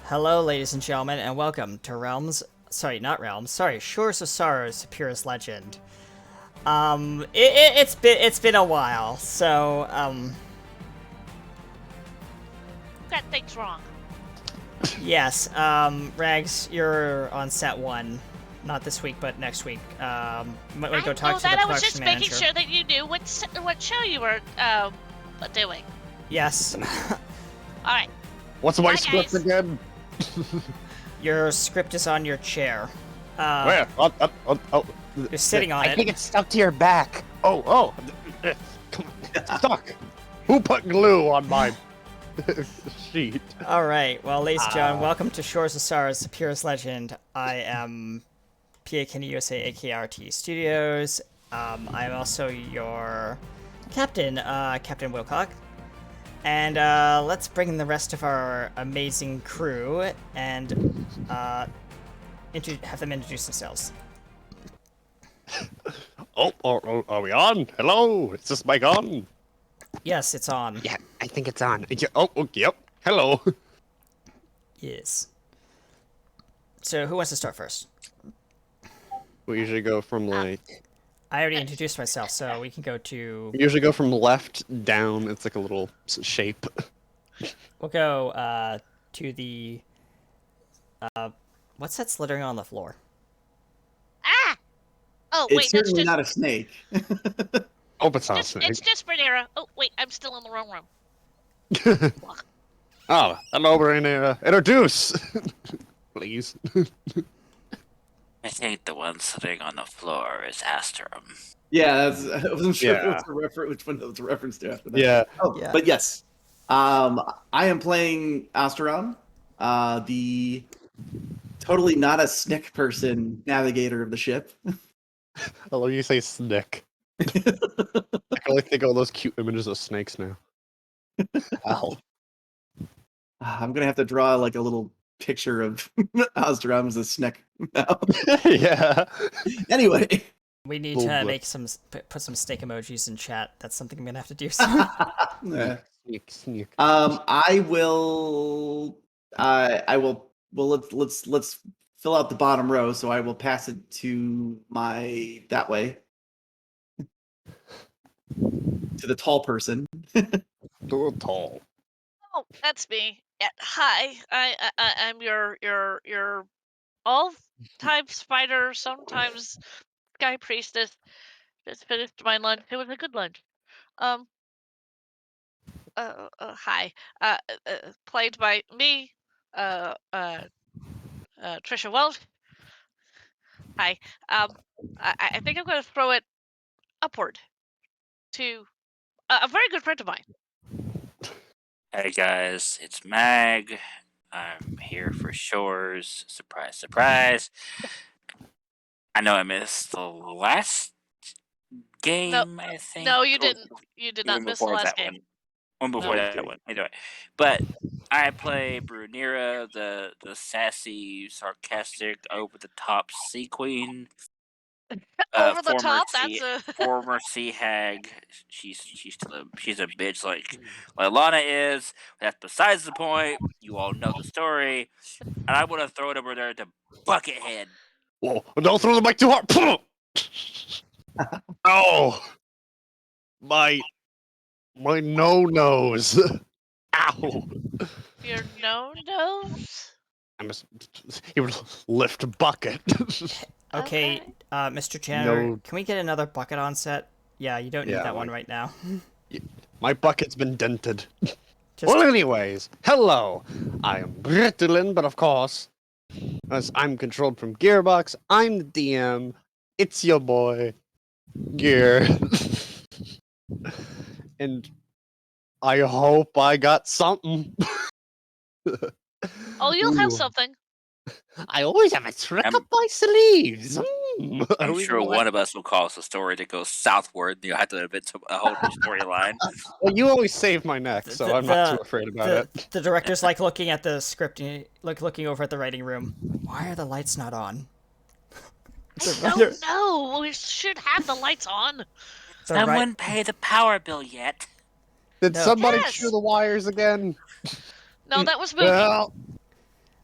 Hello, ladies and gentlemen, and welcome to Shores of Sorrows, Purest Legend. It's been a while, so Got things wrong. yes, Rags, you're on set one, not this week, but next week. Might want to go talk to the I was just production making manager. sure that you knew what show you were doing. Yes, All right. What's my Hi, script guys. again? your script is on your chair. Where? Oh. You're sitting on I it. think it's stuck to your back. Oh. Come on. It's stuck. Who put glue on my sheet? All right. Well, ladies and gentlemen, welcome to Shores of Sorrows, The Purest Legend. I am PA Kenny USA, AKRT Studios. I'm also your captain, Captain Wilcock. And let's bring in the rest of our amazing crew and have them introduce themselves. Are we on? Hello, is this mic on? Yes, it's on. Yeah, I think it's on. Yep. Hello. Yes. So who wants to start first? We usually go from I already introduced myself, so we can go to... We usually go from left down. It's like a little shape. We'll go to the... what's that slithering on the floor? Ah! Oh, It's wait, that's certainly just not a snake. Oh, it's not a it's snake. just Bernera. Oh, wait, I'm still in the wrong room. Oh, hello, Bernera. Introduce, please. I think the one sitting on the floor is Asterum. Yeah, I wasn't sure Yeah. which one it was a reference to after that. Yeah. Oh, Yeah. but yes. I am playing Asteron, the totally not a snick person navigator of the ship. I love you say snick. I can only think of all those cute images of snakes now. Ow. I'm gonna have to draw like a little picture of Asteron as a snick now. Yeah. Anyway. We need Little to blip. make put some steak emojis in chat. That's something I'm gonna have to do soon. Yeah. Sneak. I will. Well, let's fill out the bottom row. So I will pass it to that way to the tall person. Too tall. Oh, that's me. Yeah, hi. I'm your all-time spider, sometimes sky priestess. Just finished my lunch. It was a good lunch. Hi. Played by me, Trisha Welsh. Hi. I think I'm going to throw it upward to a very good friend of mine. Hey guys, it's Mag. I'm here for Shores. Surprise, surprise. I know I missed the last game, I think. No, you or didn't. You did not even miss the before last that game. One before No. that one. Anyway, but I play Brunera, the sassy, sarcastic, over-the-top sea queen. Over the top. That's a Former sea hag. She's a bitch like Lana is. That's besides the point. You all know the story, and I want to throw it over there to Buckethead. Whoa! Don't throw the mic too hard. Oh, my nose. Ow! your nose. He would lift bucket. Okay, Mr. Janitor, No. can we get another bucket on set? Yeah, you don't need Yeah, that one like- right now. My bucket's been dented. Just Well, anyways, hello. I am Brittlin, but of course, as I'm controlled from Gearbox, I'm the DM. It's your boy, Gear. And I hope I got something. Oh, you'll have Ooh. something. I always have a trick I'm- up my sleeves. I'm sure one of us will call us a story that goes southward. You'll have to invent a whole new storyline. Well, you always save my neck, so I'm not too afraid about it. the director's like looking at the script, looking over at the writing room. Why are the lights not on? I don't know. We should have the lights on. Someone pay the power bill yet? Did No. somebody Yes. chew the wires again? No, that was Mookie. Well,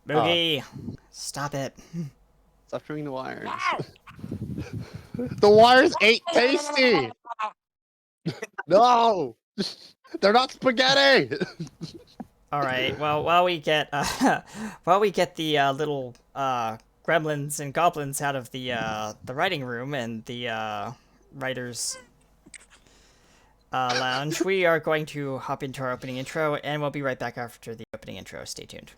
Moogie, stop it. Stop trimming the wires. The wires ain't tasty. No, they're not spaghetti. All right. Well, while we get the little gremlins and goblins out of the writing room and the writers lounge, we are going to hop into our opening intro, and we'll be right back after the opening intro. Stay tuned.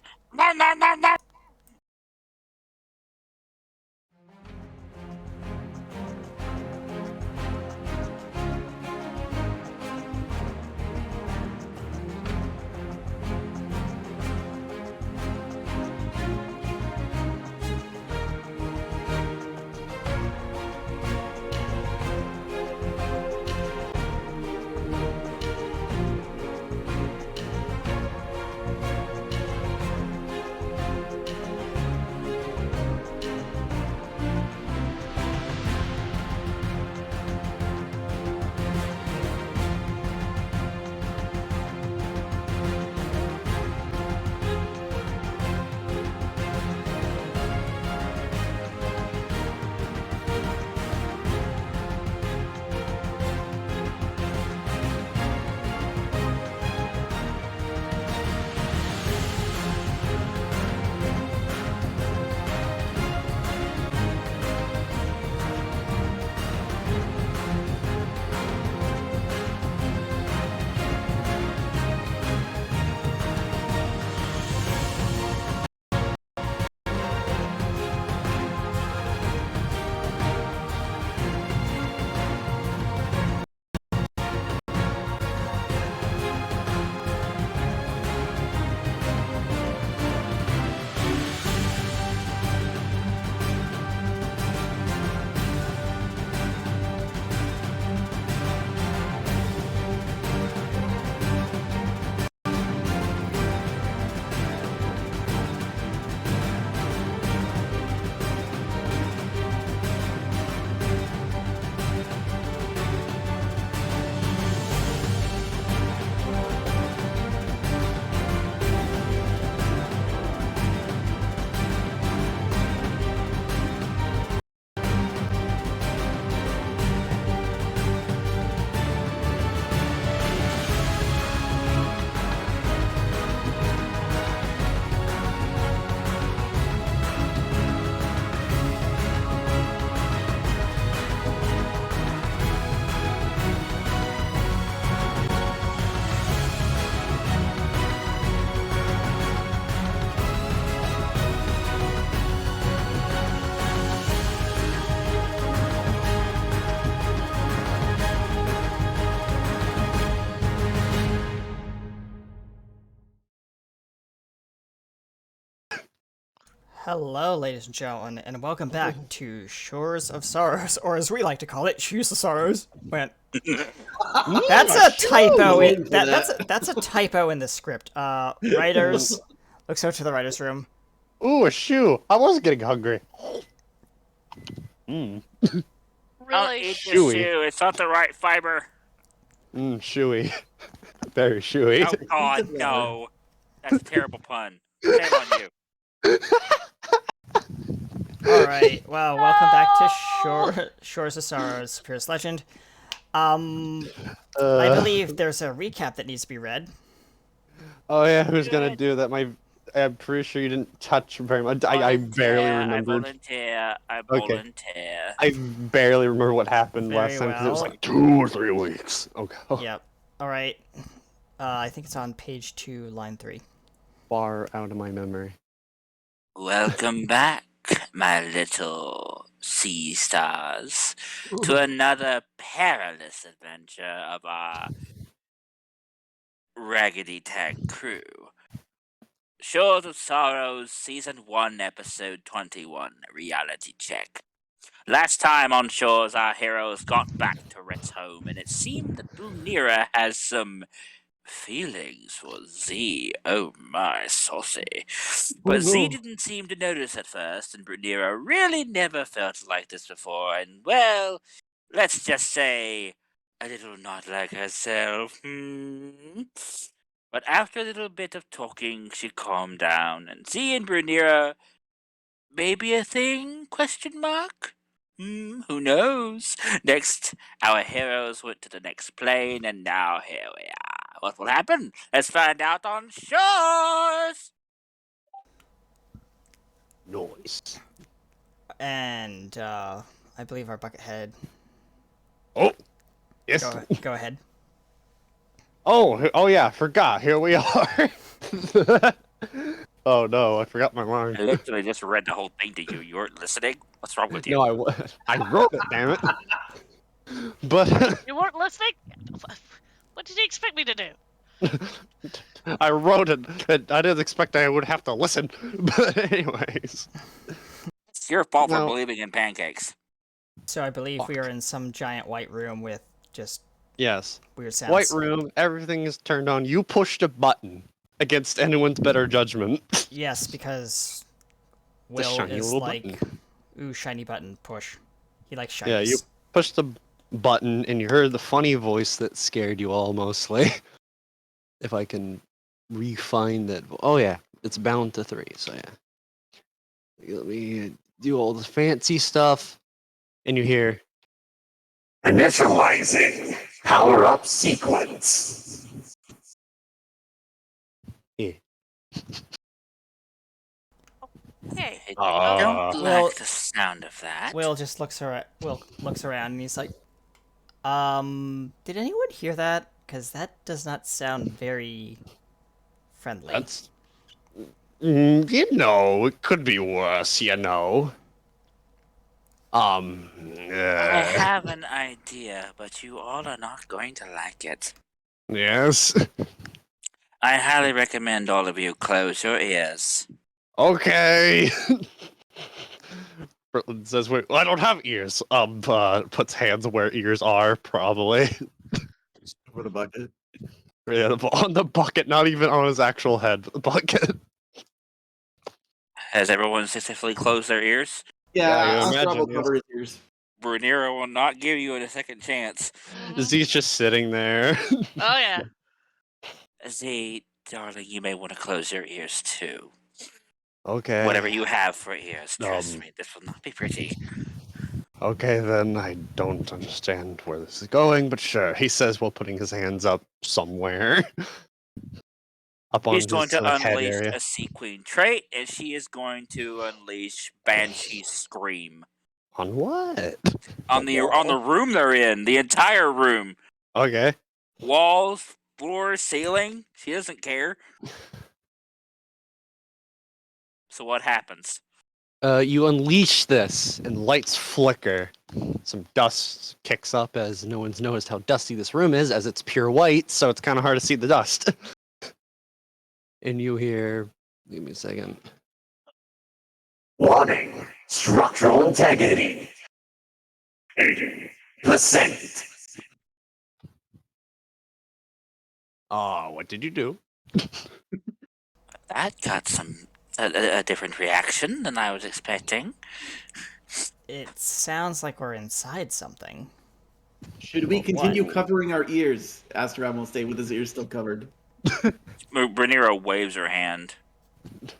Hello, ladies and gentlemen, and welcome back to Shores of Sorrows, or as we like to call it, Shoes of Sorrows. That's a typo. That's a typo in the script. Writers, looks out to the writers' room. Ooh, a shoe. I wasn't getting hungry. Mmm. Don't Really? eat the Chewy. shoe. It's not the right fiber. Mmm, shoey. Very shoey. Oh God, no. That's a terrible pun. Shame on you. All right. Well, welcome back to Shores of Sorrows, Pierce Legend. I believe there's a recap that needs to be read. Oh yeah, who's gonna do that? I'm pretty sure you didn't touch very much. I barely remembered. I Okay. volunteer. I barely remember what happened Very last time because it was well. like 2 or 3 weeks. Okay. Yep. All right. I think it's on page 2, line 3. Far out of my memory. Welcome back, my little sea stars, to another perilous adventure of our Raggedy Tag crew. Shores of Sorrows, Season 1, Episode 21, Reality Check. Last time on Shores, our heroes got back to Rhett's home, and it seemed that Brunira has some feelings for Z. Oh my, saucy. But Z didn't seem to notice at first, and Brunira really never felt like this before, and well, let's just say a little not like herself. But after a little bit of talking, she calmed down, and Z and Brunira, maybe a thing? Question mark? Who knows? Next, our heroes went to the next plane, and now here we are. What will happen? Let's find out on Shores! Noise. And I believe our Buckethead. Oh, yes. Go ahead. Oh yeah, forgot. Here we are. Oh no, I forgot my line. I literally just read the whole thing to you. You weren't listening? What's wrong with you? No, I wrote it, damn it. But You weren't listening? What did you expect me to do? I wrote it, and I didn't expect I would have to listen. But anyways. It's your fault for No. believing in pancakes. So I believe we are in some giant white room with just Yes. weird sounds. White room, everything is turned on. You pushed a button against anyone's better judgment. Yes, because It's a Will shiny is little like, button. ooh, shiny button, push. He likes shinies. Yeah, you pushed the button and you heard the funny voice that scared you all mostly. If I can refine that. Oh yeah, it's bound to 3, so yeah. Let me do all the fancy stuff. And you hear Initializing power-up sequence. Hey. I don't Well- like the sound of that. Will just looks around. Will looks around and he's like, did anyone hear that? Because that does not sound very friendly. that's it could be worse, I have an idea, but you all are not going to like it. Yes. I highly recommend all of you close your ears. Okay. Britland says, "Wait, I don't have ears." Puts hands where ears are, probably. For the bucket. Yeah, on the bucket, not even on his actual head. The bucket. Has everyone successfully closed their ears? Yeah, I Oscar imagine, will yes. cover his ears. Brunira will not give you a second chance. Z's just sitting there. Oh yeah. Z, darling, you may want to close your ears too. Okay. Whatever you have for ears, trust Um, me, this will not be pretty. Okay, then I don't understand where this is going, but sure. He says while putting his hands up somewhere. Up on He's going his to head unleash area. a Sequeen trait, and she is going to unleash Banshee Scream On what? on the room they're in, the entire room, Okay. walls, floor, ceiling. She doesn't care. So what happens? You unleash this, and lights flicker. Some dust kicks up as no one's noticed how dusty this room is, as it's pure white, so it's kind of hard to see the dust. And you hear, give me a second. Warning. Structural integrity. 80%. Oh, what did you do? That got a different reaction than I was expecting. It sounds like we're inside something. Should we Well, continue what? covering our ears? Astron will stay with his ears still covered. Brunira waves her hand.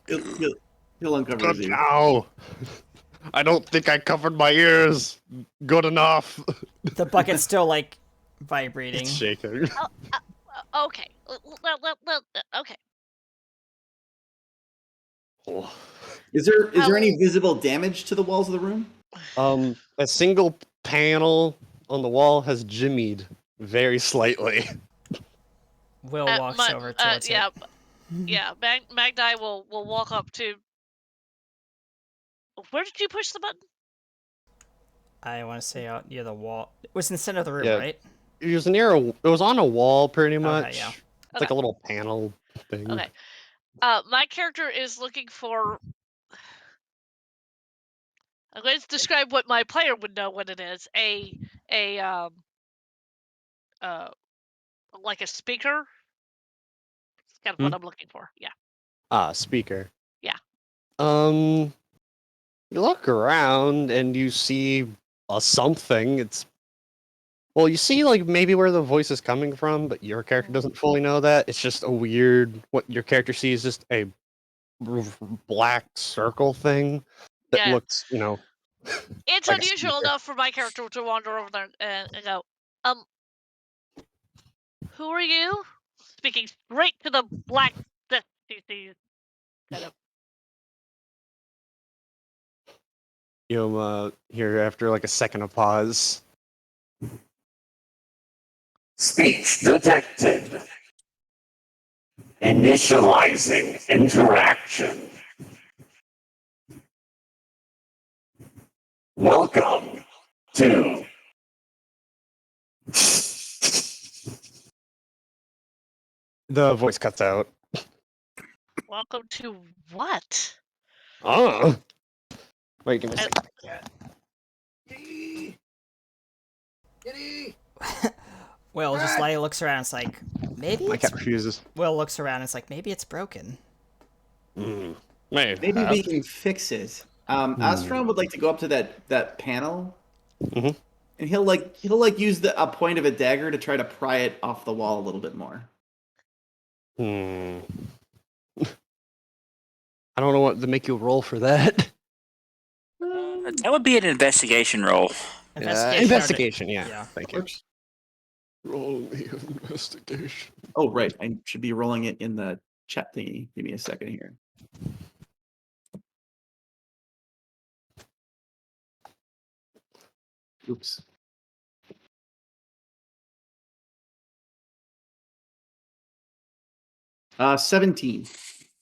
He'll uncover his ears. Ow! I don't think I covered my ears good enough. The bucket's still like vibrating. It's shaking. Okay. Okay. Is there any visible damage to the walls of the room? A single panel on the wall has jimmied very slightly. Will walks over towards yeah, it. yeah. Magdi will walk up to. Where did you push the button? I want to say out near the wall. It was in the center of the room, Yeah. right? It was it was on a wall pretty much. yeah. It's like a little panel thing. Okay. My character is looking for. I'm going to describe what my player would know what it is. Like a speaker. That's kind of what I'm looking for. Yeah. Speaker. Yeah. You look around and you see a something. It's Well, you see, like, maybe where the voice is coming from, but your character doesn't fully know that. It's just a weird. What your character sees is just a black circle thing that Yeah. looks, It's like a unusual speaker. enough for my character to wander over there and go, who are you? Speaking straight to the black death he sees. Kind of. You hear after like a second of pause. Speech detected. Initializing interaction. Welcome to The voice cuts out. Welcome to what? Oh. Wait, give me a I- second. Will just like looks around. It's like maybe My it's. cat refuses. Will looks around. It's like maybe it's broken. Maybe we can fix it. Astron would like to go up to that panel, Mhm. and he'll use a point of a dagger to try to pry it off the wall a little bit more. I don't know what to make you roll for that. That would be an investigation roll. Investigation, yeah. Yeah. Thank you. Roll the investigation. Oh, right. I should be rolling it in the chat thingy. Give me a second here. Oops. Uh, 17.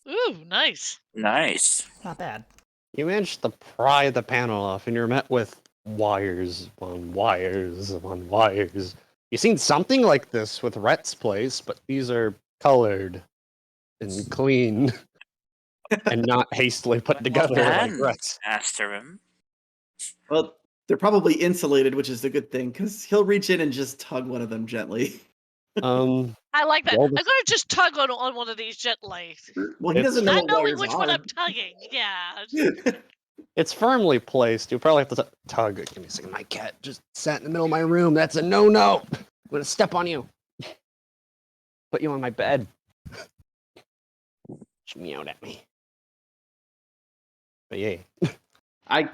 Ooh, nice. Nice. Not bad. You managed to pry the panel off, and you're met with wires on wires on wires. You've seen something like this with Rhett's place, but these are colored and clean and not hastily put together like Then, Rhett's. Asterim. Well, they're probably insulated, which is the good thing, because he'll reach in and just tug one of them gently. I like that. Roll I'm the- gonna just tug on one of these gently. Well, he It's- doesn't know Not what knowing wires which are. one I'm tugging. Yeah. It's firmly placed. You probably have to tug. Give me a second. My cat just sat in the middle of my room. That's a no-no. I'm gonna step on you. Put you on my bed. She meowed at me. But yeah,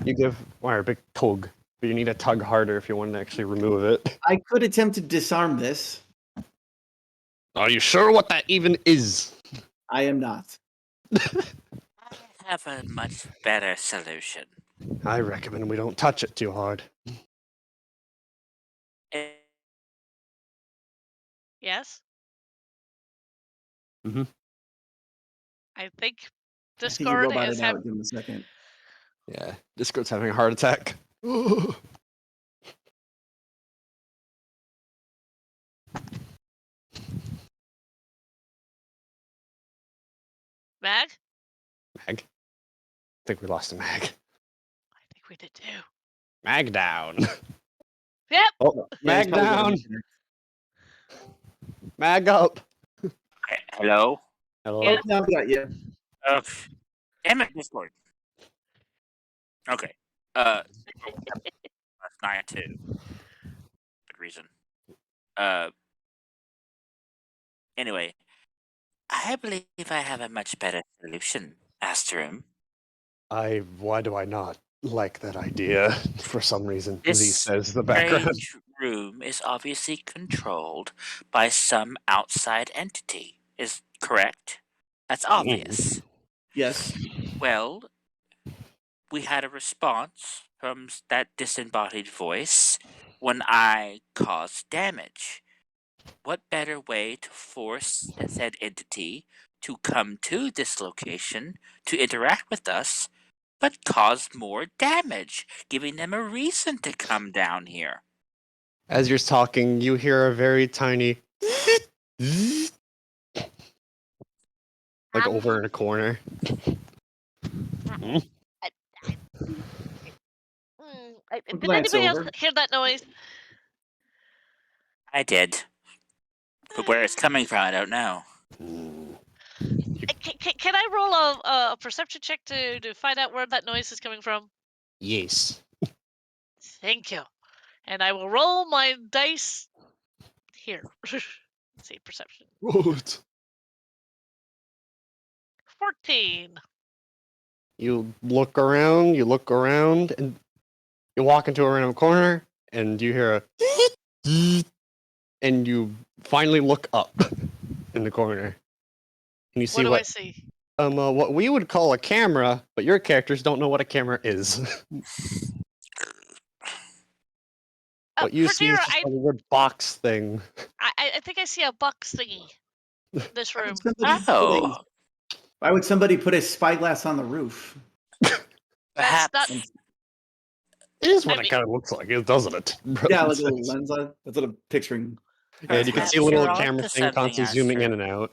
you give Wire a big tug, but you need to tug harder if you want to actually remove it. I could attempt to disarm this. Are you sure what that even is? I am not. I have a much better solution. I recommend we don't touch it too hard. Yes. Mhm. I think I think you Discord roboted is out. having. Give him a second. Yeah, Discord's having a heart attack. Mag? Mag. I think we lost a Mag. I think we did too. Mag down. Yep. Oh, Yeah, Mag he's probably gonna down. reconnect. Mag up. Hello? Hello. Yeah. Now I've got you. Damn it, Discord. Okay. That's 9-2. Good reason. Anyway, I believe I have a much better solution, Asterim. Why do I not like that idea for some reason? Z This says the background. strange room is obviously controlled by some outside entity. Is correct? That's obvious. Yes. Well, we had a response from that disembodied voice when I caused damage. What better way to force said entity to come to this location to interact with us but cause more damage, giving them a reason to come down here? As you're talking, you hear a very tiny like over in a corner. Did glance anybody else over. hear that noise? I did. But where it's coming from, I don't know. Can I roll a perception check to find out where that noise is coming from? Yes. Thank you. And I will roll my dice here. Let's see, perception. What? 14. You look around, and you walk into a random corner, and you hear a and you finally look up in the corner. And you see What do I see? what we would call a camera, but your characters don't know what a camera is. What you see is Frontier, just a weird box thing. I think I see a box thingy in this Why room. would somebody put Oh, a- Why would somebody put a spyglass on the roof? That's perhaps. not. It is what I it mean- kind of looks like, doesn't it? Yeah, like a little lens on. That's what I'm picturing. And you can Perhaps see a little you're onto camera thing something, constantly zooming in Asher. and out.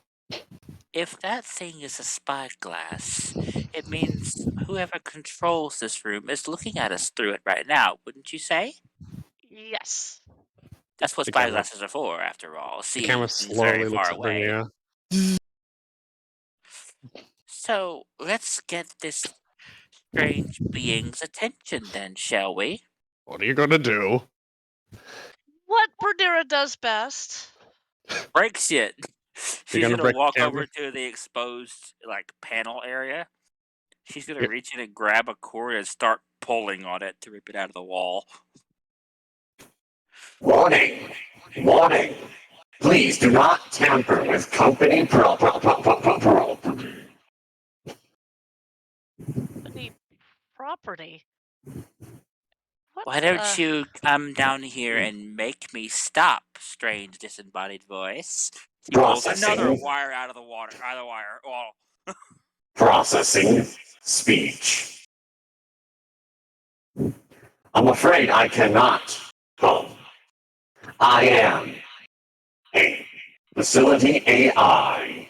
If that thing is a spyglass, it means whoever controls this room is looking at us through it right now, wouldn't you say? Yes. That's what The camera- spyglasses are for, after all. The Seeing camera things slowly very looks far at away. Rhaenyra. So let's get this strange being's attention, then, shall we? What are you gonna do? What Bernera does best. Break shit. She's gonna gonna break the walk camera? over to the exposed panel area. She's gonna Yep. reach in and grab a cord and start pulling on it to rip it out of the wall. Warning! Warning! Please do not tamper with company property. Any property. What Why don't you come down here and make me stop, strange disembodied voice? She pulls another Processing. wire out of the water. Out of the wire. Oh, Processing speech. I'm afraid I cannot. I am a facility AI.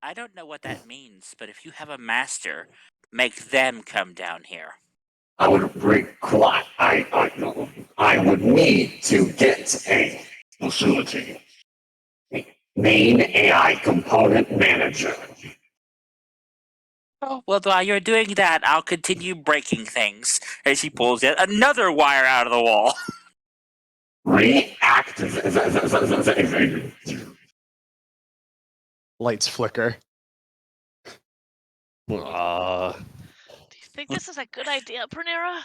I don't know what that means, but if you have a master, make them come down here. I would require. I would need to get a facility. Main AI component manager. Oh, well, while you're doing that, I'll continue breaking things. And she pulls yet another wire out of the wall. Reactivate. Lights flicker. Do you think this is a good idea, Bernera?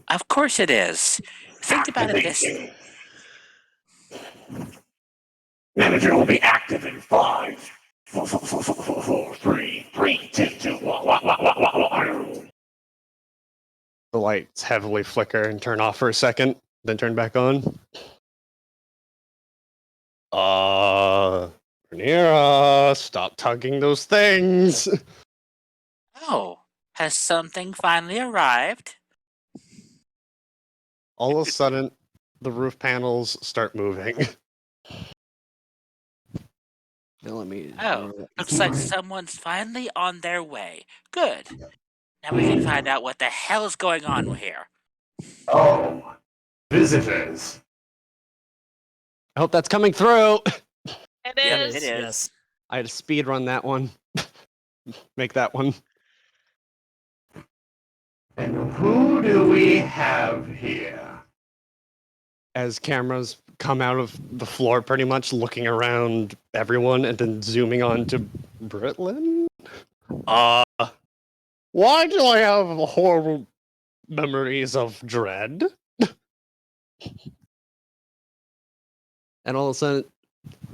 Of course it is. Think about it this. Activating. Manager will be active in 5, 4, 3, 2, 1. The lights heavily flicker and turn off for a second, then turn back on. Rhaenyra, stop tugging those things. Oh, has something finally arrived? All of a sudden, the roof panels start moving. Now let me. Oh, looks like someone's finally on their way. Good. Now we can find out what the hell is going on here. Oh, visitors. I hope that's coming through. It Yeah, is. it is. Yes. I had to speed run that one. Make that one. And who do we have here? As cameras come out of the floor, pretty much looking around everyone and then zooming on to Britlin. Why do I have horrible memories of dread? And all of a sudden,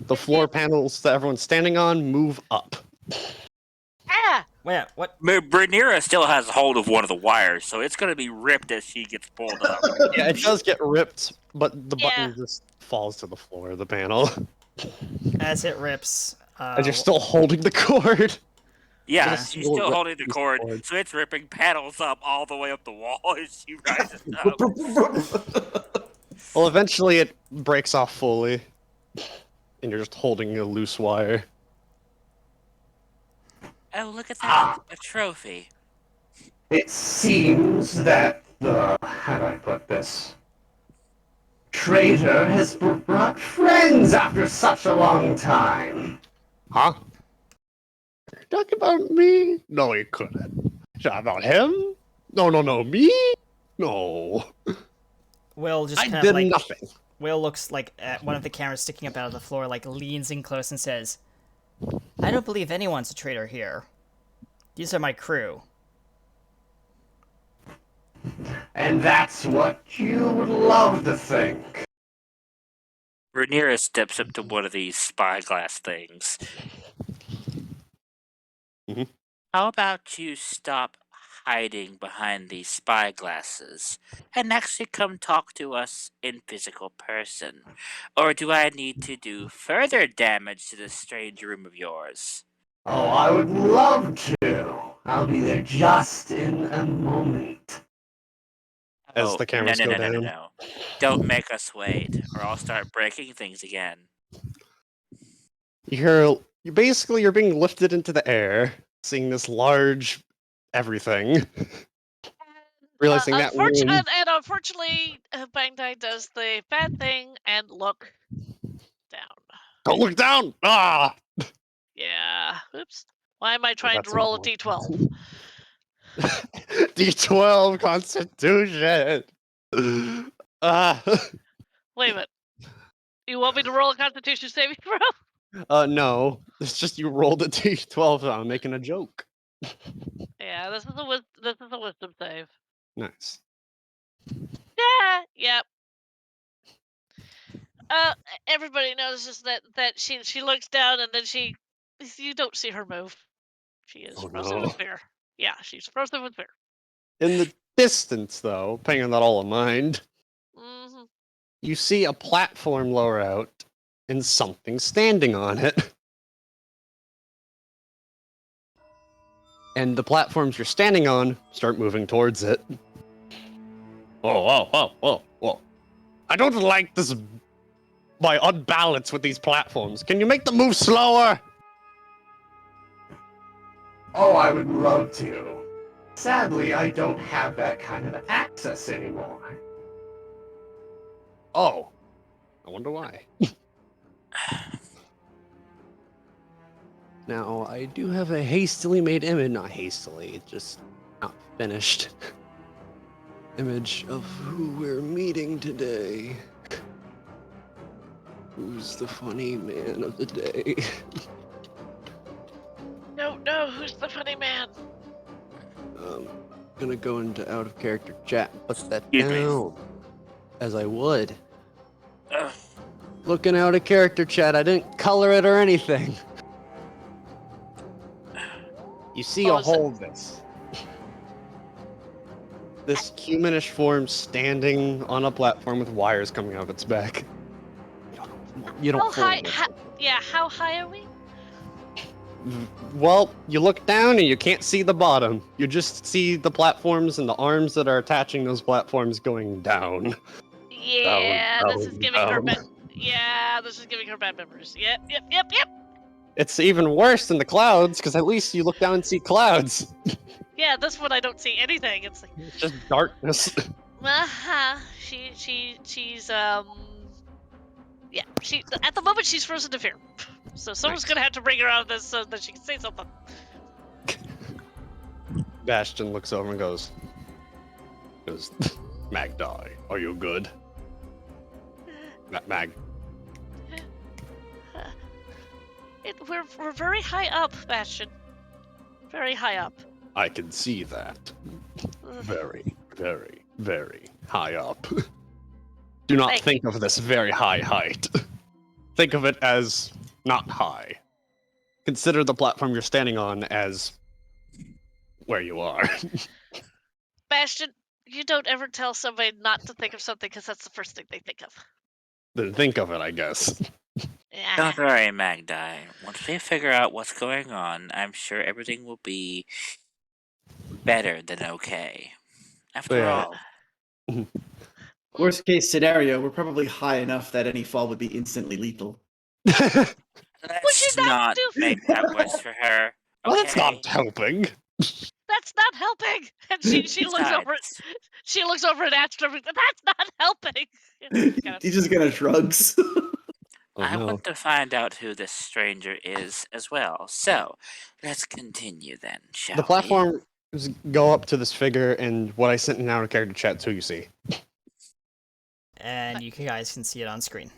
the floor panels that everyone's standing on move up. Ah! Wait, what? Rhaenyra still has hold of one of the wires, so it's going to be ripped as she gets pulled up. Yeah, it does get ripped, but the Yeah. button just falls to the floor of the panel. As it rips. As you're still holding the cord. Yeah, Yeah. she's still holding the Piece of cord, cord. so it's ripping panels up all the way up the wall as she rises up. Well, eventually it breaks off fully. And you're just holding a loose wire. Oh, look at that. A trophy. It seems that how do I put this? Traitor has brought friends after such a long time. Huh? You're talking about me? No, you couldn't. Talking about him? No, me? No. Will just I kind of did like nothing. Will looks like at one of the cameras sticking up out of the floor, like leans in close and says, "I don't believe anyone's a traitor here. These are my crew." And that's what you would love to think. Rhaenyra steps up to one of these spyglass things. Mhm. How about you stop hiding behind these spyglasses and actually come talk to us in physical person? Or do I need to do further damage to this strange room of yours? Oh, I would love to. I'll be there just in a moment. As Oh, the cameras go down. no. Don't make us wait, or I'll start breaking things again. You're being lifted into the air, seeing this large everything. Realizing that room. Unfortunately, Bangdai does the bad thing and look down. Don't look down! Ah! Yeah. Oops. Why am I trying That's to roll a important. d12? D12 Constitution! Ah. Wait a minute. You want me to roll a Constitution saving throw? No. It's just you rolled a D12, so I'm making a joke. Yeah, this is a wisdom save. Nice. Yeah. Yep. Everybody notices that she looks down and then you don't see her move. She is Oh, frozen no. with fear. Yeah, she's frozen with fear. In the distance, though, paying that all in mind, Hmm. you see a platform lower out and something standing on it. And the platforms you're standing on start moving towards it. Whoa. I don't like this my unbalance with these platforms. Can you make them move slower? Oh, I would love to. Sadly, I don't have that kind of access anymore. Oh. I wonder why. Now, I do have a hastily made image. Not hastily, just not finished. Image of who we're meeting today. Who's the funny man of the day? No, who's the funny man? Gonna go into out of character chat and put that Excuse me. down. As I would. Ugh. Looking out of character chat, I didn't color it or anything. You see What a was it? whole of this. This humanish form standing on a platform with wires coming out of its back. You don't How high? fully How high are we? Well, you look down and you can't see the bottom. You just see the platforms and the arms that are attaching those platforms going down. Yeah, Down, this is giving her down. bad. Yeah, this is giving her bad memories. Yep. It's even worse than the clouds, because at least you look down and see clouds. Yeah, this one I don't see anything. It's like, It's just darkness. she's yeah. She at the moment she's frozen to fear. So someone's Nice. gonna have to bring her out of this so that she can say something. Bastion looks over and goes, Magdai, are you good? Mag. We're very high up, Bastion. Very high up. I can see that. Very, very, very high up. Do not Thank think of this very high height. Think of it as not high. Consider the platform you're standing on as where you are. Bastion, you don't ever tell somebody not to think of something because that's the first thing they think of. Then think of it, I guess. Yeah. Don't worry, Magdai. Once we figure out what's going on, I'm sure everything will be better than okay. After Yeah. all, Worst case scenario, we're probably high enough that any fall would be instantly lethal. let's you not not do? make that worse for her. Well, that's Okay? not helping. That's not helping. And she looks over it. Besides, She looks over at Astro. That's not helping. He's just gonna shrugs. Oh, I no. want to find out who this stranger is as well. So, let's continue then, shall The we? platforms go up to this figure, and what I sent in out of character chat, who you see. and you guys can see it on screen.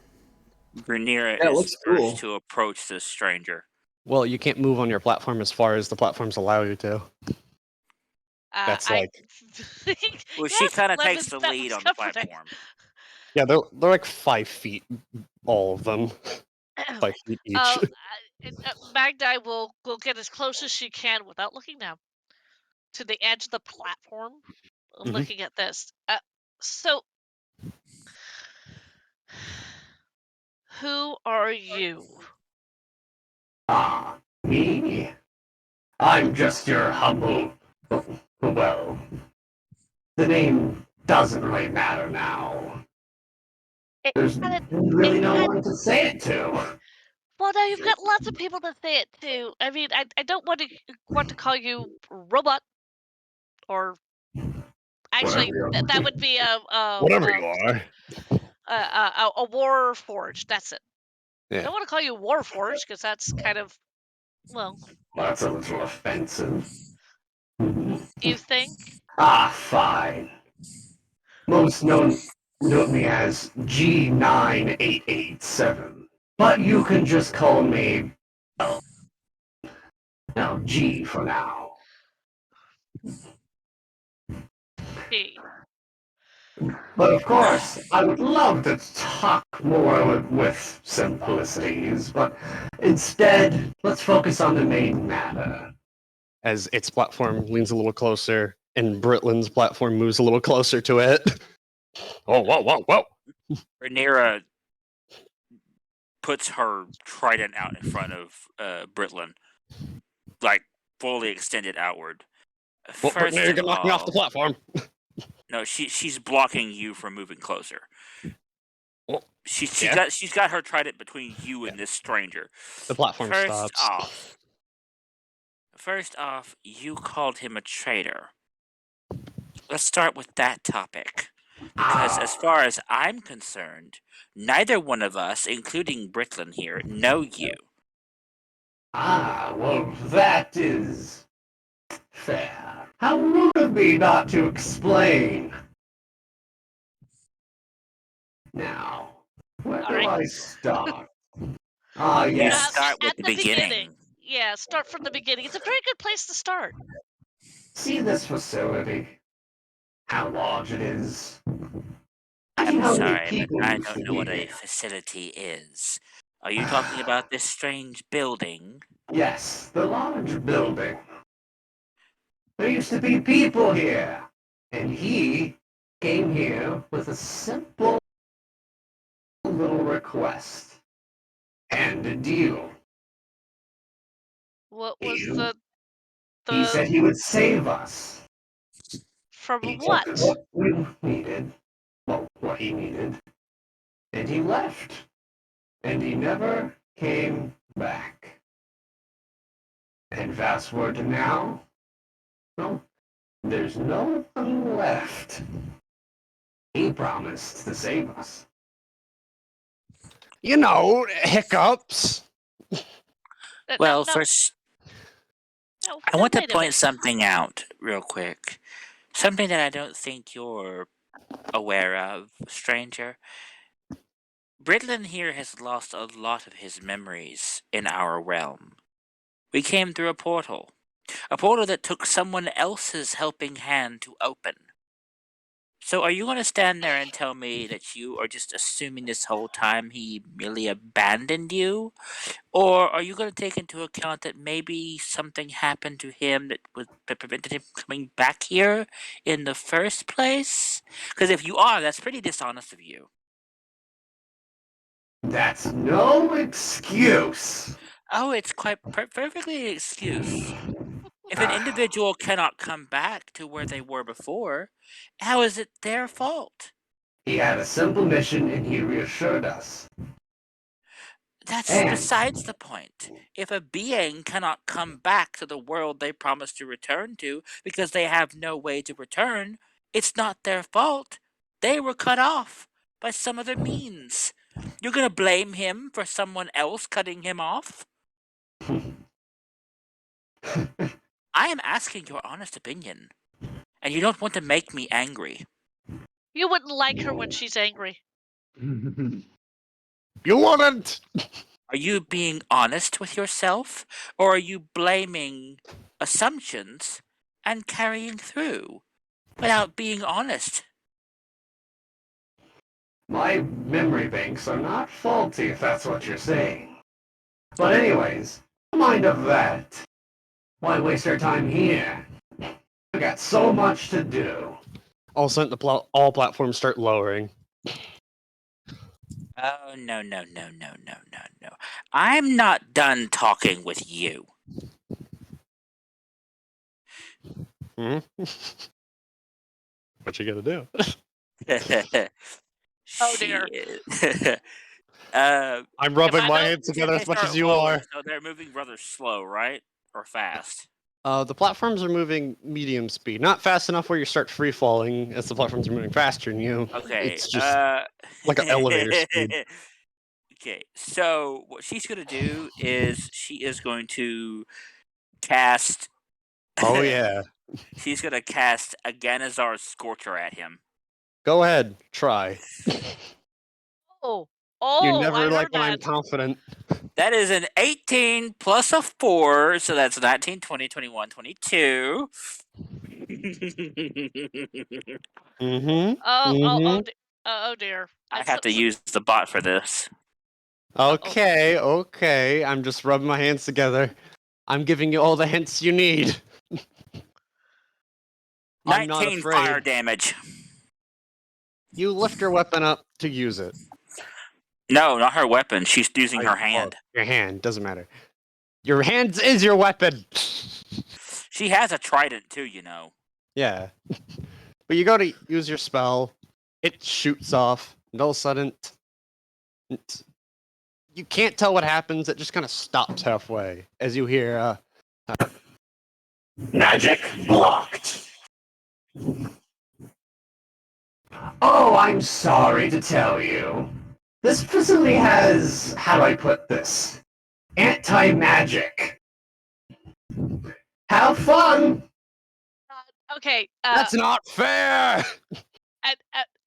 Rhaenyra Yeah, it is looks first cool. to approach this stranger. Well, you can't move on your platform as far as the platforms allow you to. That's I like, think Well, she yes, kind of Lemon, takes the that lead was on the comforting. platform. yeah, they're like 5 feet, all of them, 5 feet each. Magda will get as close as she can without looking down to the edge of the platform, Mhm. looking at this. So, who are you? Ah, me? I'm just your humble. Well, the name doesn't really matter now. It There's kinda- really it no kind- one to say it to. Well, now you've got lots of people to say it to. I mean, I don't want to call you robot or actually Whatever you that would be Whatever you are. a war forge. That's it. I Yeah. don't want to call you war forge because that's kind of well. That's a little offensive. You think? Ah, fine. Most know me as G9887. But you can just call me, well, no, G for now. Gee. But of course, I would love to talk more with simplicities, but instead, let's focus on the main matter. As its platform leans a little closer, and Britlin's platform moves a little closer to it. Oh, whoa, whoa, whoa! Rhaenyra puts her trident out in front of Britlin, like fully extended outward. Well, First Brittany, you're of knocking off the all, platform. no, she's blocking you from moving closer. Well, She's yeah. got her trident between you and this stranger. The platform stops. First off, you called him a traitor. Let's start with that topic. Because as far as I'm concerned, neither one of us, including Britlin here, know you. Ah, well, that is fair. How rude of me not to explain. Now, where do I start? Ah, You yes. start with At the the beginning. Yeah, start from the beginning. It's a very good place to start. See this facility? How large it is? I'm How many sorry, but people I used don't to know be what a here? facility is. Are you talking about this strange building? Yes, the large building. There used to be people here, and he came here with a simple little request and a deal. What was He, the he said he would save us. from He what? took what we needed, well, what he needed, and he left. And he never came back. And fast forward to now, well, there's no one left. He promised to save us. You know, hiccups. Well, No, first, no, I want to wait a point minute. something out real quick. Something that I don't think you're aware of, stranger. Britlin here has lost a lot of his memories in our realm. We came through a portal that took someone else's helping hand to open. So are you going to stand there and tell me that you are just assuming this whole time he merely abandoned you? Or are you going to take into account that maybe something happened to him that prevented him from coming back here in the first place? Because if you are, that's pretty dishonest of you. That's no excuse. Oh, it's quite perfectly an excuse. If an individual cannot come back to where they were before, how is it their fault? He had a simple mission and he reassured us. That's And besides the point. If a being cannot come back to the world they promised to return to because they have no way to return, it's not their fault. They were cut off by some other means. You're going to blame him for someone else cutting him off? I am asking your honest opinion, and you don't want to make me angry. You wouldn't like her when she's angry. You wouldn't! Are you being honest with yourself, or are you blaming assumptions and carrying through without being honest? My memory banks are not faulty, if that's what you're saying. But anyways, no mind of that. Why waste our time here? We got so much to do. All of a sudden, all platforms start lowering. Oh, no. I'm not done talking with you. Hmm? What you gonna do? Oh, dear. Shit. I'm rubbing I my don't- hands together They as much start as you lowering, are. So they're moving rather slow, right? Or fast? The platforms are moving medium speed, not fast enough where you start free falling, as the platforms are moving faster than you. Okay. It's just like an elevator speed. Okay, so what she's gonna do is she is going to cast. Oh yeah. She's gonna cast Aganazar's Scorcher at him. Go ahead, try. Oh, You I never heard like when I'm that. confident. That is an 18 plus a 4, so that's 19, 20, 21, 22. Mm-hmm. Oh dear. I have to use the bot for this. Okay. I'm just rubbing my hands together. I'm giving you all the hints you need. I'm not 19 afraid. fire damage. You lift your weapon up to use it. No, not her weapon. She's using her hand. Your hand, doesn't matter. Your hand is your weapon! She has a trident too, you know. Yeah. But you go to use your spell, it shoots off, and all of a sudden, you can't tell what happens, it just kind of stops halfway as you hear, Magic blocked. Oh, I'm sorry to tell you. This facility has, how do I put this? Anti-magic. Have fun! Okay. That's not fair!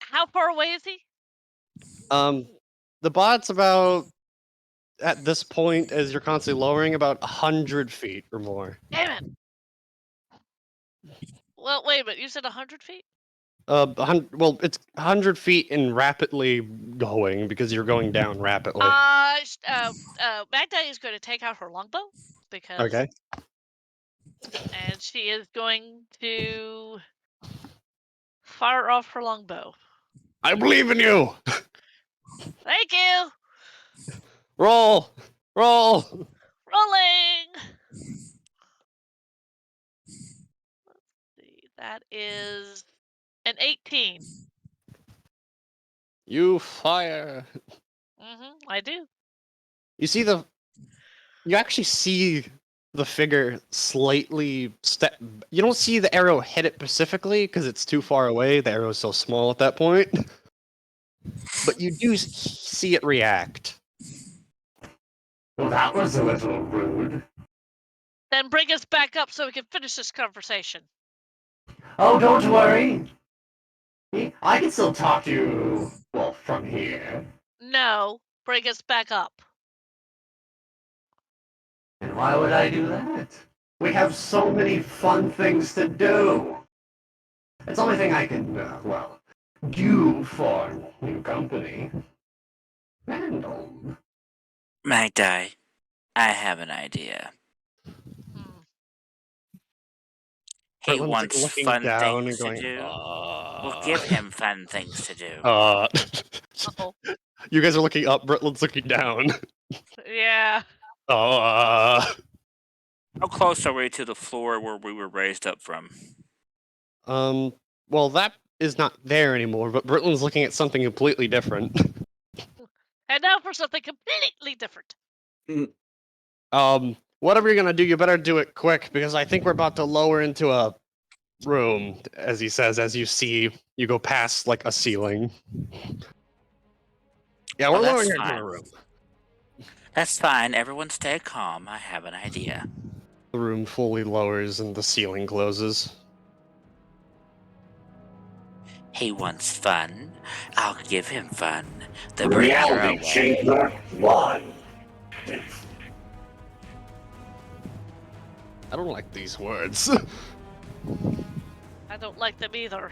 How far away is he? The bot's about, at this point, as you're constantly lowering, about 100 feet or more. Damn it. Well, wait a minute. You said 100 feet? Well, it's 100 feet and rapidly going because you're going down rapidly. Magda is going to take out her longbow because. Okay. And she is going to fire off her longbow. I believe in you! Thank you. Roll! Rolling. Let's see. That is an 18. You fire. I do. You actually see the figure slightly step. You don't see the arrow hit it specifically because it's too far away. The arrow is so small at that point. But you do see it react. Well, that was a little rude. Then bring us back up so we can finish this conversation. Oh, don't worry. I can still talk to you, well, from here. No, bring us back up. And why would I do that? We have so many fun things to do. It's the only thing I can, do for new company. Randall. Magdai, I have an idea. He Britlin's, wants looking fun down things and going, to do. We'll give him fun things to do. Uh-oh. You guys are looking up. Britlin's looking down. Yeah. How close are we to the floor where we were raised up from? Well, that is not there anymore, but Britlin's looking at something completely different. And now for something completely different. Whatever you're gonna do, you better do it quick, because I think we're about to lower into a room, as he says, as you see, you go past, like, a ceiling. Yeah, we're lowering into a room. That's fine. Everyone stay calm. I have an idea. The room fully lowers and the ceiling closes. He wants fun. I'll give him fun. The Reality Brunero way. Chamber 1. I don't like these words. I don't like them either.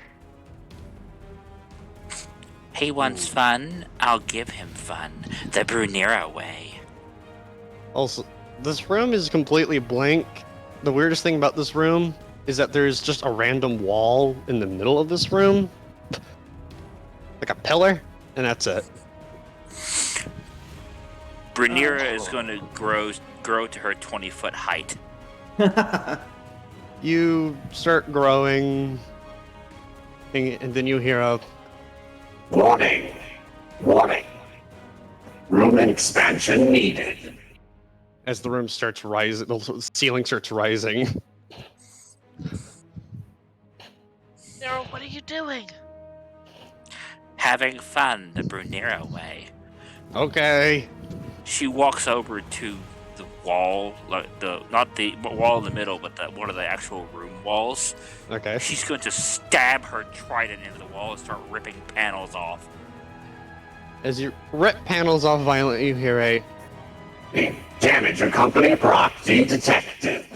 He wants fun. I'll give him fun. The Brunero way. Also, this room is completely blank. The weirdest thing about this room is that there's just a random wall in the middle of this room. Like a pillar, and that's it. Brunera is going to grow to her 20-foot height. You start growing, and then you hear a Warning. Warning. Room expansion needed. as the room starts rising, the ceiling starts rising. Nero, what are you doing? Having fun the Brunero way. Okay. She walks over to the wall, like not the wall in the middle, but one of the actual room walls. Okay. She's going to stab her trident into the wall and start ripping panels off. As you rip panels off violently, you hear a The Damager Company proxy detected.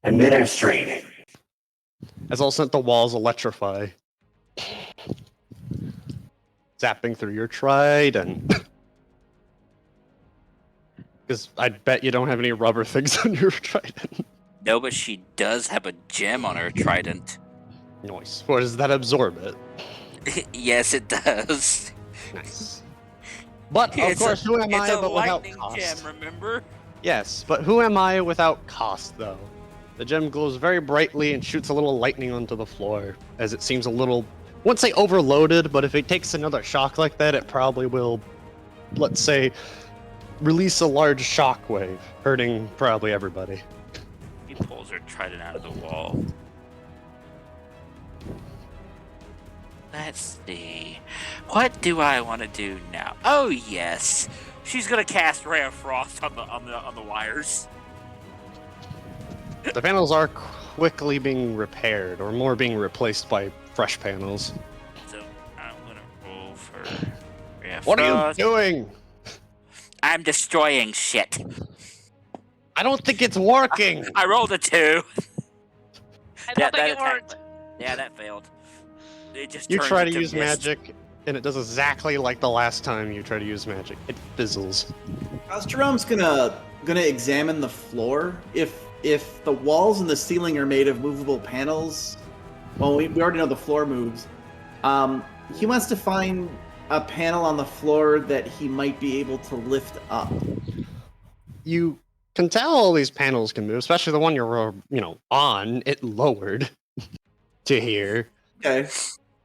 Administrating. as all of a sudden the walls electrify, zapping through your trident. Because I bet you don't have any rubber things on your trident. No, but she does have a gem on her trident. Nice. Or does that absorb it? Yes, it does. Nice. But of course, who am I It's a but without lightning cost? gem, remember? Yes, but who am I without cost, though? The gem glows very brightly and shoots a little lightning onto the floor, as it seems a little, I wouldn't say overloaded, but if it takes another shock like that, it probably will, let's say, release a large shockwave, hurting probably everybody. He pulls her trident out of the wall. Let's see. What do I want to do now? Oh yes, she's gonna cast Ray of Frost on the wires. The panels are quickly being repaired, or more being replaced by fresh panels. So I'm gonna roll for Ray of What are you Frost. doing? I'm destroying shit. I don't think it's working! I rolled a 2. I That- don't think that it worked. attacked. Yeah, that failed. It just You turns try to into use mist. magic, and it does exactly like the last time you try to use magic. It fizzles. Jerome's gonna examine the floor. If the walls and the ceiling are made of movable panels, well, we already know the floor moves. He wants to find a panel on the floor that he might be able to lift up. You can tell all these panels can move, especially the one you're, on. It lowered to here. Okay.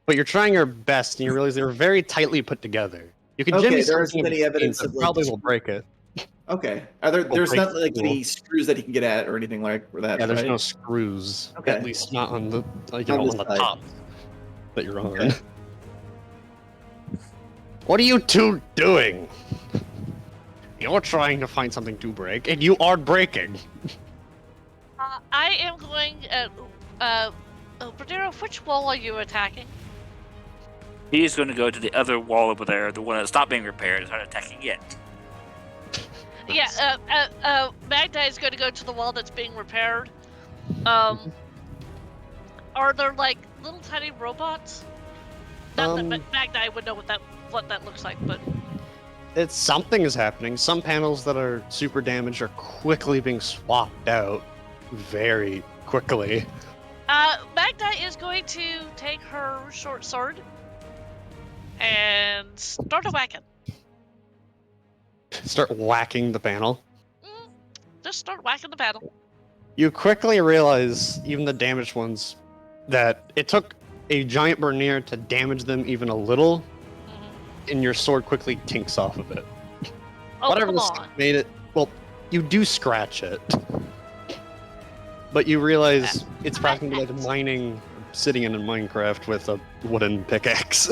But you're trying your best, and you realize they were very tightly put together. You can Okay, jimmy there isn't something any in evidence between, of, but like, probably will break it. Okay. We'll There's break not like the any screws that he can get at or anything like that. Yeah, there's right? no screws. Okay. At least not on the On on this the side. top that you're on. Okay. What are you two doing? You're trying to find something to break, and you are breaking. I am going. Bradero, which wall are you attacking? He's going to go to the other wall over there, the one that's not being repaired, and start attacking it. Yeah. Magda is going to go to the wall that's being repaired. Are there like little tiny robots? Not that Magda would know what that looks like, but It's something is happening. Some panels that are super damaged are quickly being swapped out very quickly. Magda is going to take her short sword and start a whacking. Start whacking the panel. Just start whacking the panel. You quickly realize, even the damaged ones, that it took a giant Bernier to damage them even a little, and your sword quickly tinks off of it. Oh, Whatever come the on. stick made it, well, you do scratch it. But you realize it's practically like mining, sitting in a Minecraft with a wooden pickaxe.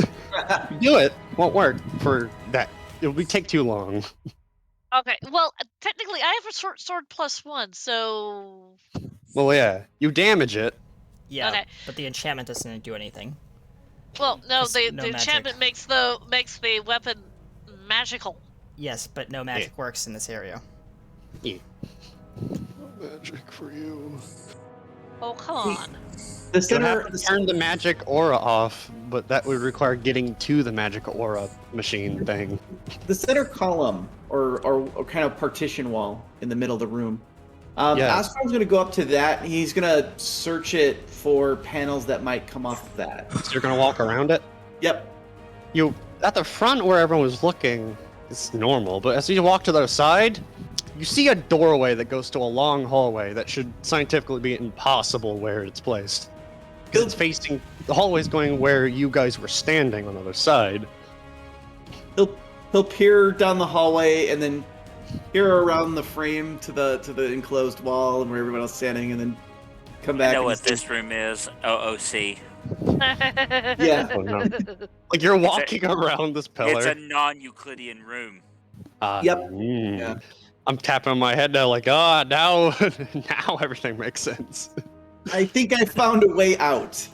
You do it, won't work for that. It'll take too long. Okay, well, technically, I have a short sword +1, so Well, yeah, you damage it. Yeah, Okay. but the enchantment doesn't do anything. Well, no, Just the no the magic. enchantment makes the weapon magical. Yes, but no magic works in this area. Magic for you. Oh, come on. The You center, have to turn the magic aura off, but that would require getting to the magic aura machine thing. the center column or kind of partition wall in the middle of the room. Yeah. Ostrom's going to go up to that. He's going to search it for panels that might come off of that. So you're gonna walk around it. Yep. You at the front where everyone was looking, it's normal, but as you walk to the other side, you see a doorway that goes to a long hallway that should scientifically be impossible where it's placed. Because it's facing the hallway's going where you guys were standing on the other side. He'll peer down the hallway and then peer around the frame to the enclosed wall and where everyone else is standing, and then come back. I know and what say, this room is. OOC. Yeah. Oh, no. Like you're walking around this pillar. It's a non-Euclidean room. Yep. Yeah. Yeah. I'm tapping on my head now, like, now now everything makes sense. I think I found a way out.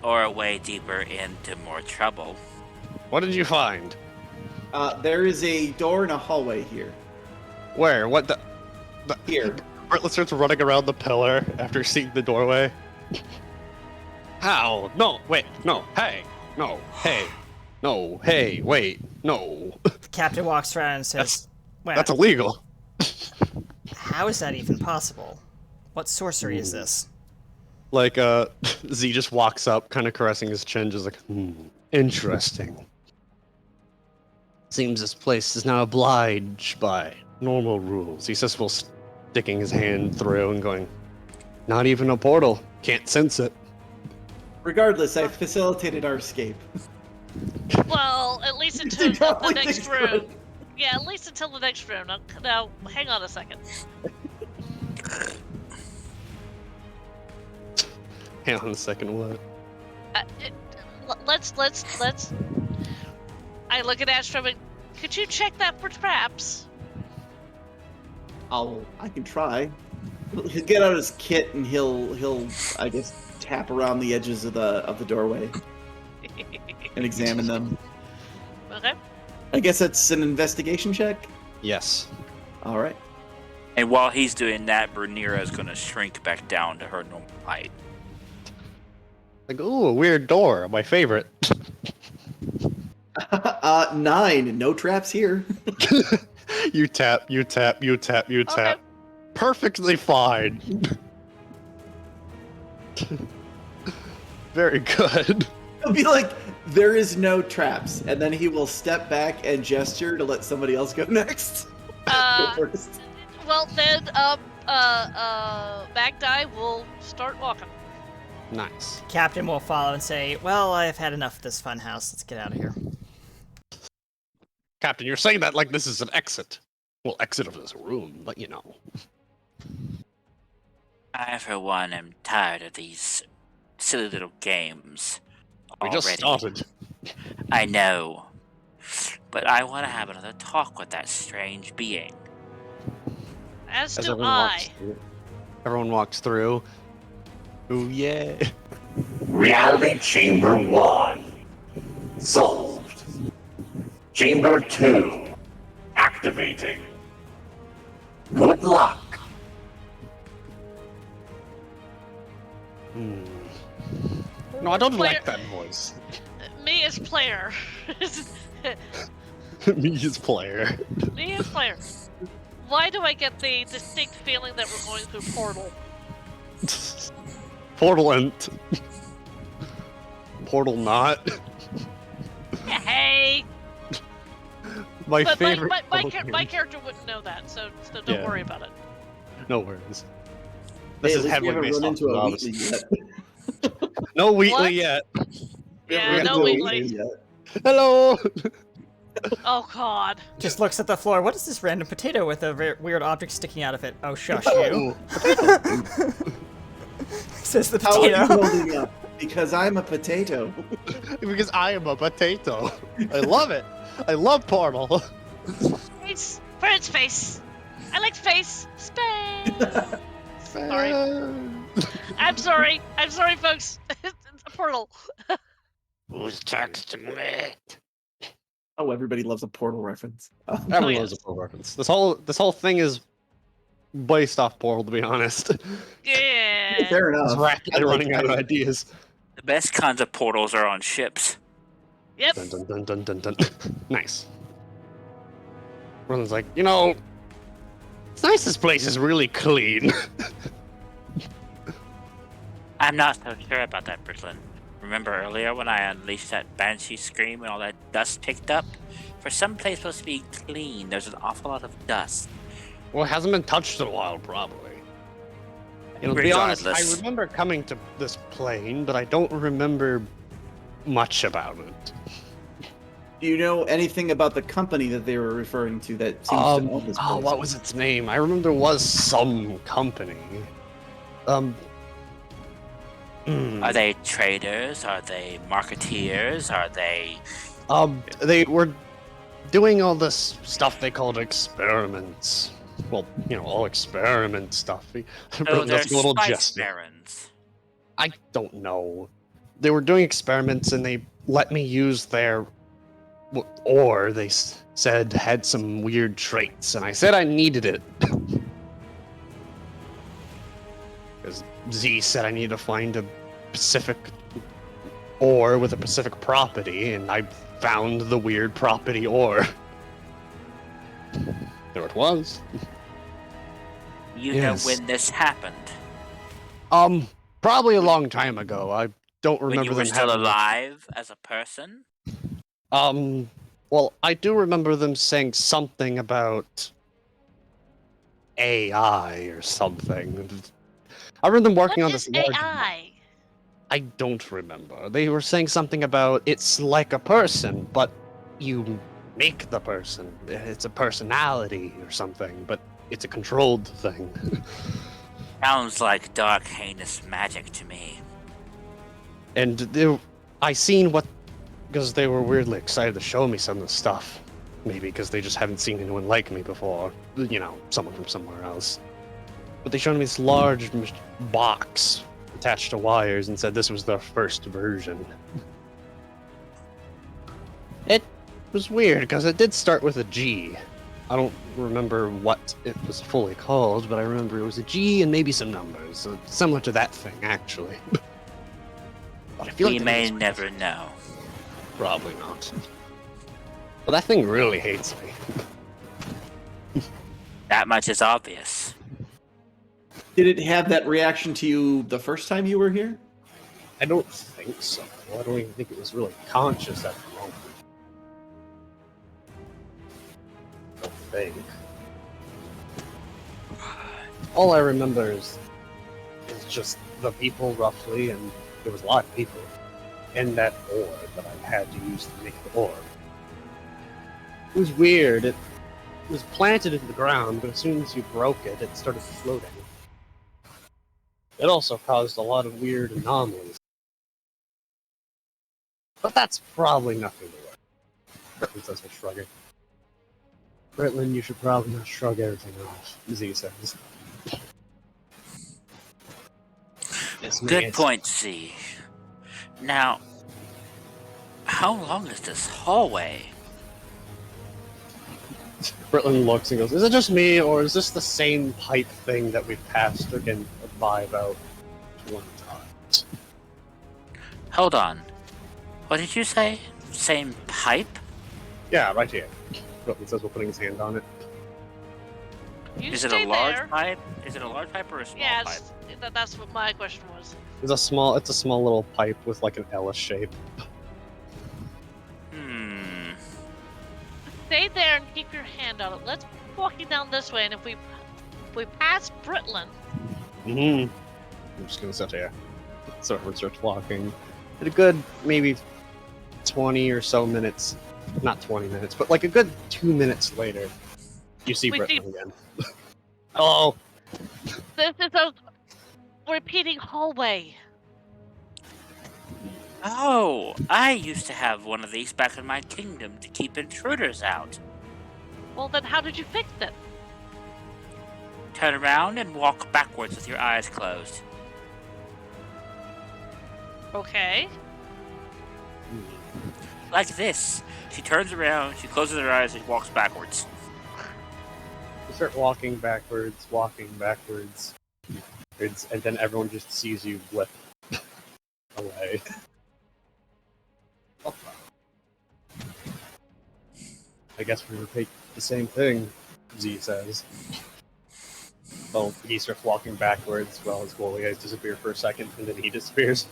Or a way deeper into more trouble. What did you find? There is a door in a hallway here. Where? What the? Here. Bartlett starts running around the pillar after seeing the doorway. How? No, wait, no, hey, no, hey, no, hey, wait, no. The captain walks around and says, "Well, That's illegal. how is that even possible? What sorcery is this?" Like, Z just walks up, kind of caressing his chin, just like, interesting. Seems this place is now obliged by normal rules. He says, while sticking his hand through and going, not even a portal. Can't sense it. Regardless, I facilitated our escape. Well, at least It's until the probably next next room. Yeah, at least until the next room. Now, hang on a second. Hang on a second, what? Let's. I look at Astro and could you check that for traps? I can try. He'll get out his kit and he'll I guess tap around the edges of the doorway and examine them. Okay. I guess that's an investigation check. Yes. All right. And while he's doing that, Bernira is going to shrink back down to her normal height. Like, ooh, a weird door. My favorite. 9. No traps here. You tap. Okay. Perfectly fine. Very good. He'll be like, there is no traps, and then he will step back and gesture to let somebody else go next. Go first. Well then, Magdi will start walking. Nice. Captain will follow and say, "Well, I've had enough of this fun house. Let's get out of here." Captain, you're saying that like this is an exit. Well, exit of this room, but you know. I, for one, am tired of these silly little games. We just started. I know. But I want to have another talk with that strange being. As As do everyone walks I. through. Everyone walks through. Ooh, yeah. Reality Chamber 1. Solved. Chamber 2. Activating. Good luck. No, I don't Player- like that voice. Me as player. Me as player. Me as player. Why do I get the distinct feeling that we're going through Portal? Portal and Portal not. Hey! My But favorite. my Pokemon. character wouldn't know that, so don't Yeah. worry about it. No worries. Hey, This at is least we heavily haven't based run off into a Robb's. Wheatley yet. No Wheatley What? yet. Yeah, We haven't no run into a Wheatley. yet. Hello. Oh god. Just looks at the floor. What is this random potato with a weird object sticking out of it? Oh, shush you. Says the How are you potato. holding up? Because I'm a potato. Because I am a potato. I love it. I love Portal. Face! For its face! I like face! Space! Sorry. I'm sorry. I'm sorry, folks. It's a portal. Who's texting me? Oh, everybody loves a Portal reference. Everyone yes. loves a Portal reference. This whole thing is based off Portal, to be honest. Yeah. Fair It's enough. rapidly running out of ideas. The best kinds of portals are on ships. Yep. Dun dun dun dun dun dun. Nice. Ronan's like, you know, it's nice this place is really clean. I'm not so sure about that, Brooklyn. Remember earlier when I unleashed that banshee scream and all that dust picked up? For some place supposed to be clean, there's an awful lot of dust. Well, it hasn't been touched in a while, probably. You know, to be honest, I Regardless. remember coming to this plane, but I don't remember much about it. Do you know anything about the company that they were referring to that seems to own this place? Oh, what was its name? I remember there was some company. Are they traders? Are they marketeers? Are they... They were doing all this stuff they called experiments. Well, you know, all experiment stuff. Oh, they're That's a little spice jest. barons. I don't know. They were doing experiments and they let me use their ore. They said had some weird traits, and I said I needed it. Because Z said I needed to find a specific ore with a specific property, and I found the weird property ore. There it was. You Yes. know when this happened? Probably a long time ago. I don't When remember you were them still having alive as a person? Well, I do remember them saying something about AI or something. I remember them working What on is this large. AI? I don't remember. They were saying something about it's like a person, but you make the person. It's a personality or something, but it's a controlled thing. Sounds like dark, heinous magic to me. And I seen what, because they were weirdly excited to show me some of the stuff. Maybe because they just haven't seen anyone like me before. You know, someone from somewhere else. But they showed me this large box attached to wires and said this was their first version. It was weird because it did start with a G. I don't remember what it was fully called, but I remember it was a G and maybe some numbers. So similar to that thing, actually. But I feel We like may that was- never know. Probably not. But that thing really hates me. That much is obvious. Did it have that reaction to you the first time you were here? I don't think so. I don't even think it was really conscious at the moment. I don't think. All I remember is just the people roughly, and there was a lot of people in that orb that I had to use to make the orb. It was weird. It was planted in the ground, but as soon as you broke it, it started floating. It also caused a lot of weird anomalies. But that's probably nothing to worry. Britland says we're shrugging. Britland, you should probably not shrug everything off, Z says. Yes, Good yes. point, Z. Now, how long is this hallway? Britland looks and goes, is it just me, or is this the same pipe thing that we've passed again by about 20 times? Hold on. What did you say? Same pipe? Yeah, right here. Britland says we're putting his hand on it. You Is it stay a large there. pipe? Is it a large pipe or a small pipe? Yes, that's what my question was. It's a small little pipe with like an L shape. Stay there and keep your hand on it. Let's keep walking down this way, and if we pass Britland, Mm-hmm. I'm just gonna sit here. So everyone starts walking. At a good maybe 20 or so minutes, not 20 minutes, but like a good 2 minutes later, you see We see- Britland again. Hello. this is a repeating hallway. Oh, I used to have one of these back in my kingdom to keep intruders out. Well, then how did you fix it? Turn around and walk backwards with your eyes closed. Okay. Like this. She turns around, she closes her eyes, and walks backwards. You start walking backwards, and then everyone just sees you blip away. I guess we repeat the same thing, Z says. Well, he starts walking backwards while his goalie eyes disappear for a second, and then he disappears.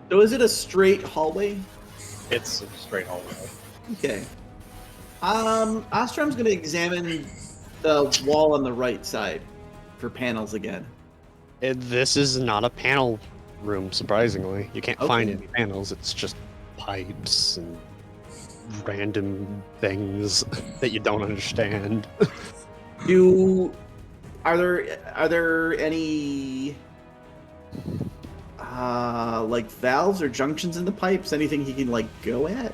So is it a straight hallway? It's a straight hallway. Okay. Ostrom's gonna examine the wall on the right side for panels again. This is not a panel room, surprisingly. You can't find Okay. any panels, it's just pipes and random things that you don't understand. Are there any like valves or junctions in the pipes? Anything he can like go at?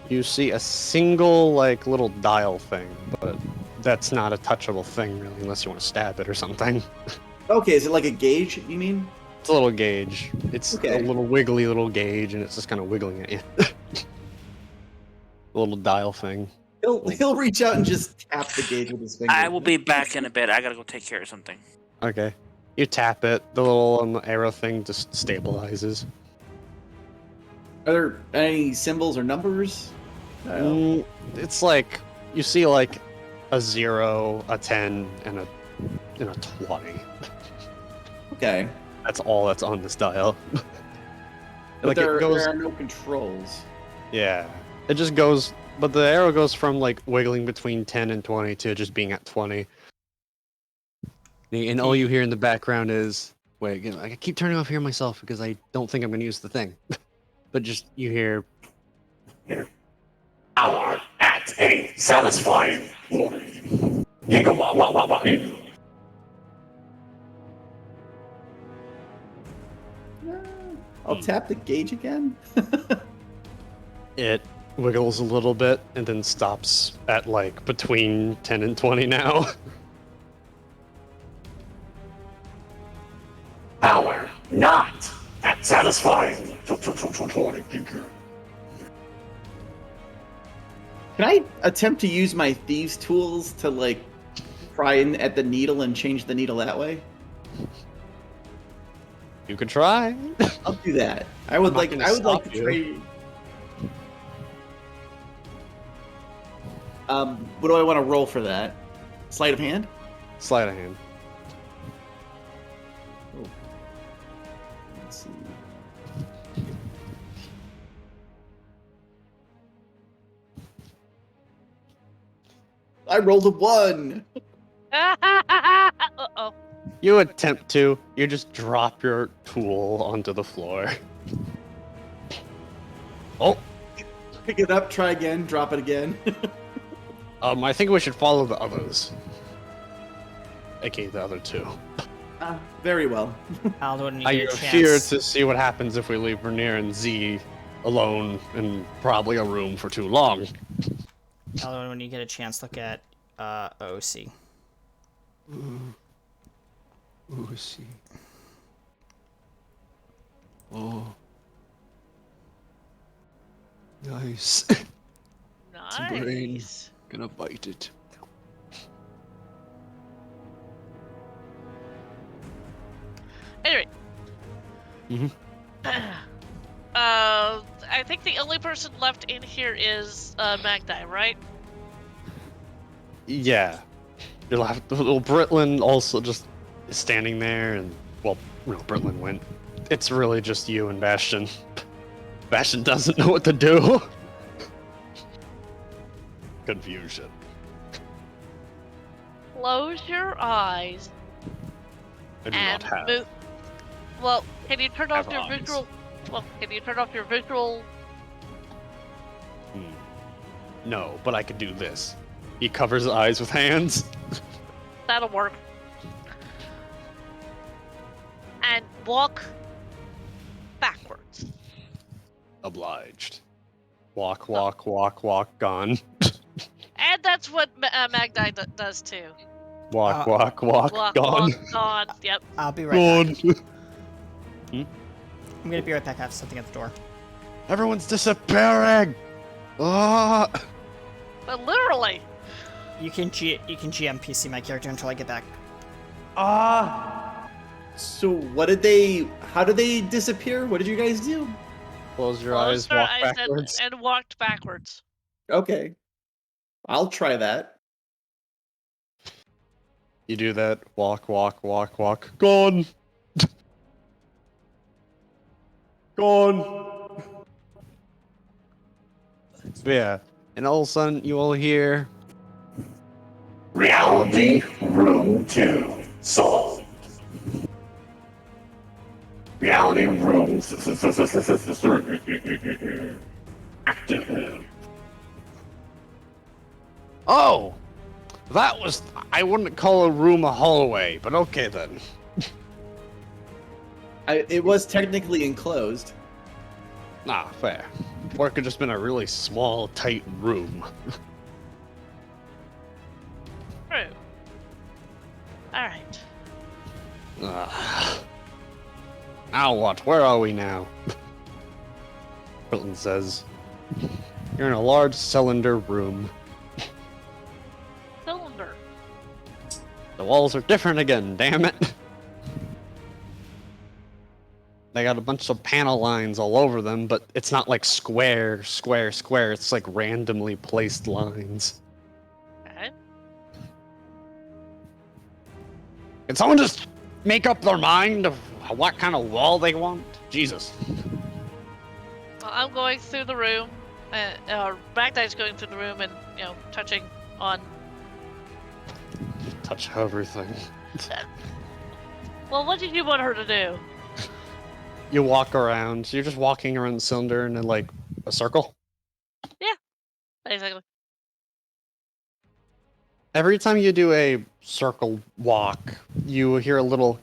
You see a single, like, little dial thing, but that's not a touchable thing, really, unless you want to stab it or something. Okay, is it like a gauge, you mean? It's a little gauge. It's Okay. a little wiggly little gauge, and it's just kind of wiggling at you. A little dial thing. He'll reach out and just tap the gauge with his finger. I will be back in a bit. I gotta go take care of something. Okay. You tap it, the little arrow thing just stabilizes. Are there any symbols or numbers? It's like, you see like a 0, a 10, and a 20. Okay. That's all that's on this dial. But Like, there it goes, are no controls. yeah. It just goes, but the arrow goes from like wiggling between 10 and 20 to just being at 20. And all you hear in the background is, wait, I keep turning off here myself because I don't think I'm going to use the thing. But just, you hear, Hour at a satisfying gigawatt. I'll tap the gauge again. it wiggles a little bit and then stops at like between 10 and 20 now. Hour not at satisfying. Can I attempt to use my thieves' tools to like pry in at the needle and change the needle that way? You could try. I'll do that. I would I'm not like. gonna I would like stop to you. trade. What do I want to roll for that? Sleight of hand. Sleight of hand. Let's see. I rolled a 1. Uh-oh. You attempt to. You just drop your tool onto the floor. Oh, Pick it up, try again, drop it again. I think we should follow the others. AKA the other two. Very well. Aldo, when you I get a fear chance, to see what happens if we leave Vernier and Z alone in probably a room for too long. Aldo, when you get a chance, look at OC. Oh, see. Oh. Nice. brain. Nice. Gonna bite it. Anyway. Mhm. I think the only person left in here is Magdi, right? Yeah. You'll have little Britlin also just is standing there, and well, no, Britlin went. It's really just you and Bastion. Bastion doesn't know what to do. Confusion. Close your eyes I do and not have. move. Well, can you turn off have your eyes. visual? Well, can you turn off your visual? No, but I could do this. He covers his eyes with hands. That'll work. And walk backwards. Obliged. Walk, walk, walk, walk, gone. And that's what Magdi does too. Walk, walk, walk, Walk, gone. walk, gone. Yep. I'll be right back. Gone. I'm gonna be right back. I have something at the door. Everyone's disappearing! Ah! But literally. You can GM PC my character until I get back. So how did they disappear? What did you guys do? Close your Closed eyes, our walk eyes backwards. and walked backwards. Okay. I'll try that. You do that, walk, walk, walk, walk. Gone! Gone! But yeah, and all of a sudden you all hear... Reality Room 2 solved. Reality Room active. Oh! That was... I wouldn't call a room a hallway, but okay then. It was technically enclosed. Nah, fair. Or it could just been a really small, tight room. True. Alright. Now what? Where are we now? Hilton says. You're in a large cylinder room. Cylinder. The walls are different again, damn it. They got a bunch of panel lines all over them, but it's not like square, square, square. It's like randomly placed lines. Okay. Can someone just make up their mind of what kind of wall they want? Jesus. Well, I'm going through the room. Baghdad's going through the room and, touching on. Touch everything. Well, what did you want her to do? You walk around. You're just walking around the cylinder in like a circle. Basically. Every time you do a circle walk, you hear a little.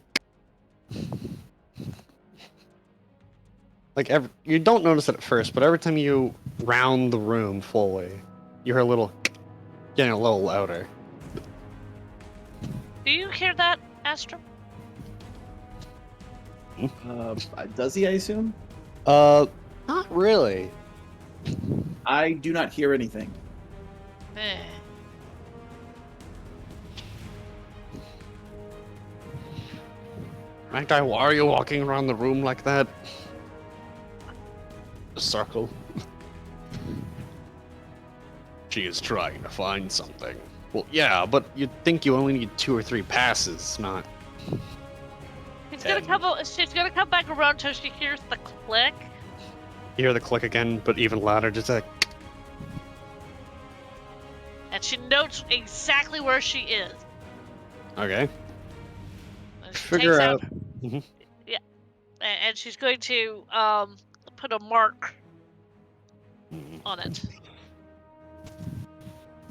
You don't notice it at first, but every time you round the room fully, you hear a little. Getting a little louder. Do you hear that, Astrum? Does he, I assume? Not really. I do not hear anything. Eh. Magdi, why are you walking around the room like that? A circle. She is trying to find something. Well, yeah, but you'd think you only need 2 or 3 passes, not... She's gonna come back around till she hears the click. You hear the click again, but even louder, just like... And she notes exactly where she is. Okay. And she Figure takes out... Mhm. Yeah. And she's going to put a mark on it.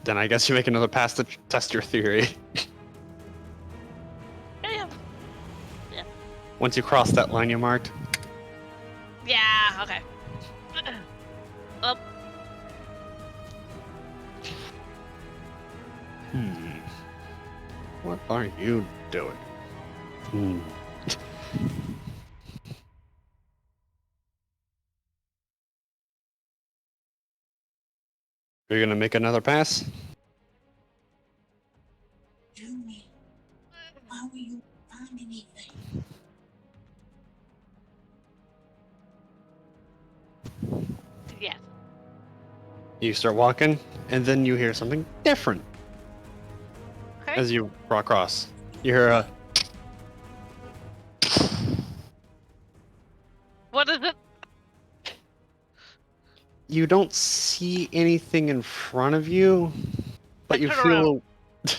Then I guess you make another pass to test your theory. Yeah. Once you cross that line you marked. Yeah, okay. What are you doing? You're gonna make another pass? Junie, how will you find anything? Yeah. You start walking, and then you hear something different Okay. as you draw across. You hear a... What is it? You don't see anything in front of you, but you turn feel...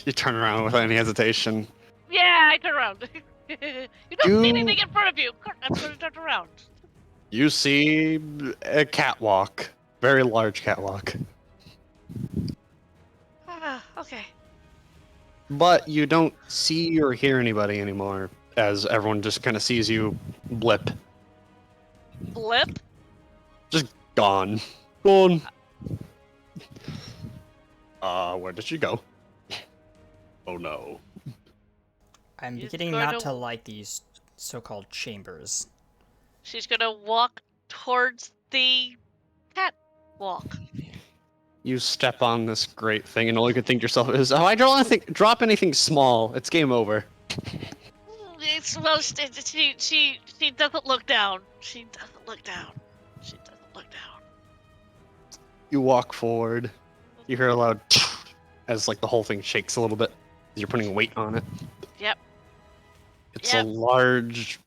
You turn around without any hesitation. Yeah, I turn around. You don't see anything in front of you. I'm gonna turn around. You see a catwalk. Very large catwalk. Okay. But you don't see or hear anybody anymore, as everyone just kind of sees you blip. Blip? Just gone. Gone. Where did she go? Oh no. I'm He's beginning going not to- to like these so-called chambers. she's gonna walk towards the catwalk. You step on this great thing, and all you can think to yourself is, "Oh, I drop anything small, it's game over." Well, she doesn't look down. She doesn't look down. She doesn't look down. You walk forward. You hear a loud as like the whole thing shakes a little bit. You're putting weight on it. Yep. It's Yep. a large,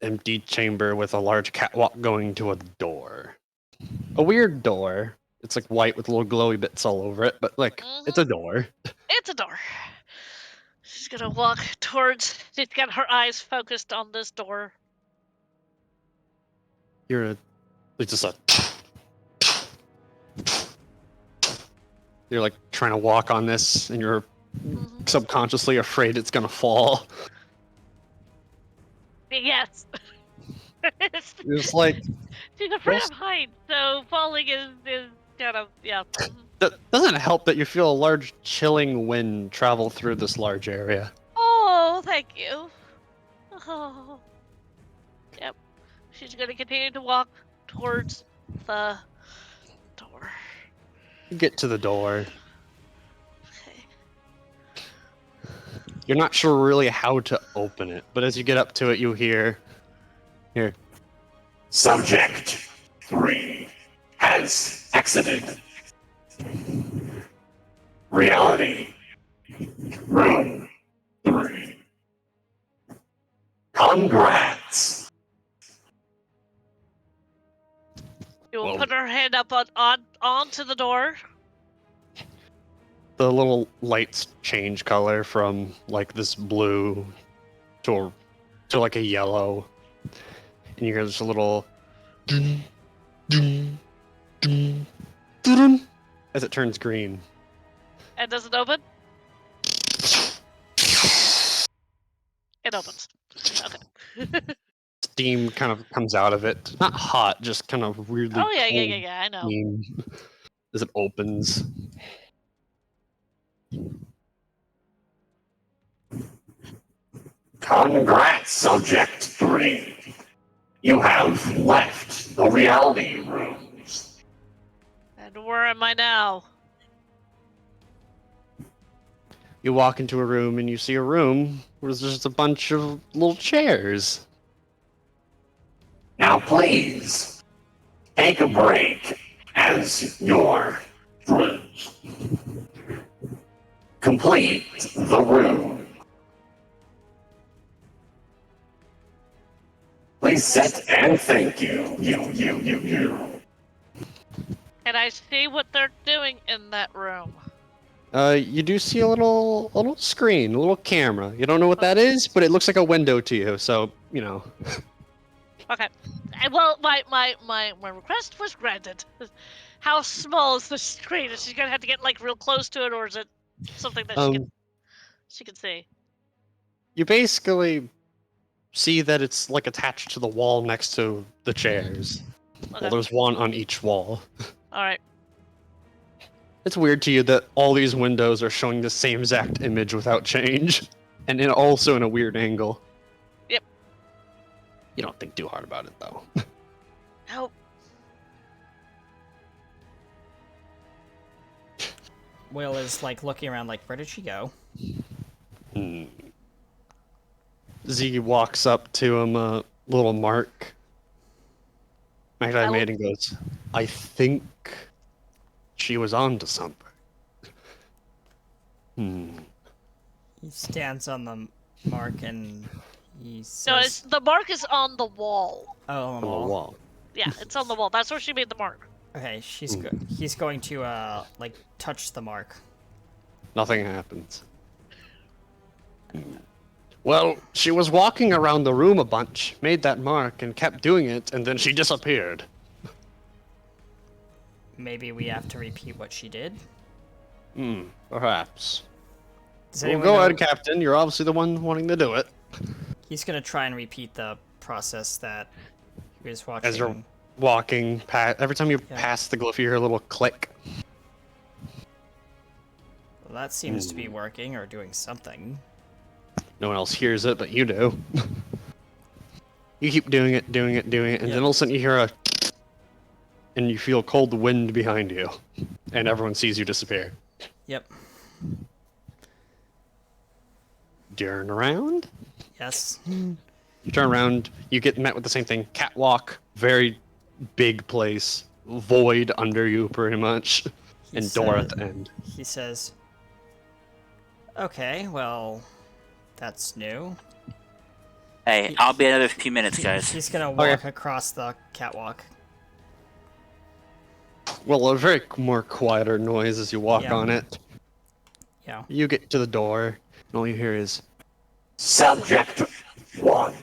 empty chamber with a large catwalk going to a door. A weird door. It's like white with little glowy bits all over it, but like it's a door. It's a door. She's gonna walk towards. She's got her eyes focused on this door. It's just a. You're like trying to walk on this, and you're subconsciously afraid it's gonna fall. Yes. It's like She's afraid Rest- of heights, so falling is kind of yeah. doesn't help that you feel a large chilling wind travel through this large area. Oh, thank you. Oh. Yep. She's gonna continue to walk towards the door. You get to the door. Okay. You're not sure really how to open it, but as you get up to it, you hear. Subject 3 has exited. Reality. Room 3. Congrats. You will Well- put her hand up onto the door. The little lights change color from like this blue to like a yellow, and you hear this little dun, dun, dun, dun, as it turns green. And does it open? It opens. Okay. Steam kind of comes out of it, not hot, just kind of weirdly. Oh yeah, cold I know. steam as it opens. Congrats, Subject 3. You have left the reality rooms. And where am I now? You walk into a room and you see a room where there's just a bunch of little chairs. Now please, take a break as your friends. Complete the room. Please sit and thank you. You. Can I see what they're doing in that room? You do see a little screen, a little camera. You don't know what that is, but it looks like a window to you. So you know. Okay. Well, my request was granted. How small is the screen? Is she gonna have to get like real close to it, or is it something that she can see? You basically see that it's like attached to the wall next to the chairs. Okay. Well, there's one on each wall. All right. It's weird to you that all these windows are showing the same exact image without change, and also in a weird angle. Yep. You don't think too hard about it, though. Nope. Will is like looking around, like, where did she go? Z walks up to him, a little mark. Magdalene Maiden goes, I think she was on to something. He stands on the mark and he says, No, the mark is on the wall. "Oh, on On the the wall." wall. Yeah, it's on the wall. That's where she made the mark. Okay, he's going to like touch the mark. Nothing happens. Well, she was walking around the room a bunch, made that mark, and kept doing it, and then she disappeared. Maybe we have to repeat what she did. Perhaps. Does Well, anyone go know- ahead, Captain. You're obviously the one wanting to do it. He's gonna try and repeat the process that he was watching. As you're walking past, every time you pass the glyph, you hear a little click. Well, that seems to be working or doing something. No one else hears it, but you do. You keep doing it, and Yep. then all of a sudden you hear a, and you feel cold wind behind you, and everyone sees you disappear. Yep. Turn around. Yes. You turn around. You get met with the same thing. Catwalk, very big place, void under you, pretty much, He and door at said- the end. He says, "Okay, well, that's new." Hey, I'll be another few minutes, guys. He's gonna Okay. walk across the catwalk. Well, a very more quieter noise as you walk Yeah. on it. Yeah. You get to the door, and all you hear is, Subject 1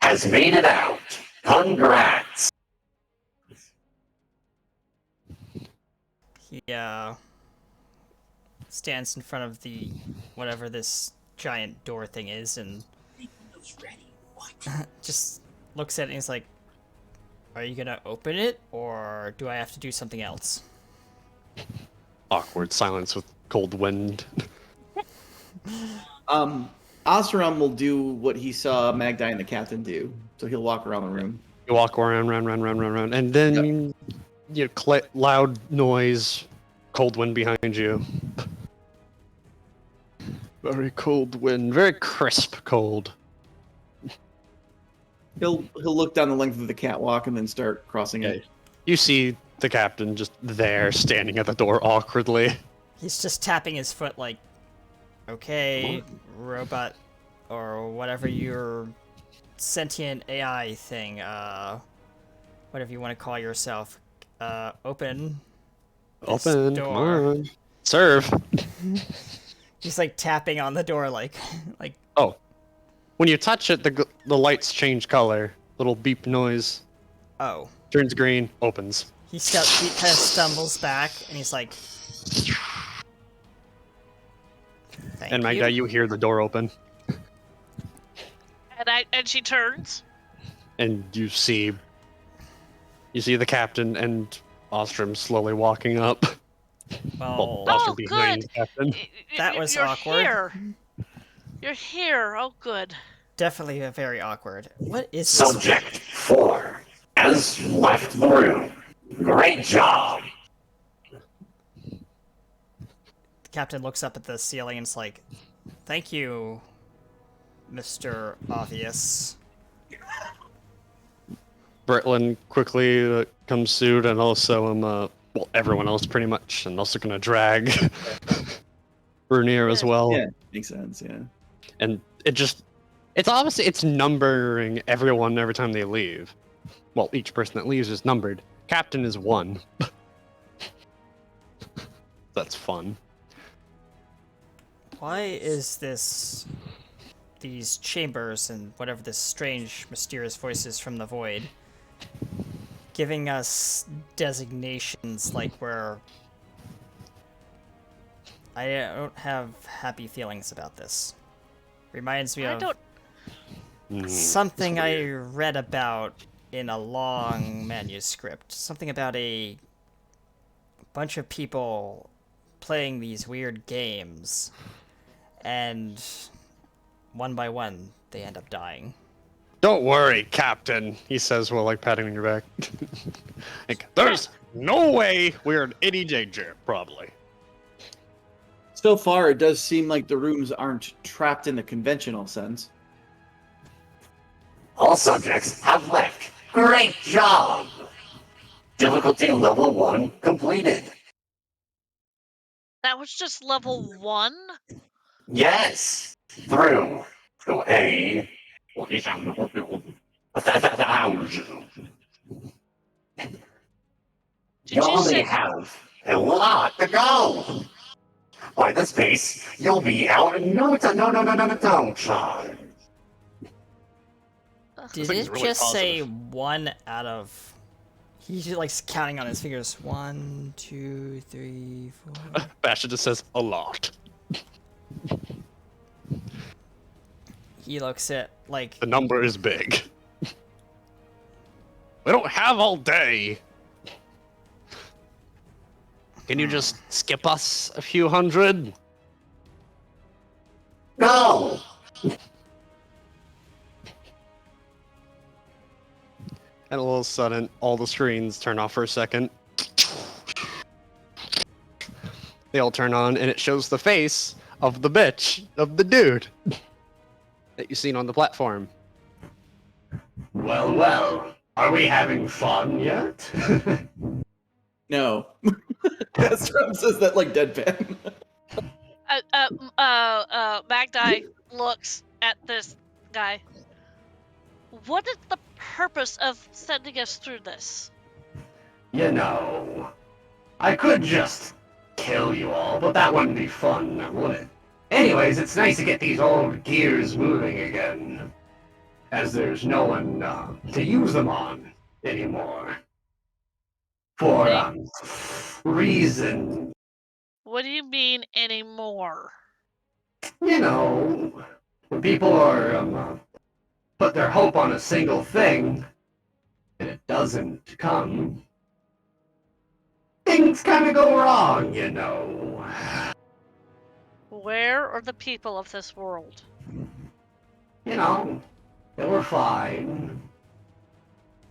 has made it out. Congrats. He stands in front of the whatever this giant door thing is and just looks at it and he's like, "Are you gonna open it, or do I have to do something else?" awkward silence with cold wind. Osram will do what he saw Magdai and the captain do. So he'll walk around the room. You walk around, round, and then you loud noise, cold wind behind you. Very cold wind, very crisp cold. He'll look down the length of the catwalk and then start crossing it. You see the captain just there, standing at the door awkwardly. He's just tapping his foot like, "Okay, robot, or whatever your sentient AI thing, whatever you want to call yourself, open this Open, door." come on. Serve. He's like tapping on the door like, Oh. When you touch it, the lights change color. Little beep noise. oh. Turns green, opens. He kind of stumbles back and he's like, "Thank And you." Magda, you hear the door open. And she turns. And you see the captain and Ostrom slowly walking up. Well, Ostrom Oh, behind good. the captain. That was You're awkward. Here. You're here. Oh, good. definitely very awkward. What is this? Subject 4 has left the room. Great job. The captain looks up at the ceiling and is like, "Thank you, Mr. Obvious." Brittlin quickly comes suit, and also everyone else pretty much, and also gonna drag Brunier as well. Yeah, makes sense. Yeah. And it's numbering everyone every time they leave. Well, each person that leaves is numbered. Captain is 1. That's fun. Why is these chambers and whatever this strange, mysterious voices from the void giving us designations like I don't have happy feelings about this. Reminds me I of don't. something I read about in a long manuscript. Something about a bunch of people playing these weird games, and one by one they end up dying. Don't worry, Captain, he says while patting on your back. There's no way we're in any danger, probably. So far, it does seem like the rooms aren't trapped in the conventional sense. All subjects have left. Great job. Difficulty level 1 completed. That was just level 1? Yes. Through to A. Did You you only say... have a lot to go. By this pace, you'll be out in no time. Did thing's it really just say positive. 1 out of... He's just like counting on his fingers. 1, 2, 3, 4. Basha just says a lot. He looks at like The number is big. We don't have all day. Can you just skip us a few hundred? No. And all of a sudden, all the screens turn off for a second. They all turn on, and it shows the face of the bitch, of the dude that you've seen on the platform. Well, well. Are we having fun yet? No. Astrom says that like deadpan. Magdi looks at this guy. What is the purpose of sending us through this? You know, I could just kill you all, but that wouldn't be fun, now would it? Anyways, it's nice to get these old gears moving again, as there's no one to use them on anymore. For reason, What do you mean anymore? you know, when people are put their hope on a single thing, and it doesn't come, things kind of go wrong, you know. Where are the people of this world? You know, they were fine.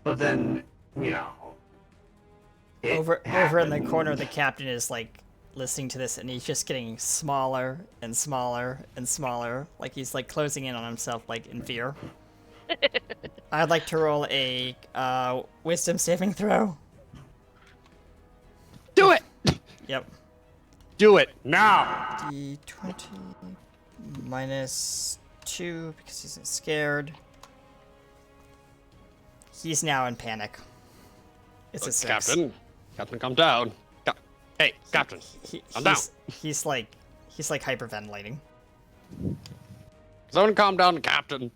But then, you know. it Over in the happened. corner, the captain is like listening to this, and he's just getting smaller and smaller and smaller, like he's like closing in on himself, like in fear. I'd like to roll a wisdom saving throw. Do it! Yep. Do it now! D20 minus 2 because he's scared. He's now in panic. It's a 6. Captain, calm down. Hey, Captain, calm down. He's like hyperventilating. Someone calm down, Captain.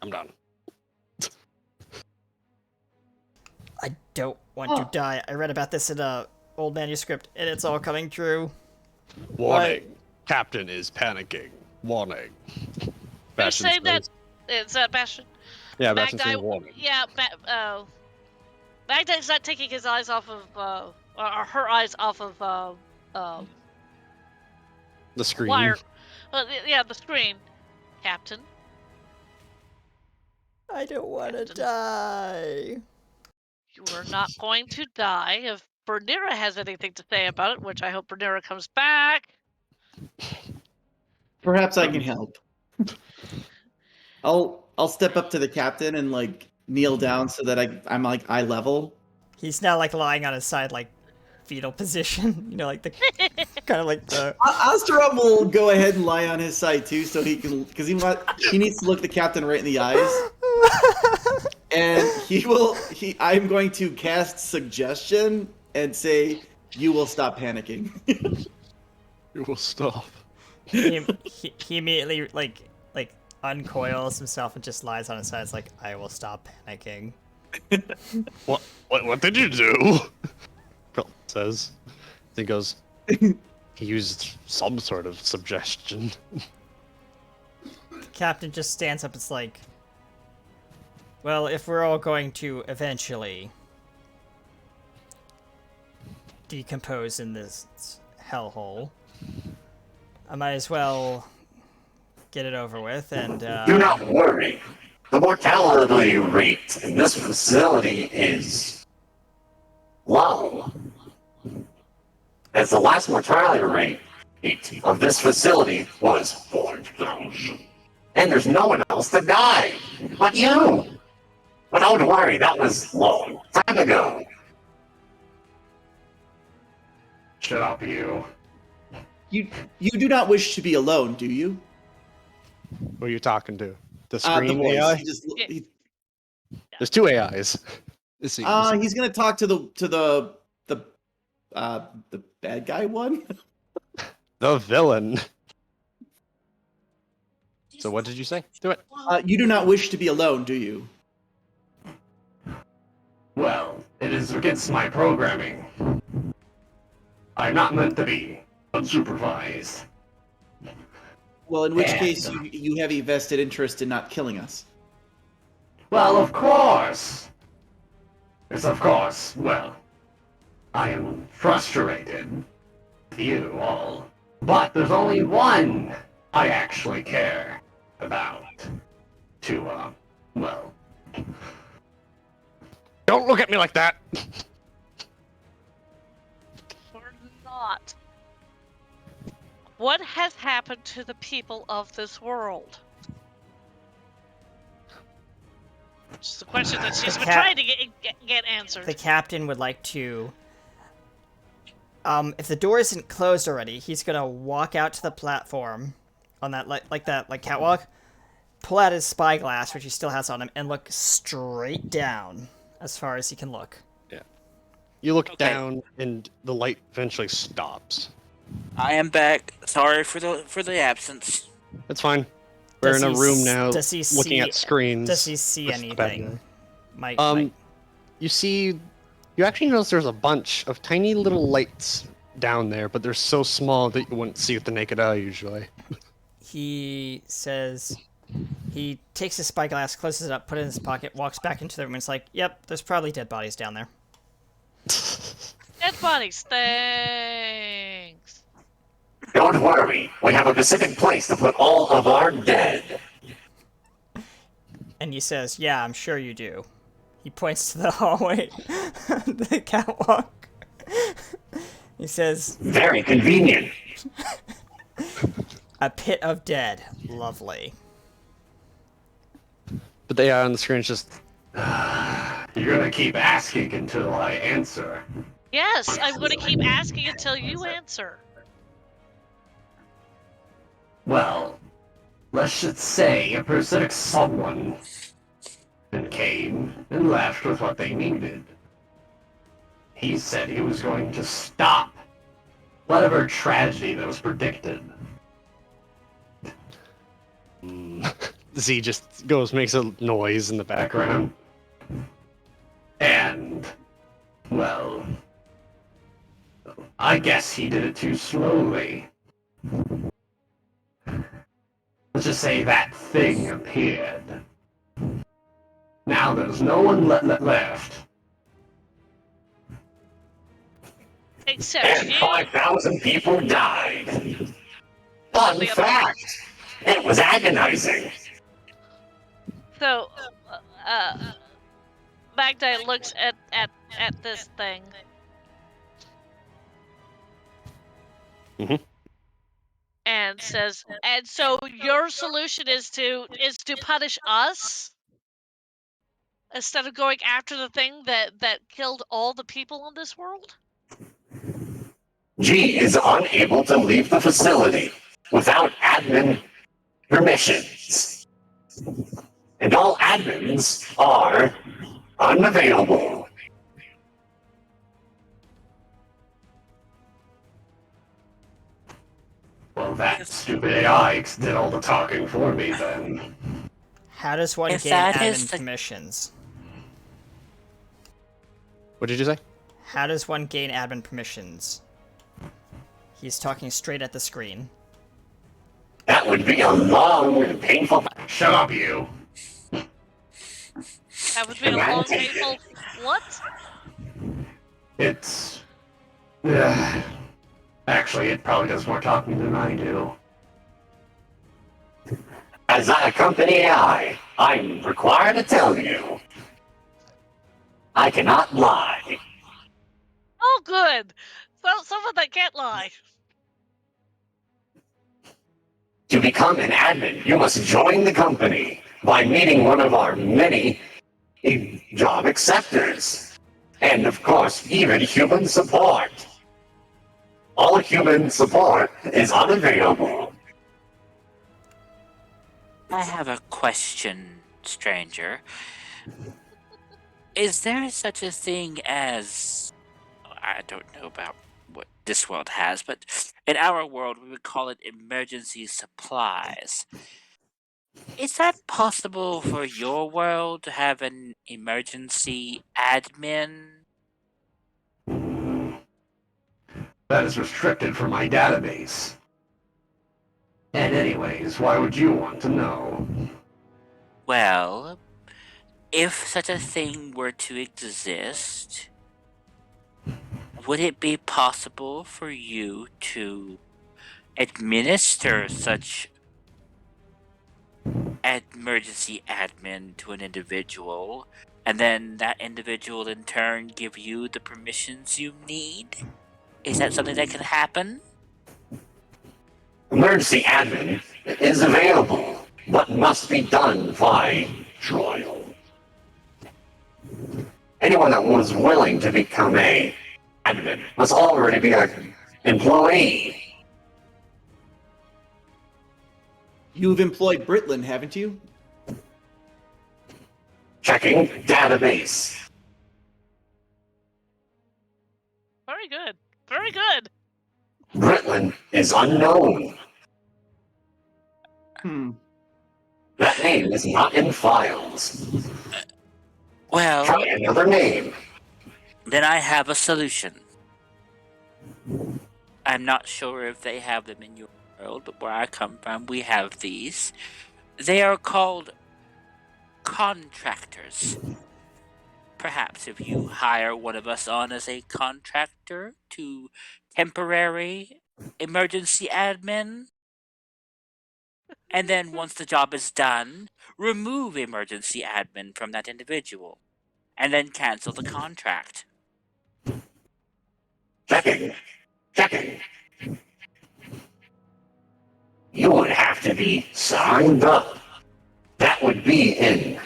Calm down. I don't want to die. I read about this in a old manuscript, and it's all coming true. Warning. Captain is panicking. Warning. They're Bastion saying that. says- Is that Bastion? Yeah, Bastion says Magdi, warning. yeah, Magdi's not taking his eyes off of, or her eyes off of, The screen. wire. Yeah, the screen. Captain. I don't want to Captain. die. You are not going to die. If Bernira has anything to say about it, which I hope Bernira comes back. Perhaps I can help. I'll step up to the captain and like kneel down so that I'm like eye level. He's now like lying on his side, like fetal position. You know, like the kind of like the. Astaram will go ahead and lie on his side too, so he can, because he needs to look the captain right in the eyes, and I'm going to cast suggestion and say, "You will stop panicking." You will stop. he immediately like uncoils himself and just lies on his side. It's like, I will stop panicking. What did you do? Krill says. He goes, he used some sort of suggestion. The captain just stands up. It's like, well, if we're all going to eventually decompose in this hellhole, I might as well get it over with and Do not worry. The mortality rate in this facility is low. As the last mortality rate of this facility was 4,000. And there's no one else to die but you. But don't worry, that was long time ago. Shut up, you. You do not wish to be alone, do you? Who are you talking to? The The screen voice. AI? There's two AIs. It seems. He's gonna talk to the bad guy one. The villain. So what did you say? Do it. You do not wish to be alone, do you? Well, it is against my programming. I'm not meant to be unsupervised. Well, in which And- case you have a vested interest in not killing us. Well, of course. Yes, of course. Well, I am frustrated with you all. But there's only one I actually care about. To, well, Don't look at me like that! Or not. What has happened to the people of this world? Which is the question that she's been trying to get answered. The captain would like to... if the door isn't closed already, he's gonna walk out to the platform on that, like catwalk, pull out his spyglass, which he still has on him, and look straight down as far as he can look. Yeah. You look Okay. down, and the light eventually stops. I am back. Sorry for the absence. It's fine. We're Does in a he room s- now, does he looking see- at screens. Does he see with the bed anything? there. Mike. You see, you actually notice there's a bunch of tiny little lights down there, but they're so small that you wouldn't see with the naked eye usually. He says... He takes his spyglass, closes it up, put it in his pocket, walks back into the room, and it's like, yep, there's probably dead bodies down there. Dead bodies, thanks. Don't worry, we have a specific place to put all of our dead. And he says, yeah, I'm sure you do. He points to the hallway, the catwalk. He says, Very convenient. a pit of dead. Lovely. But they are on the screen, it's just, You're gonna keep asking until I answer. Yes, I'm going to keep asking until you answer. Well, let's just say a specific someone and came and left with what they needed. He said he was going to stop whatever tragedy that was predicted. Z just goes, makes a noise in the background. And, well, I guess he did it too slowly. Let's just say that thing appeared. Now there's no one left. Except And you. 5,000 people died. Fun fact! It was agonizing. So, Magda looks at this thing. Mhm. And says, and so your solution is to punish us instead of going after the thing that killed all the people in this world? G is unable to leave the facility without admin permissions. And all admins are unavailable. Well, that stupid AI did all the talking for me then. How does one If gain that is admin the- permissions? What did you say? How does one gain admin permissions? He's talking straight at the screen. That would be a long and painful... Shut up, you. That would be a long, painful. What? It's... actually, it probably does more talking than I do. As a company AI, I'm required to tell you. I cannot lie. Oh, good. So someone that can't lie. To become an admin, you must join the company by meeting one of our many job acceptors. And of course, even human support. All human support is unavailable. I have a question, stranger. Is there such a thing as... I don't know about what this world has, but in our world we would call it emergency supplies. Is that possible for your world to have an emergency admin? That is restricted from my database. And anyways, why would you want to know? Well, if such a thing were to exist, would it be possible for you to administer such emergency admin to an individual, and then that individual in turn give you the permissions you need? Is that something that can happen? Emergency admin is available, but must be done by trial. Anyone that was willing to become a admin must already be an employee. You've employed Britlin, haven't you? Checking database. Very good. Very good. Britlin is unknown. That name is not in files. Well, Try another name. then I have a solution. I'm not sure if they have them in your world, but where I come from, we have these. They are called contractors. Perhaps if you hire one of us on as a contractor to temporary emergency admin, and then once the job is done, remove emergency admin from that individual, and then cancel the contract. Checking. Checking. You would have to be signed up. That would be in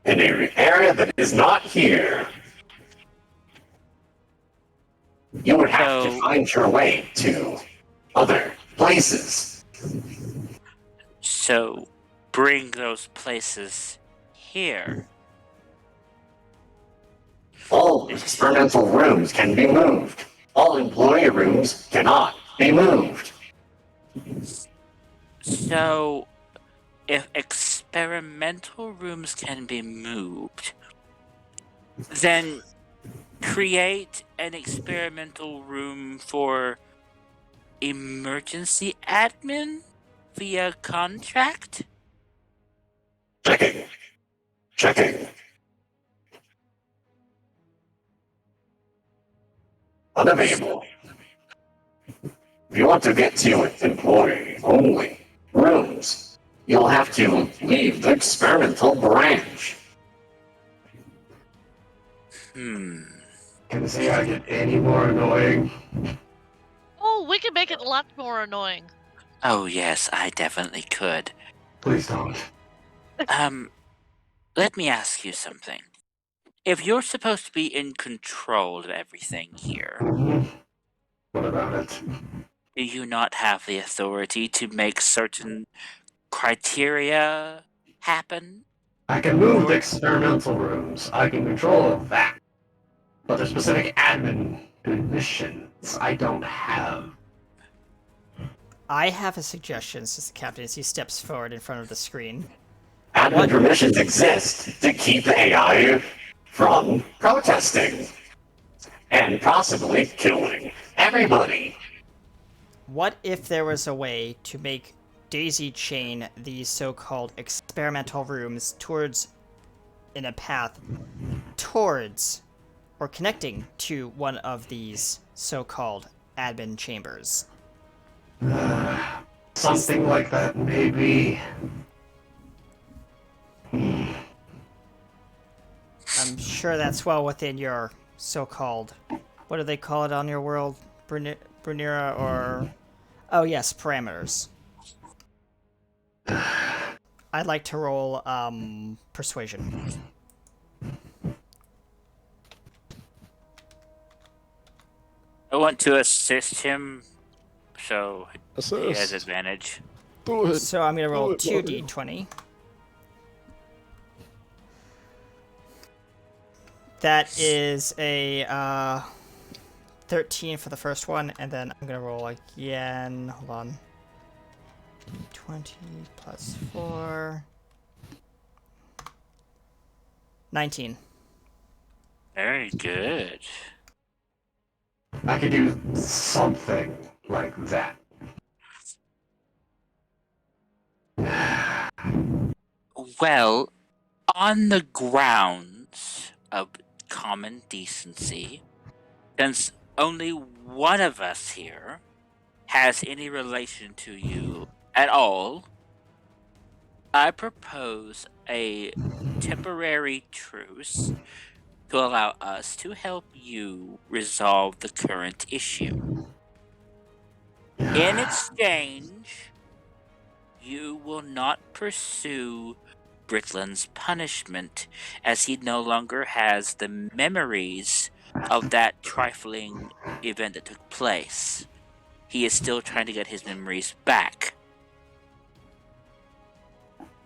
an area that is not here. You would have to find your way to other places. So, bring those places here. All experimental rooms can be moved. All employee rooms cannot be moved. So, if experimental rooms can be moved, then create an experimental room for emergency admin via contract? Checking. Checking. Unavailable. If you want to get to employee-only rooms, you'll have to leave the experimental branch. Can this AI get any more annoying? Oh, we can make it a lot more annoying. Oh yes, I definitely could. Please don't. Let me ask you something. If you're supposed to be in control of everything here, What about it? do you not have the authority to make certain criteria happen? I can move the experimental rooms. I can control that. But the specific admin permissions I don't have. I have a suggestion, says the captain as he steps forward in front of the screen. Admin permissions exist to keep the AI from protesting and possibly killing everybody. What if there was a way to make daisy chain these so-called experimental rooms in a path towards or connecting to one of these so-called admin chambers? Something like that, maybe. I'm sure that's well within your so-called, what do they call it on your world? Brunera or... Oh yes, parameters. I'd like to roll, persuasion. I want to assist him, so he has Assist. advantage. Do it. So I'm gonna roll Do it, Mario. 2d20. That is a 13 for the first one, and then I'm gonna roll again. Hold on. 20 plus 4. 19. Very good. I could do something like that. Well, on the grounds of common decency, since only one of us here has any relation to you at all, I propose a temporary truce to allow us to help you resolve the current issue. In exchange, you will not pursue Britlin's punishment, as he no longer has the memories of that trifling event that took place. He is still trying to get his memories back.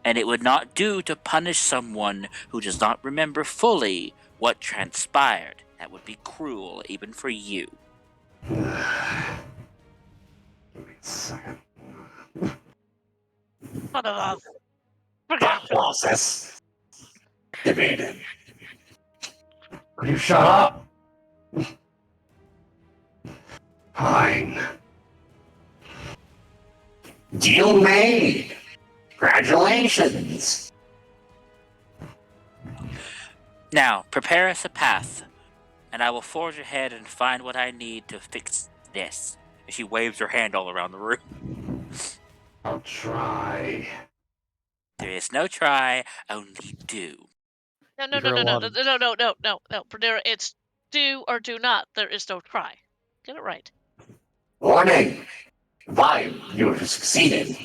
And it would not do to punish someone who does not remember fully what transpired. That would be cruel, even for you. Give me a second. Son of a Thought process. Debated. Will you shut up? Fine. Deal made. Congratulations. Now, prepare us a path, and I will forge ahead and find what I need to fix this. And she waves her hand all around the room. I'll try. There is no try, only do. No, You hear a lot of- no. Pradera, it's do or do not. There is no try. Get it right. Warning! Vibe, you have succeeded.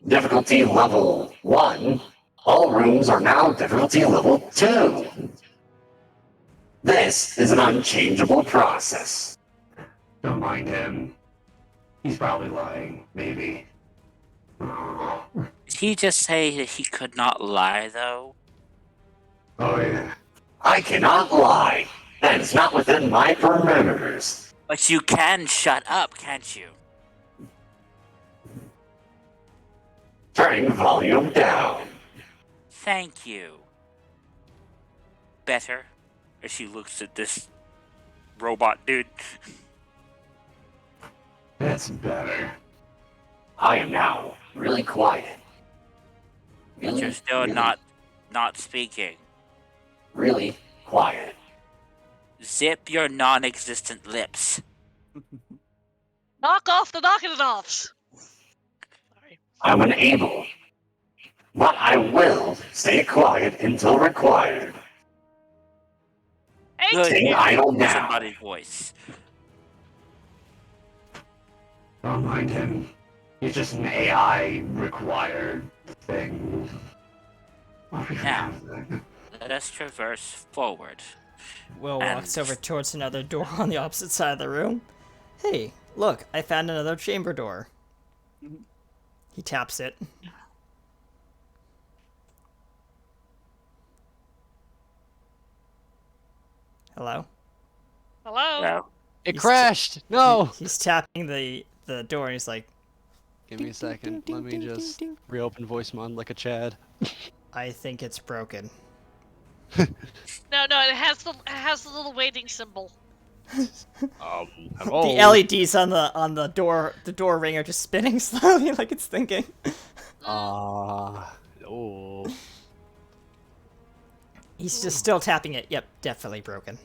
Difficulty level 1. All rooms are now difficulty level 2. This is an unchangeable process. Don't mind him. He's probably lying, maybe. Oh, Did he just say that he could not lie, though? yeah. I cannot lie. That is not within my parameters. But you can shut up, can't you? Turning volume down. Thank you. Better? As she looks at this robot dude. That's better. I am now really quiet. But you're still not speaking. Really quiet. Zip your non-existent lips. Knock off the knocking it offs. Sorry. I'm unable. But I will stay quiet until required. Hey, Good. Stay hear idle now. somebody's voice. Don't mind him. He's just an AI required thing. Now. Let us traverse forward. Will And- walks over towards another door on the opposite side of the room. Hey, look, I found another chamber door. He taps it. Hello? hello. No. It He's- crashed! No! He's tapping the door and he's like, Give me a second. Let me just reopen voice mod like a Chad. I think it's broken. No, it has the little waiting symbol. Hello. The LEDs on the door ring are just spinning slowly like it's thinking. Oh. He's just still tapping it. Yep, definitely broken.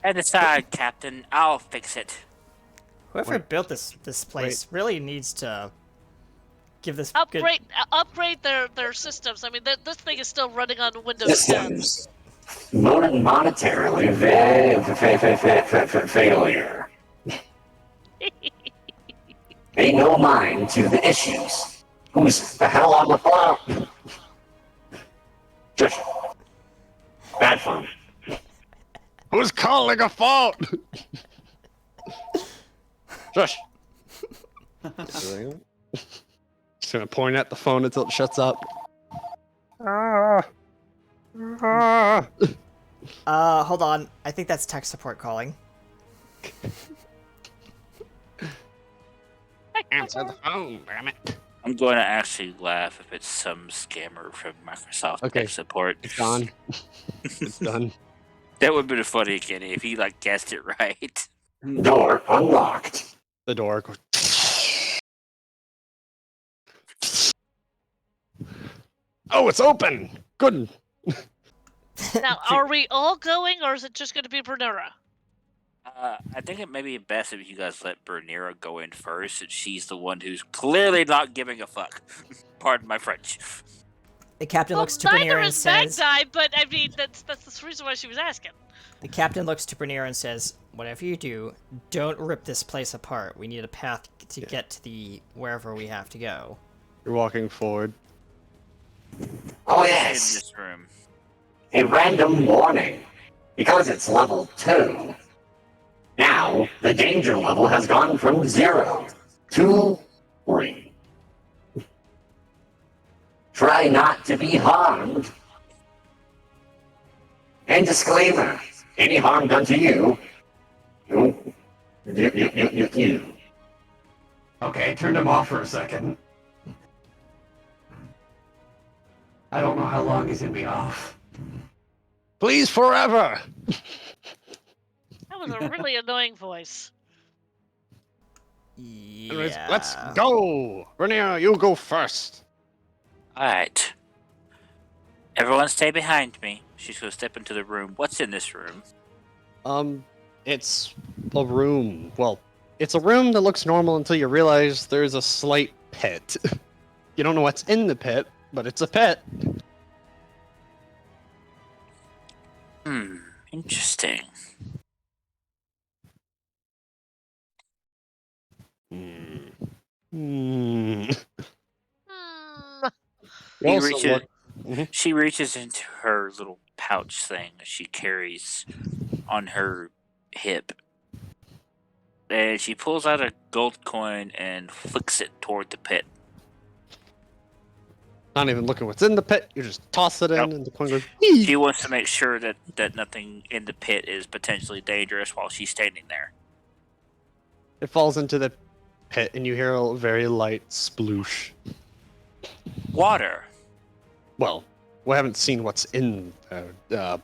Head aside, Captain. I'll fix it. Whoever built this place really needs to give this good... Upgrade their systems. I mean, this thing is still running on Windows 10. Systems. Monetarily failure. Pay no mind to the issues. Who's the hell on the phone? Just bad fun. Who's calling a fault? Shush. Just gonna point at the phone until it shuts up. Hold on. I think that's tech support calling. Answer the phone, damn it. I'm going to actually laugh if it's some scammer from Microsoft Okay. tech support. It's gone. It's done. That would have been funny, Kenny, if he guessed it right. Door unlocked. The door goes. Oh, it's open! Good. Now, are we all going, or is it just going to be Bernera? I think it may be best if you guys let Bernira go in first, and she's the one who's clearly not giving a fuck. Pardon my French. The captain Well, looks to neither Bernir and is says. Magdai, but I mean that's the reason why she was asking. The captain looks to Bernir and says, "Whatever you do, don't rip this place apart. We need a path to get to the wherever we have to go." You're walking forward. Oh In yes, this room. a random warning. Because it's level 2. Now, the danger level has gone from 0 to 3. Try not to be harmed. And disclaimer, any harm done to you, you. Okay, turned him off for a second. I don't know how long he's gonna be off. Please, forever! That was a really annoying voice. Anyways, Yeah. let's go! Rhaenyra, you go first. Alright. Everyone stay behind me. She's gonna step into the room. What's in this room? It's a room. Well, it's a room that looks normal until you realize there's a slight pit. You don't know what's in the pit, but it's a pit. Interesting. Hmm. You also look- She reaches into her little pouch thing that she carries on her hip. And she pulls out a gold coin and flicks it toward the pit. Not even looking what's in the pit, you just toss it in Nope. and the coin goes. She wants to make sure that nothing in the pit is potentially dangerous while she's standing there. It falls into the pit and you hear a very light sploosh. Water. Well, we haven't seen what's in there.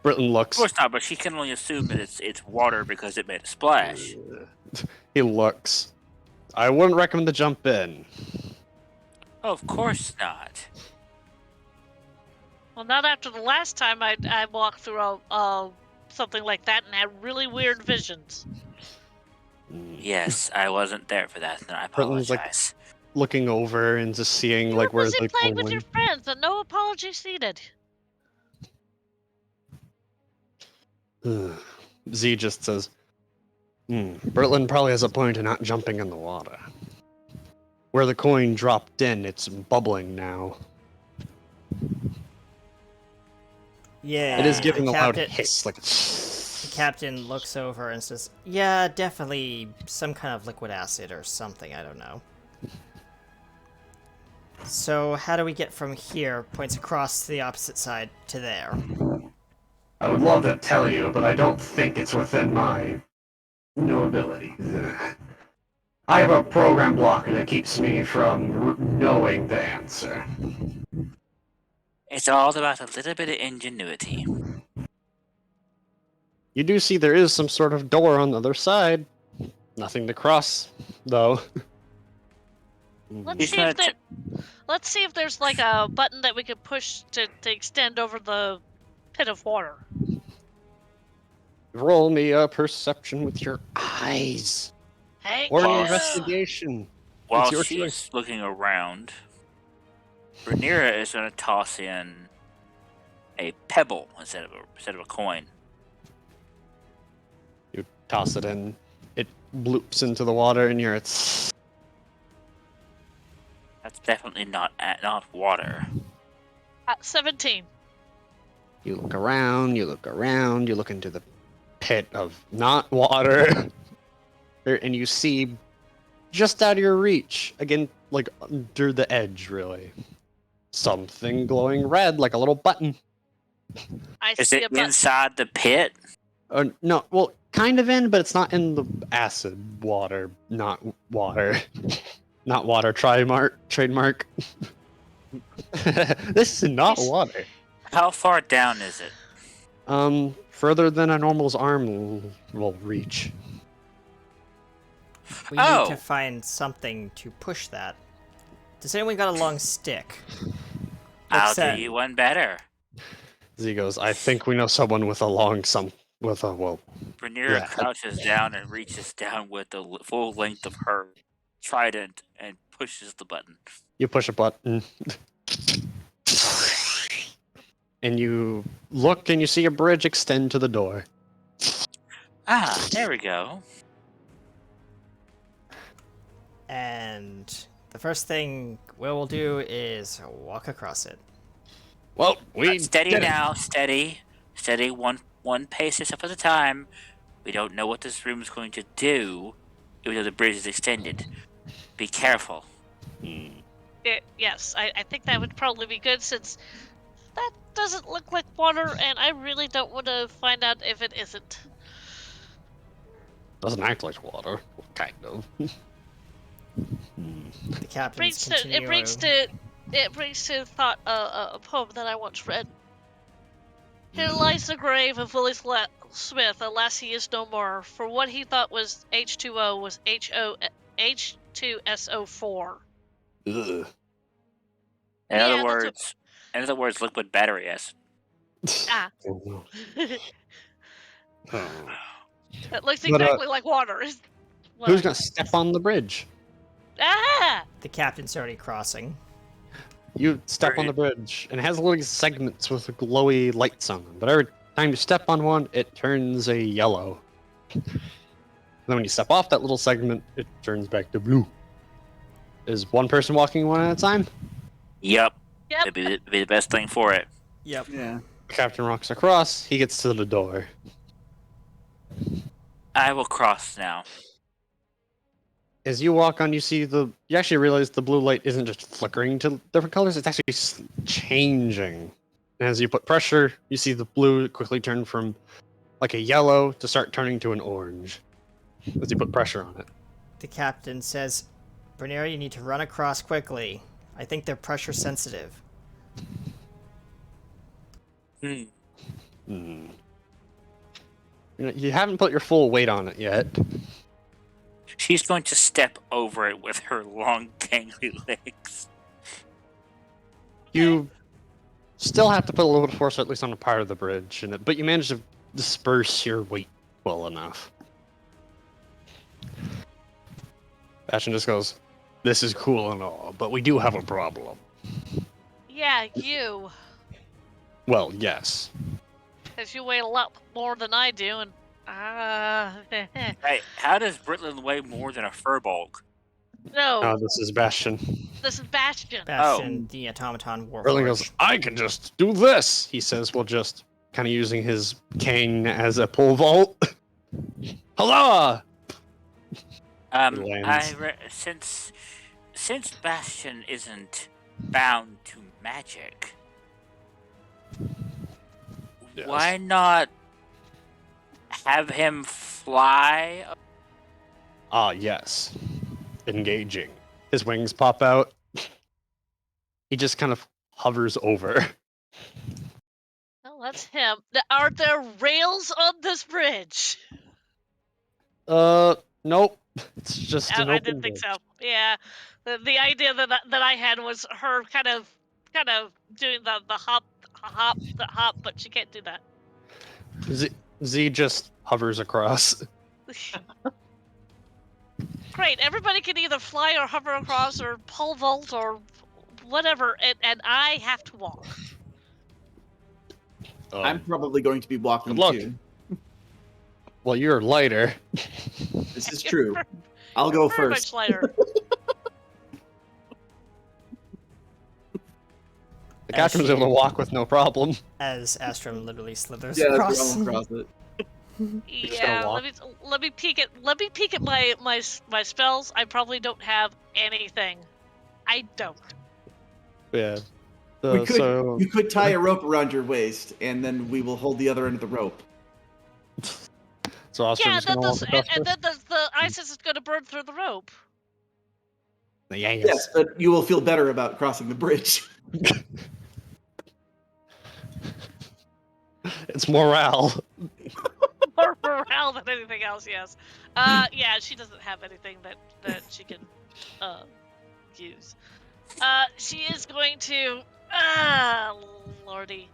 Britton looks. Of course not, but she can only assume that it's water because it made a splash. He looks. I wouldn't recommend to jump in. Oh, of course not. Well, not after the last time I walked through something like that and had really weird visions. Yes, I wasn't there for that, and I Britton's apologize. like looking over and just seeing You like were where busy the playing coin with your went. friends, and no apologies needed. Z just says, Bertlin probably has a point in not jumping in the water. Where the coin dropped in, it's bubbling now. Yeah. It is giving the a loud captain, hiss, like. The captain looks over and says, "Yeah, definitely some kind of liquid acid or something. I don't know." So how do we get from here? Points across to the opposite side to there. I would love to tell you, but I don't think it's within my abilities. I have a program blocker that keeps me from knowing the answer. It's all about a little bit of ingenuity. You do see there is some sort of door on the other side. Nothing to cross, though. Let's see if there's like a button that we could push to extend over the pit of water. Roll me a perception with your eyes. Hey, Or an Well, investigation. While It's your she's choice. looking around, Rhaenyra is going to toss in a pebble instead of a coin. You toss it in. It bloops into the water, and you're it's. That's definitely not water. 17. You look around. You look around. You look into the pit of not water, and you see just out of your reach again, like under the edge, really, something glowing red, like a little button. I Is see it a button. inside the pit? No, well, kind of in, but it's not in the acid water. Not water. Not water. Trademark. This is not water. How far down is it? Further than a normal's arm will reach. We need Oh. to find something to push that. Does anyone got a long stick? I'll Looks at- do you one better. Z goes, I think we know someone with a long With a well, Rhaenyra Yeah. crouches down and reaches down with the full length of her trident and pushes the button. you push a button, and you look and you see a bridge extend to the door. Ah, there we go. And the first thing we'll do is walk across it. Well, we Steady did it. now, steady. Steady, one pace yourself at a time. We don't know what this room is going to do, even though the bridge is extended. Be careful. Yes, I think that would probably be good since that doesn't look like water, and I really don't want to find out if it isn't. Doesn't act like water, kind of. The captain's It brings to thought a poem that I once read. Here lies the grave of Willie Smith, alas he is no more. For what he thought was H2O was H2SO4. Ugh. In Yeah, other that's words, liquid battery acid. Ah. Oh, no. Oh. That looks But, exactly like water. Who's gonna step on the bridge? Ah! The captain's already crossing. You step on the bridge, and it has little segments with glowy lights on them. But every time you step on one, it turns a yellow. And then when you step off that little segment, it turns back to blue. Is one person walking one at a time? Yep. Yep. It'd be the best thing for it. Yep. Yeah. The captain walks across. He gets to the door. I will cross now. As you walk on, you actually realize the blue light isn't just flickering to different colors, it's actually changing. And as you put pressure, you see the blue quickly turn from like a yellow to start turning to an orange as you put pressure on it. The captain says, Rhaenyra, you need to run across quickly. I think they're pressure sensitive. Hmm. You haven't put your full weight on it yet. She's going to step over it with her long, gangly legs. You still have to put a little bit of force, at least on a part of the bridge, but you manage to disperse your weight well enough. Bastion just goes, "This is cool and all, but we do have a problem." Yeah, you. Well, yes. Because you weigh a lot more than I do, and Hey, how does Britland weigh more than a furbolg? no, Oh, this is Bastion. this is Bastion. Bastion, the automaton Erling warforged. goes, "I can just do this," he says, while just kind of using his cane as a pole vault. Hello! lands. Since Bastion isn't bound to magic, Yes. why not have him fly? Ah, yes. Engaging. His wings pop out. He just kind of hovers over. Oh, that's him. Are there rails on this bridge? Nope. It's just an I open didn't think bridge. so. Yeah, the idea that I had was her kind of doing the hop, but she can't do that. Z just hovers across. Great, everybody can either fly or hover across or pole vault or whatever, and I have to walk. I'm probably going to be walking Good luck. too. Well, you're lighter. This is true. I'll go Very first. much lighter. The captain was able to walk with no problem. As Astrum literally slithers Yeah, across. across it. just Yeah, gonna let me peek at my spells. I probably don't have anything. I don't. Yeah. You could tie a rope around your waist, and then we will hold the other end of the rope. So Yeah, Ostrom's gonna walk across and this? then the ISIS is going to burn through the rope. Yes, but you will feel better about crossing the bridge. It's morale. More morale than anything else. Yes. Yeah, she doesn't have anything that she can use. She is going to. Lordy.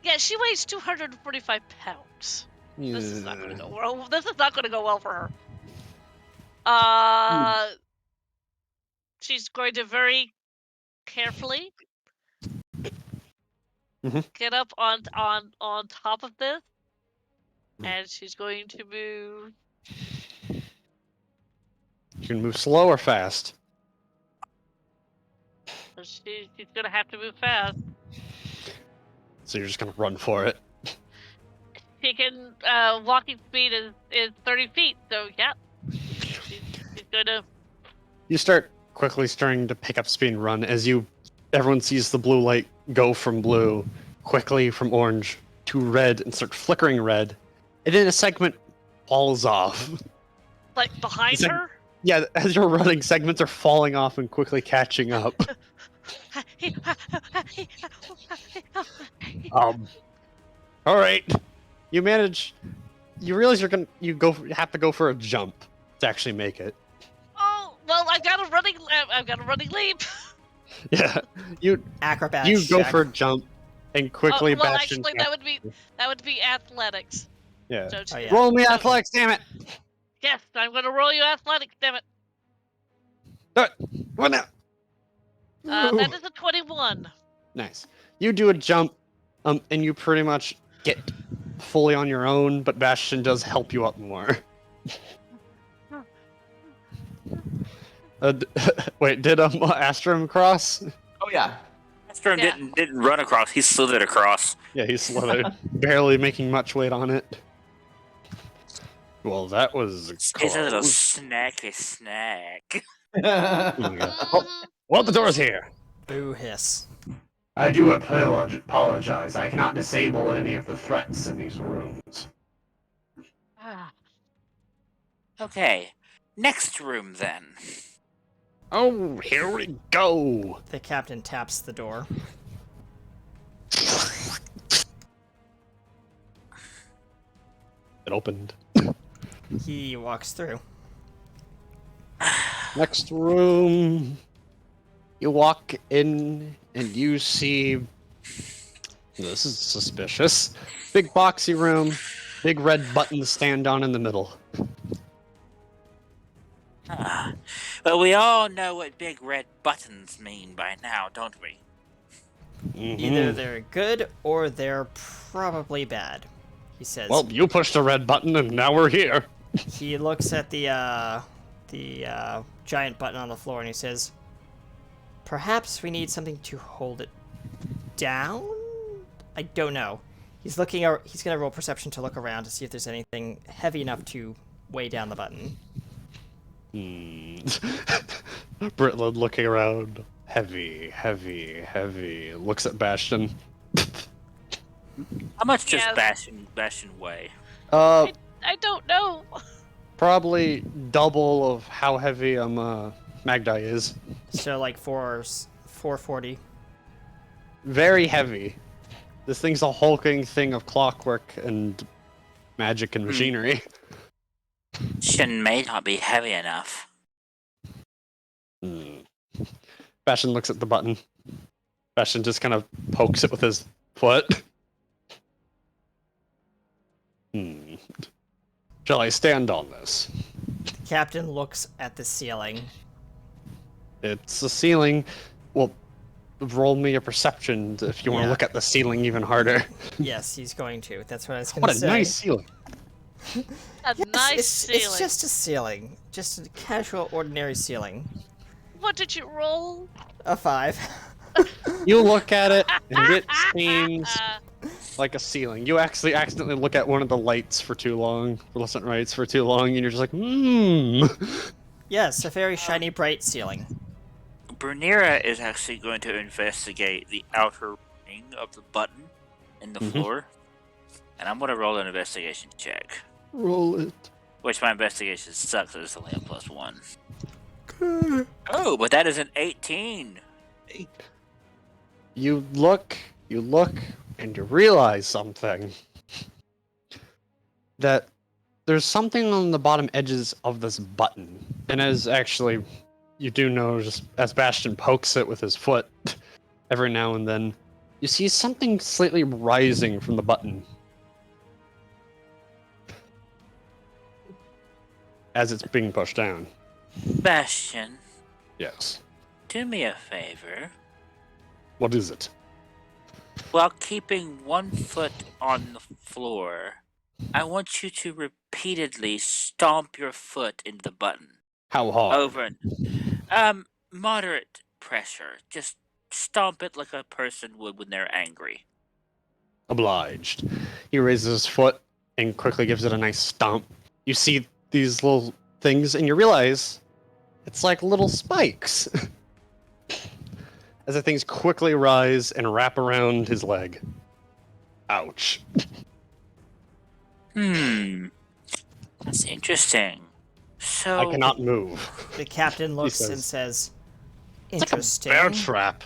Yeah, she weighs 245 pounds. This is not gonna go well. This is not gonna go well for her. She's going to very carefully get up on top of this, and she's going to move. You can move slow or fast. She's gonna have to move fast. So you're just gonna run for it. She can walking speed is 30 feet, so yeah. She's gonna. You start quickly starting to pick up speed and run as everyone sees the blue light go from blue quickly from orange to red and start flickering red, and in a segment falls off. Like behind It's like- her? Yeah, as you're running, segments are falling off and quickly catching up. All right, you manage. You realize you have to go for a jump to actually make it. Oh well, I've got a running leap. Yeah, you Acrobatics. go check. for a jump and quickly well, Bastion. actually, that would be athletics. Yeah. So Oh, yeah. Roll me athletics, damn it! yes, I'm gonna roll you athletics. Damn it. What now? That is a 21. Nice. You do a jump, and you pretty much get fully on your own, but Bastion does help you up more. Wait, did Astrum cross? Oh yeah. Astrum Yeah. didn't run across. He slithered across. Yeah, he slithered, barely making much weight on it. Well, that was He's a little close. snacky snack. Oh my God. Mhm. Well, the door's here. Boo hiss. I do apologize. I cannot disable any of the threats in these rooms. Ah, Okay, next room then. Oh, here we go. The captain taps the door. It opened. He walks through. Next room. You walk in and you see. This is suspicious. Big boxy room. Big red button to stand on in the middle. Ah, well, we all know what big red buttons mean by now, don't we? Either they're good or they're probably bad. He says. Well, you pushed the red button and now we're here. He looks at the giant button on the floor and he says, "Perhaps we need something to hold it down? I don't know." He's looking. He's gonna roll perception to look around to see if there's anything heavy enough to weigh down the button. Britland looking around. Heavy, heavy, heavy. Looks at Bastion. How much does Yes. Bastion weigh? Uh, I don't know. probably double of how heavy Magdai is. So like 440. Very heavy. This thing's a hulking thing of clockwork and magic and machinery. Shin may not be heavy enough. Bastion looks at the button. Bastion just kind of pokes it with his foot. Shall I stand on this? The captain looks at the ceiling. It's the ceiling. Well, roll me a perception if you want to Yeah. look at the ceiling even harder. Yes, he's going to. That's what I was gonna What a say. nice ceiling. A Yes, nice it's, ceiling. it's just a ceiling. Just a casual, ordinary ceiling. What did you roll? A 5. You look at it, and it seems like a ceiling. You actually accidentally look at one of the lights for too long, fluorescent lights for too long, and you're just like, Yes, a very shiny, bright ceiling. Brunera is actually going to investigate the outer ring of the button in the floor. And I'm going to roll an investigation check. Roll it. Which my investigation sucks, so it's only a +1. Oh, but that is an 18. You look, and you realize something. That there's something on the bottom edges of this button. And as actually, you do know, just as Bastion pokes it with his foot every now and then, You see something slightly rising from the button as it's being pushed down. Bastion, Yes. do me a favor. What is it? While keeping one foot on the floor, I want you to repeatedly stomp your foot into the button. How hard? Over moderate pressure. Just stomp it like a person would when they're angry. Obliged. He raises his foot and quickly gives it a nice stomp. You see these little things, and you realize it's like little spikes. As the things quickly rise and wrap around his leg. Ouch. That's interesting. So I cannot move. The captain looks and says, "Interesting." Bear trap.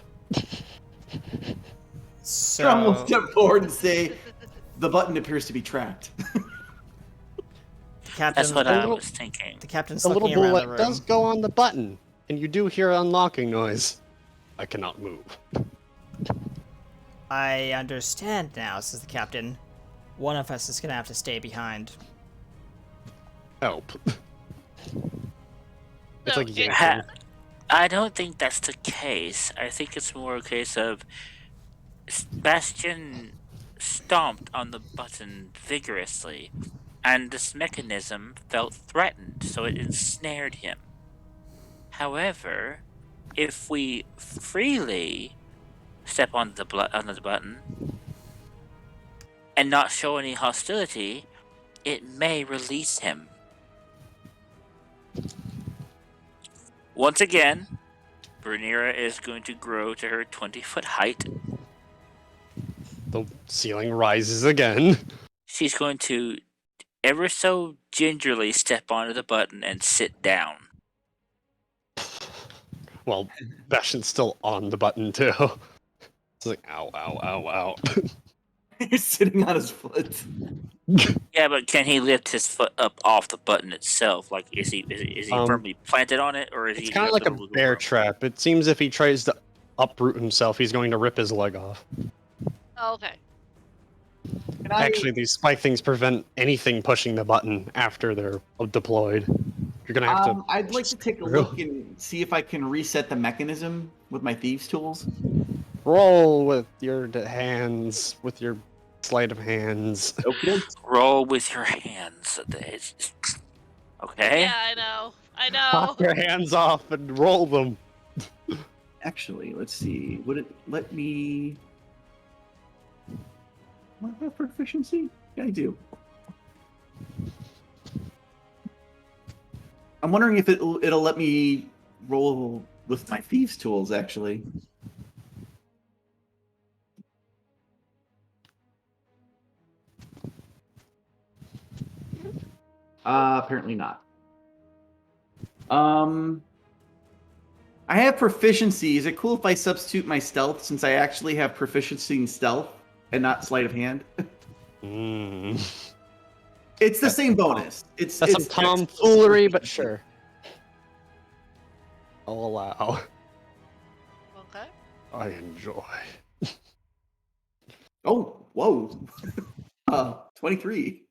Strum will So step forward and say, "The button appears to be trapped." the captain, that's what I was thinking. the captain's The little looking around the bullet room. does go on the button, and you do hear unlocking noise. I cannot move. I understand now, says the captain. One of us is gonna have to stay behind. Help. It's So like it- yanking. I don't think that's the case. I think it's more a case of Bastion stomped on the button vigorously, and this mechanism felt threatened, so it ensnared him. However, if we freely step on the button and not show any hostility, it may release him. Once again, Bernira is going to grow to her 20-foot height. The ceiling rises again. She's going to ever so gingerly step onto the button and sit down. Well, Bastion's still on the button too. It's like ow, ow, ow, ow. He's sitting on his foot. Yeah, but can he lift his foot up off the button itself? Like, is he firmly planted on it, or is It's he? kind of like a bear trap. It seems if he tries to uproot himself, he's going to rip his leg off. Oh, okay. Can I, Actually, these spike things prevent anything pushing the button after they're deployed. You're gonna have to. I'd like to take a look and see if I can reset the mechanism with my thieves' tools. Roll with your hands, with your sleight of hands. Okay. Roll with your hands. Okay. Yeah, I know. I know. Pop your hands off and roll them. Actually, let's see. Would it let me? Do I have proficiency? Yeah, I do. I'm wondering if it'll let me roll with my thieves' tools. Actually, apparently not. I have proficiency. Is it cool if I substitute my stealth since I actually have proficiency in stealth and not sleight of hand? It's the same bonus. It's That's it's some tomfoolery, but sure. I'll allow. Okay. I enjoy. Oh, whoa. 23.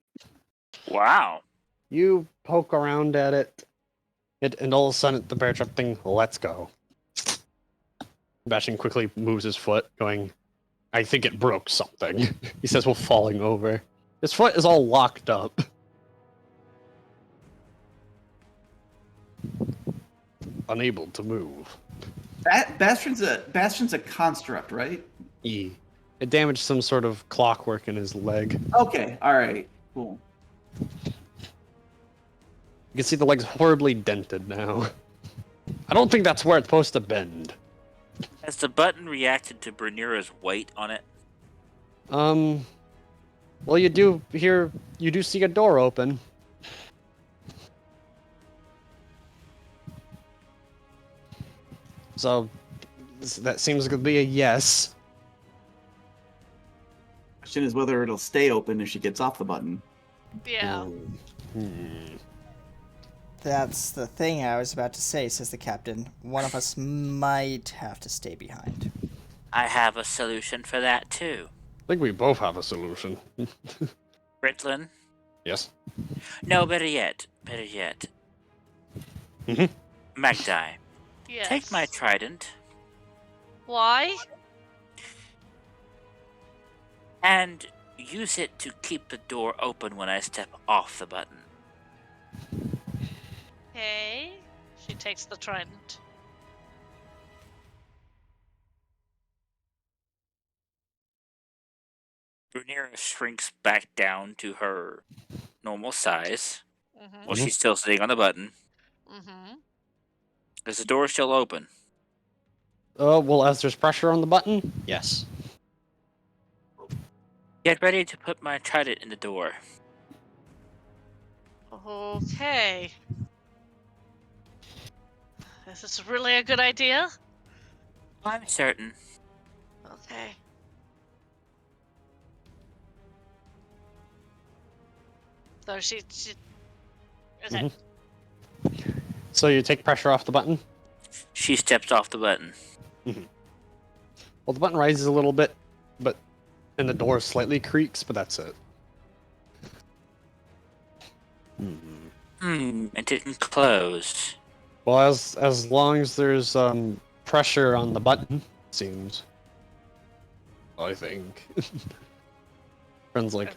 Wow. You poke around at it, and all of a sudden the bear trap thing lets go. Bastion quickly moves his foot, going, I think it broke something. He says while falling over. His foot is all locked up. Unable to move. Bastion's a construct, right? It damaged some sort of clockwork in his leg. Okay, all right, cool. You can see the leg's horribly dented now. I don't think that's where it's supposed to bend. Has the button reacted to Bernira's weight on it? Well, you do see a door open. So, that seems to be a yes. Question is whether it'll stay open if she gets off the button. Yeah. That's the thing I was about to say, says the captain. One of us might have to stay behind. I have a solution for that too. I think we both have a solution. Britlin? Yes. No, better yet. Better yet. Mhm. Magdai, Yes. take my trident Why? and use it to keep the door open when I step off the button. Okay. She takes the trident. Rhaenyra shrinks back down to her normal size Mm-hmm. while she's still sitting on the button. Mm-hmm. Is the door still open? Well, as there's pressure on the button, yes. Get ready to put my trident in the door. Okay. Is this really a good idea? I'm certain. Okay. So she is it So you take pressure off the button. She steps off the button. Well, the button rises a little bit, and the door slightly creaks, but that's it. It didn't close. Well, as long as there's pressure on the button, seems. I think. Friend's like,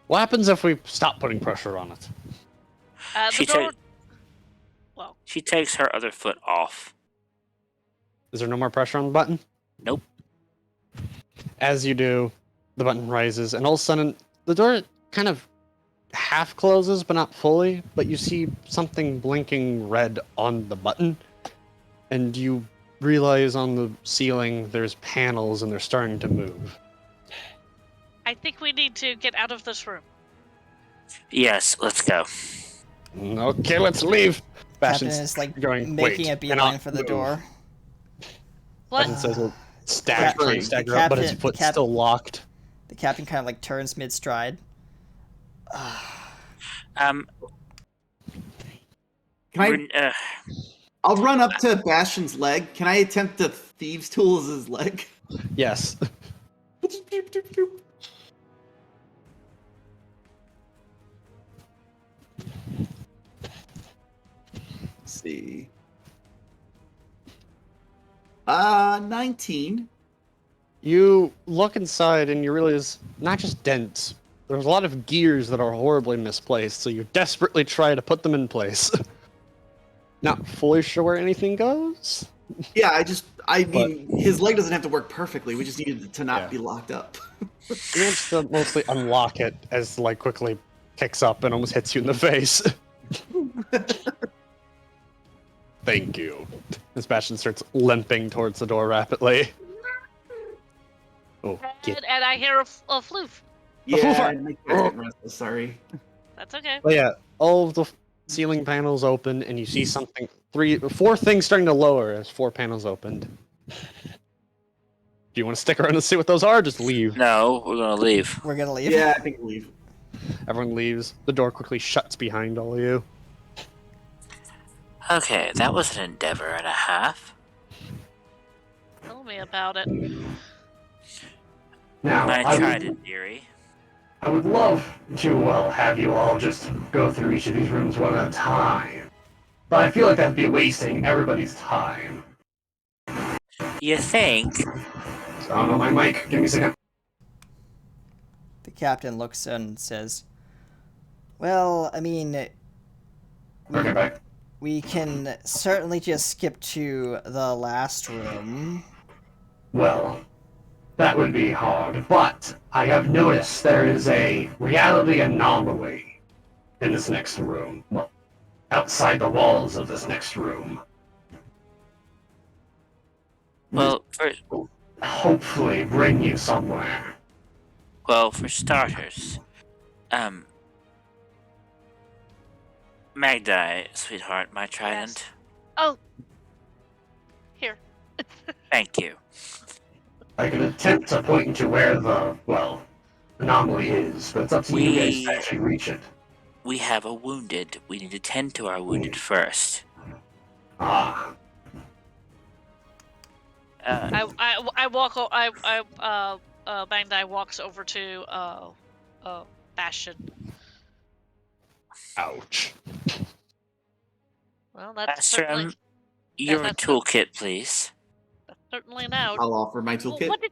what happens if we stop putting pressure on it? the She door? ta- Well, She takes her other foot off. Is there no more pressure on the button? Nope. As you do, the button rises, and all of a sudden, the door kind of half closes, but not fully. But you see something blinking red on the button, and you realize on the ceiling there's panels, and they're starting to move. I think we need to get out of this room. Yes, let's go. Okay, let's leave. Captain Bastion's is like going, making "Wait, a beeline cannot for the move." door. What? Bastion says, "Well, Cap- trying to the stagger up, but his captain- foot's cap- still locked." The captain kind of like turns mid stride. Um, Can I? Ren- uh, I'll run up to Bastion's leg. Can I attempt to thieves' tools his leg? Yes. Let's see. 19. You look inside and you realize not just dents, there's a lot of gears that are horribly misplaced, so you desperately try to put them in place. Not fully sure where anything goes. Yeah, I mean, his leg doesn't have to work perfectly. We just needed it to not Yeah. be locked up. You manage to mostly unlock it as like quickly kicks up and almost hits you in the face. Thank you. As Bastion starts limping towards the door rapidly. Oh, get. And I hear a floof. Yeah, it makes me restless, sorry. That's okay. But yeah, all of the ceiling panels open, and you see something. 4 things starting to lower as 4 panels opened. Do you want to stick around and see what those are? Or just leave. no, we're gonna leave. We're gonna leave. Yeah, I think leave. Everyone leaves. The door quickly shuts behind all of you. Okay, that was an endeavor and a half. Tell me about it. Now, I I tried would, it, Deary. I would love to, well, have you all just go through each of these rooms one at a time. But I feel like that'd be wasting everybody's time. You think? So I don't know my mic. Give me a second. The captain looks and says, "Well, I mean, Okay, back. we can certainly just skip to the last room." Well, that would be hard, but I have noticed there is a reality anomaly in this next room. Well, outside the walls of this next room. Well, Hopefully bring you somewhere. for starters, Magdai, sweetheart, my trident. Oh. Here. Thank you. I can attempt to point you to where the, well, anomaly is, but it's up to you guys to actually reach it. We have a wounded. We need to tend to our wounded first. Ah, I walk. Bandai walks over to Bastion. Ouch. Well, that's certainly Astrum, your that's toolkit, please. certainly an out. I'll offer my toolkit. What the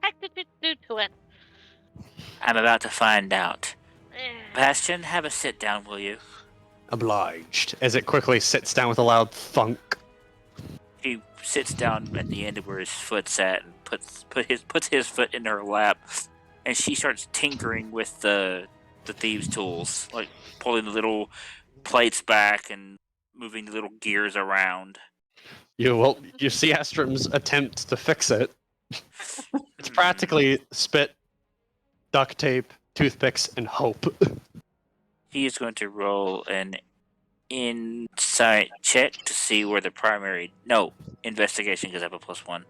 heck did you do to it? I'm about to find out. Eh. Bastion, have a sit down, will you? Obliged. As it quickly sits down with a loud thunk. He sits down at the end of where his foot's at and puts his foot in her lap, and she starts tinkering with the thieves' tools, like pulling the little plates back and moving the little gears around. You see Astrum's attempt to fix it. It's practically spit, duct tape, toothpicks, and hope. He is going to roll an insight check to see where the primary... No, investigation, because I have a +1.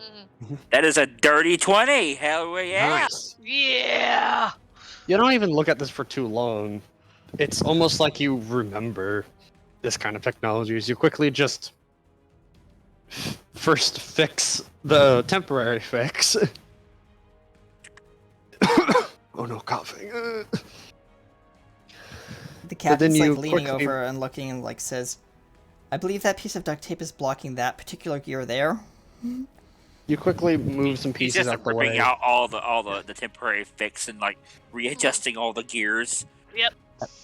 Mhm. That is a dirty 20! Hell yeah! Nice. Yeah. You don't even look at this for too long. It's almost like you remember this kind of technologies. You quickly just first fix the temporary fix. Oh no, coughing. The captain's you like leaning quickly- over and looking and like says, "I believe that piece of duct tape is blocking that particular gear there." You quickly move some He's pieces just out the ripping way. out all the temporary fix and like readjusting all the gears. Yep.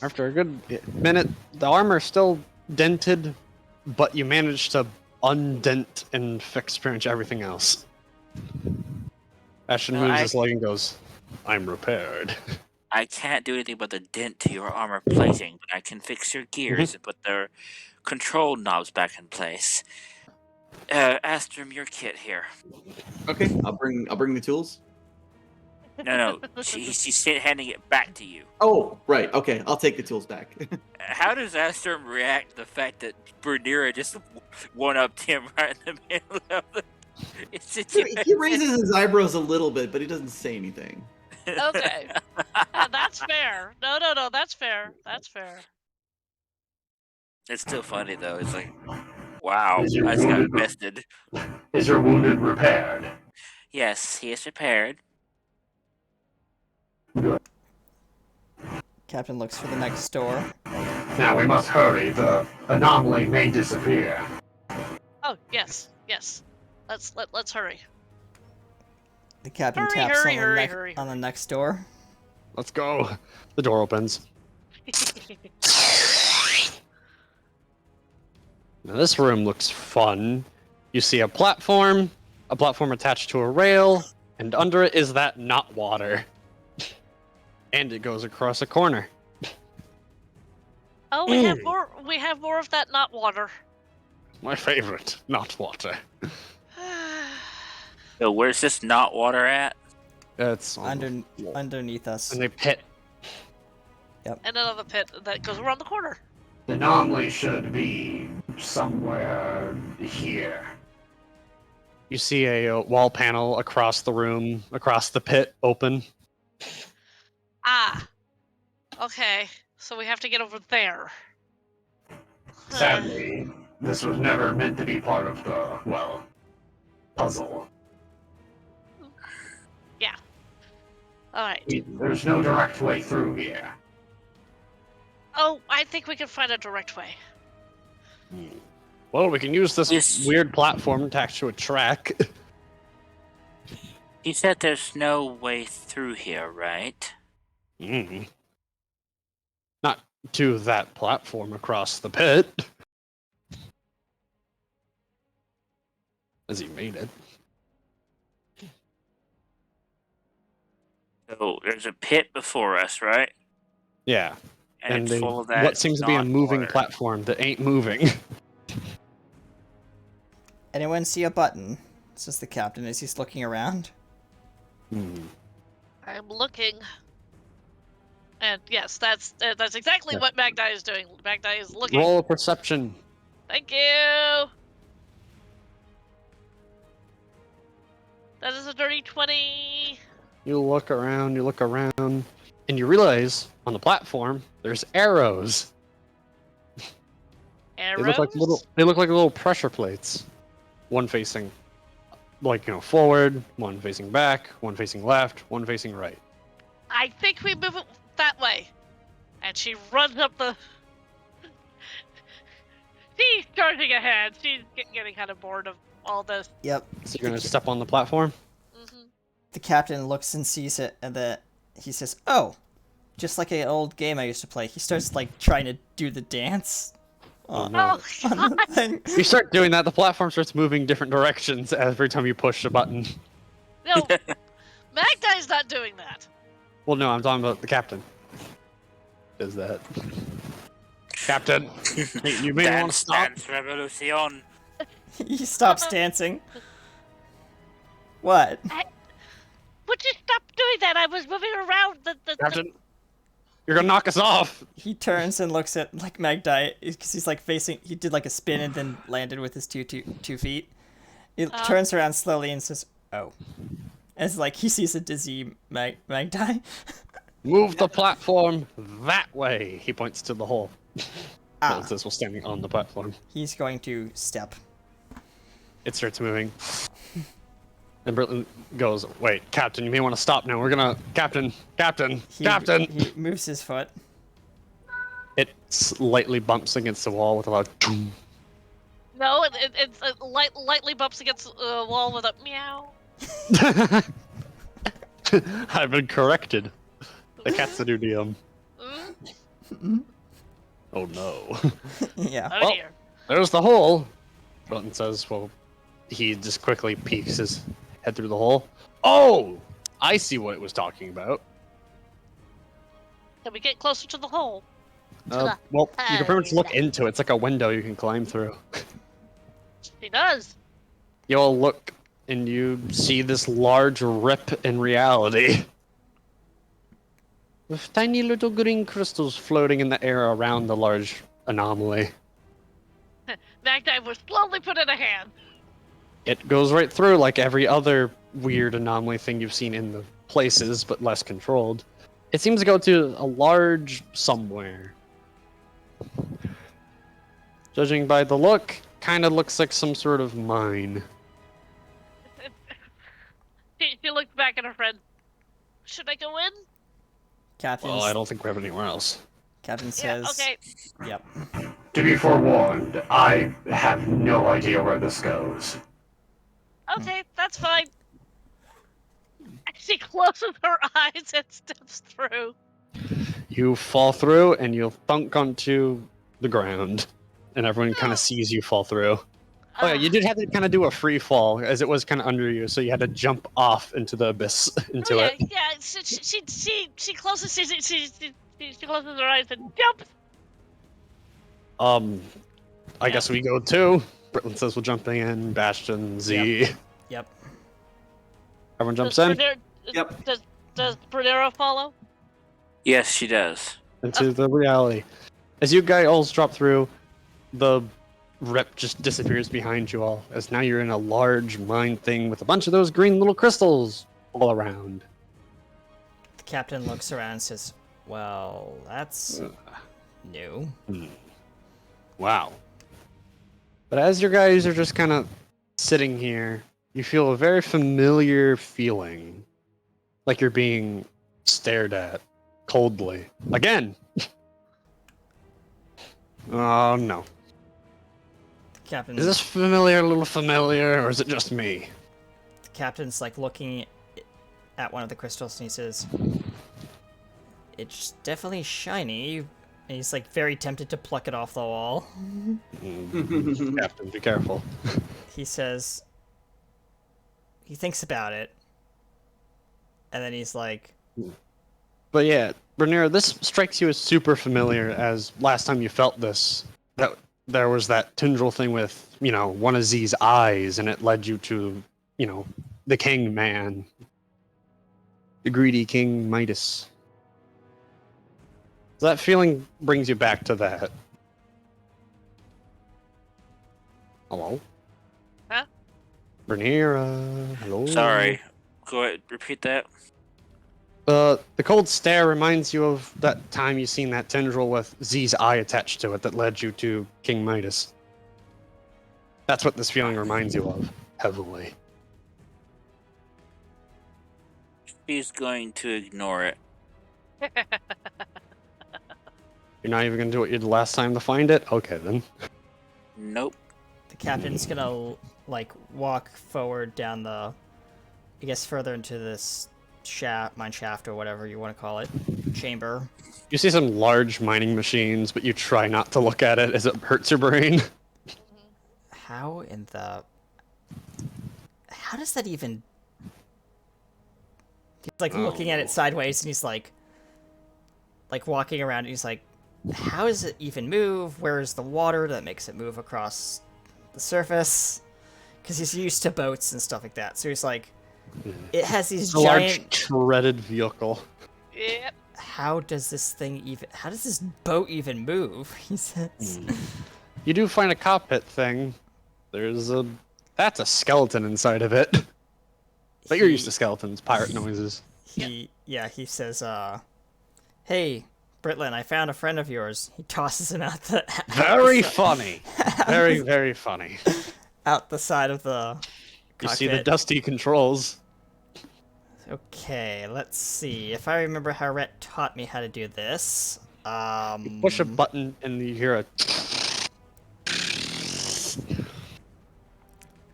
After a good minute, the armor's still dented, but you manage to undent and fix pretty much everything else. Ashton moves his leg and goes, "I'm repaired." I can't do anything but the dent to your armor plating, but I can fix your gears and put the control knobs back in place. Astrum, your kit here. Okay, I'll bring the tools. No, she's handing it back to you. Oh, right. Okay, I'll take the tools back. How does Astrum react to the fact that Bernira just one-upped him right in the middle of the situation? He raises his eyebrows a little bit, but he doesn't say anything. Okay. That's fair. No, that's fair. That's fair. It's still funny though. It's like, wow, Is your I just got wounded- bested. Is your wounded repaired? Yes, he is repaired. Captain looks for the next door. Now we must hurry. The anomaly may disappear. Oh yes. Let's hurry. The captain Hurry, taps hurry, on, hurry, the hurry, on the next door. Let's go. The door opens. Now this room looks fun. You see a platform attached to a rail, and under it is that not water. And it goes across a corner. Oh, we have more. We have more of that not water. My favorite, not water. So where's this not water at? It's on the floor. Underneath us. And they pit. And another pit that goes around the corner. The anomaly should be somewhere here. You see a wall panel across the room, across the pit, open. Ah. Okay. So we have to get over there. Sadly, this was never meant to be part of the, well, puzzle. All right. There's no direct way through here. Oh, I think we can find a direct way. Well, we can use this Yes. weird platform attached to a track. You said there's no way through here, right? Not to that platform across the pit. As he made it. So there's a pit before us, right? Yeah. And, it's full of that. what seems to be a not moving water. platform that ain't moving. Anyone see a button? Says the captain as he's looking around. I'm looking. And yes, that's exactly what Magdai is doing. Magdai is looking. Roll a perception. Thank you. That is a dirty 20. You look around, and you realize on the platform there's arrows. Arrows. They look like little pressure plates. One facing like, forward, one facing back, one facing left, one facing right. I think we move it that way. And she runs up the. She's charging ahead. She's getting kind of bored of all this. Yep. So you're gonna step on the platform. The captain looks and sees it, and then he says, "Oh, just like an old game I used to play." He starts like trying to do the dance. Oh no! Oh, On the thing. You start doing that, the platform starts moving different directions every time you push a button. no. Magdie's not doing that. Well, no, I'm talking about the captain. Does that? Captain, you may want to stop. Dance Revolution. He stops dancing. What? Would you stop doing that? I was moving around the Captain, you're gonna knock us off. He turns and looks at like Magdie because he's like facing. He did like a spin and then landed with his two feet. He turns around slowly and says, "Oh," as like he sees a dizzy Magdie. Move the platform that way. He points to the hole. Ah. This was standing on the platform. He's going to step. It starts moving. And Britton goes, "Wait, Captain, you may want to stop now. We're gonna, Captain. He moves his foot. It slightly bumps against the wall with a loud. Toom. No, it lightly bumps against the wall with a meow. I've been corrected. The cat's the new DM. Oh no. Yeah. Oh Well, dear. There's the hole. Button says, well, he just quickly peeks his head through the hole. Oh! I see what it was talking about. Can we get closer to the hole? Well, you can pretty much look into it. It's like a window you can climb through. She does. You all look, and you see this large rip in reality. With tiny little green crystals floating in the air around the large anomaly. Magdie will slowly put in a hand. It goes right through like every other weird anomaly thing you've seen in the places, but less controlled. It seems to go to a large somewhere. Judging by the look, kind of looks like some sort of mine. She looks back at her friend. Should I go in? Captain. Well, I don't think we have anywhere else. Captain Yeah, says. okay. Yep. To be forewarned, I have no idea where this goes. Okay, that's fine. She closes her eyes and steps through. You fall through, and you'll thunk onto the ground, and everyone kind of sees you fall through. Oh yeah, you did have to kind of do a free fall, as it was kind of under you, so you had to jump off into the abyss, into it. Yeah, she closes she closes her eyes and jumps. I guess we go too. Britland says we're jumping in. Bastion, Z. Yep. Everyone jumps in Yep. Does Bernero follow? Yes, she does. into the reality. As you guys all drop through, the rip just disappears behind you all, as now you're in a large mine thing with a bunch of those green little crystals all around. The captain looks around and says, "Well, that's new." Wow. But as you guys are just kind of sitting here, you feel a very familiar feeling. Like you're being stared at coldly. Again! Oh no. The captain. Is this familiar, a little familiar, or is it just me? The captain's like looking at one of the crystals and he says, "It's definitely shiny." And he's like very tempted to pluck it off the wall. Captain, be careful. He says, he thinks about it, and then he's like, But yeah, Bernero, this strikes you as super familiar, as last time you felt this, that there was that tendril thing with, one of Z's eyes, and it led you to, the King Man. The greedy King Midas. So that feeling brings you back to that. Hello? Huh? Bernera, hello? Sorry. Go ahead, repeat that. The cold stare reminds you of that time you seen that tendril with Z's eye attached to it that led you to King Midas. That's what this feeling reminds you of, heavily. He's going to ignore it. You're not even gonna do what you did last time to find it? Okay, then. Nope. The captain's gonna like walk forward down the, I guess, further into this mine shaft or whatever you want to call it, chamber. You see some large mining machines, but you try not to look at it as it hurts your brain. How in the... How does that even... He's like looking at it sideways and he's like walking around and he's like, how does it even move? Where is the water that makes it move across the surface? Because he's used to boats and stuff like that. So he's like, it has these A giant... large treaded vehicle. Yep. How does this thing even... How does this boat even move? He says. You do find a cockpit thing. That's a skeleton inside of it. But you're used to skeletons, pirate noises. He says, hey, Britlin, I found a friend of yours. He tosses him out the... Very funny. Very, very funny. out the side of the You see the cockpit. dusty controls. Okay, let's see. If I remember how Rhett taught me how to do this. Push a button and you hear a...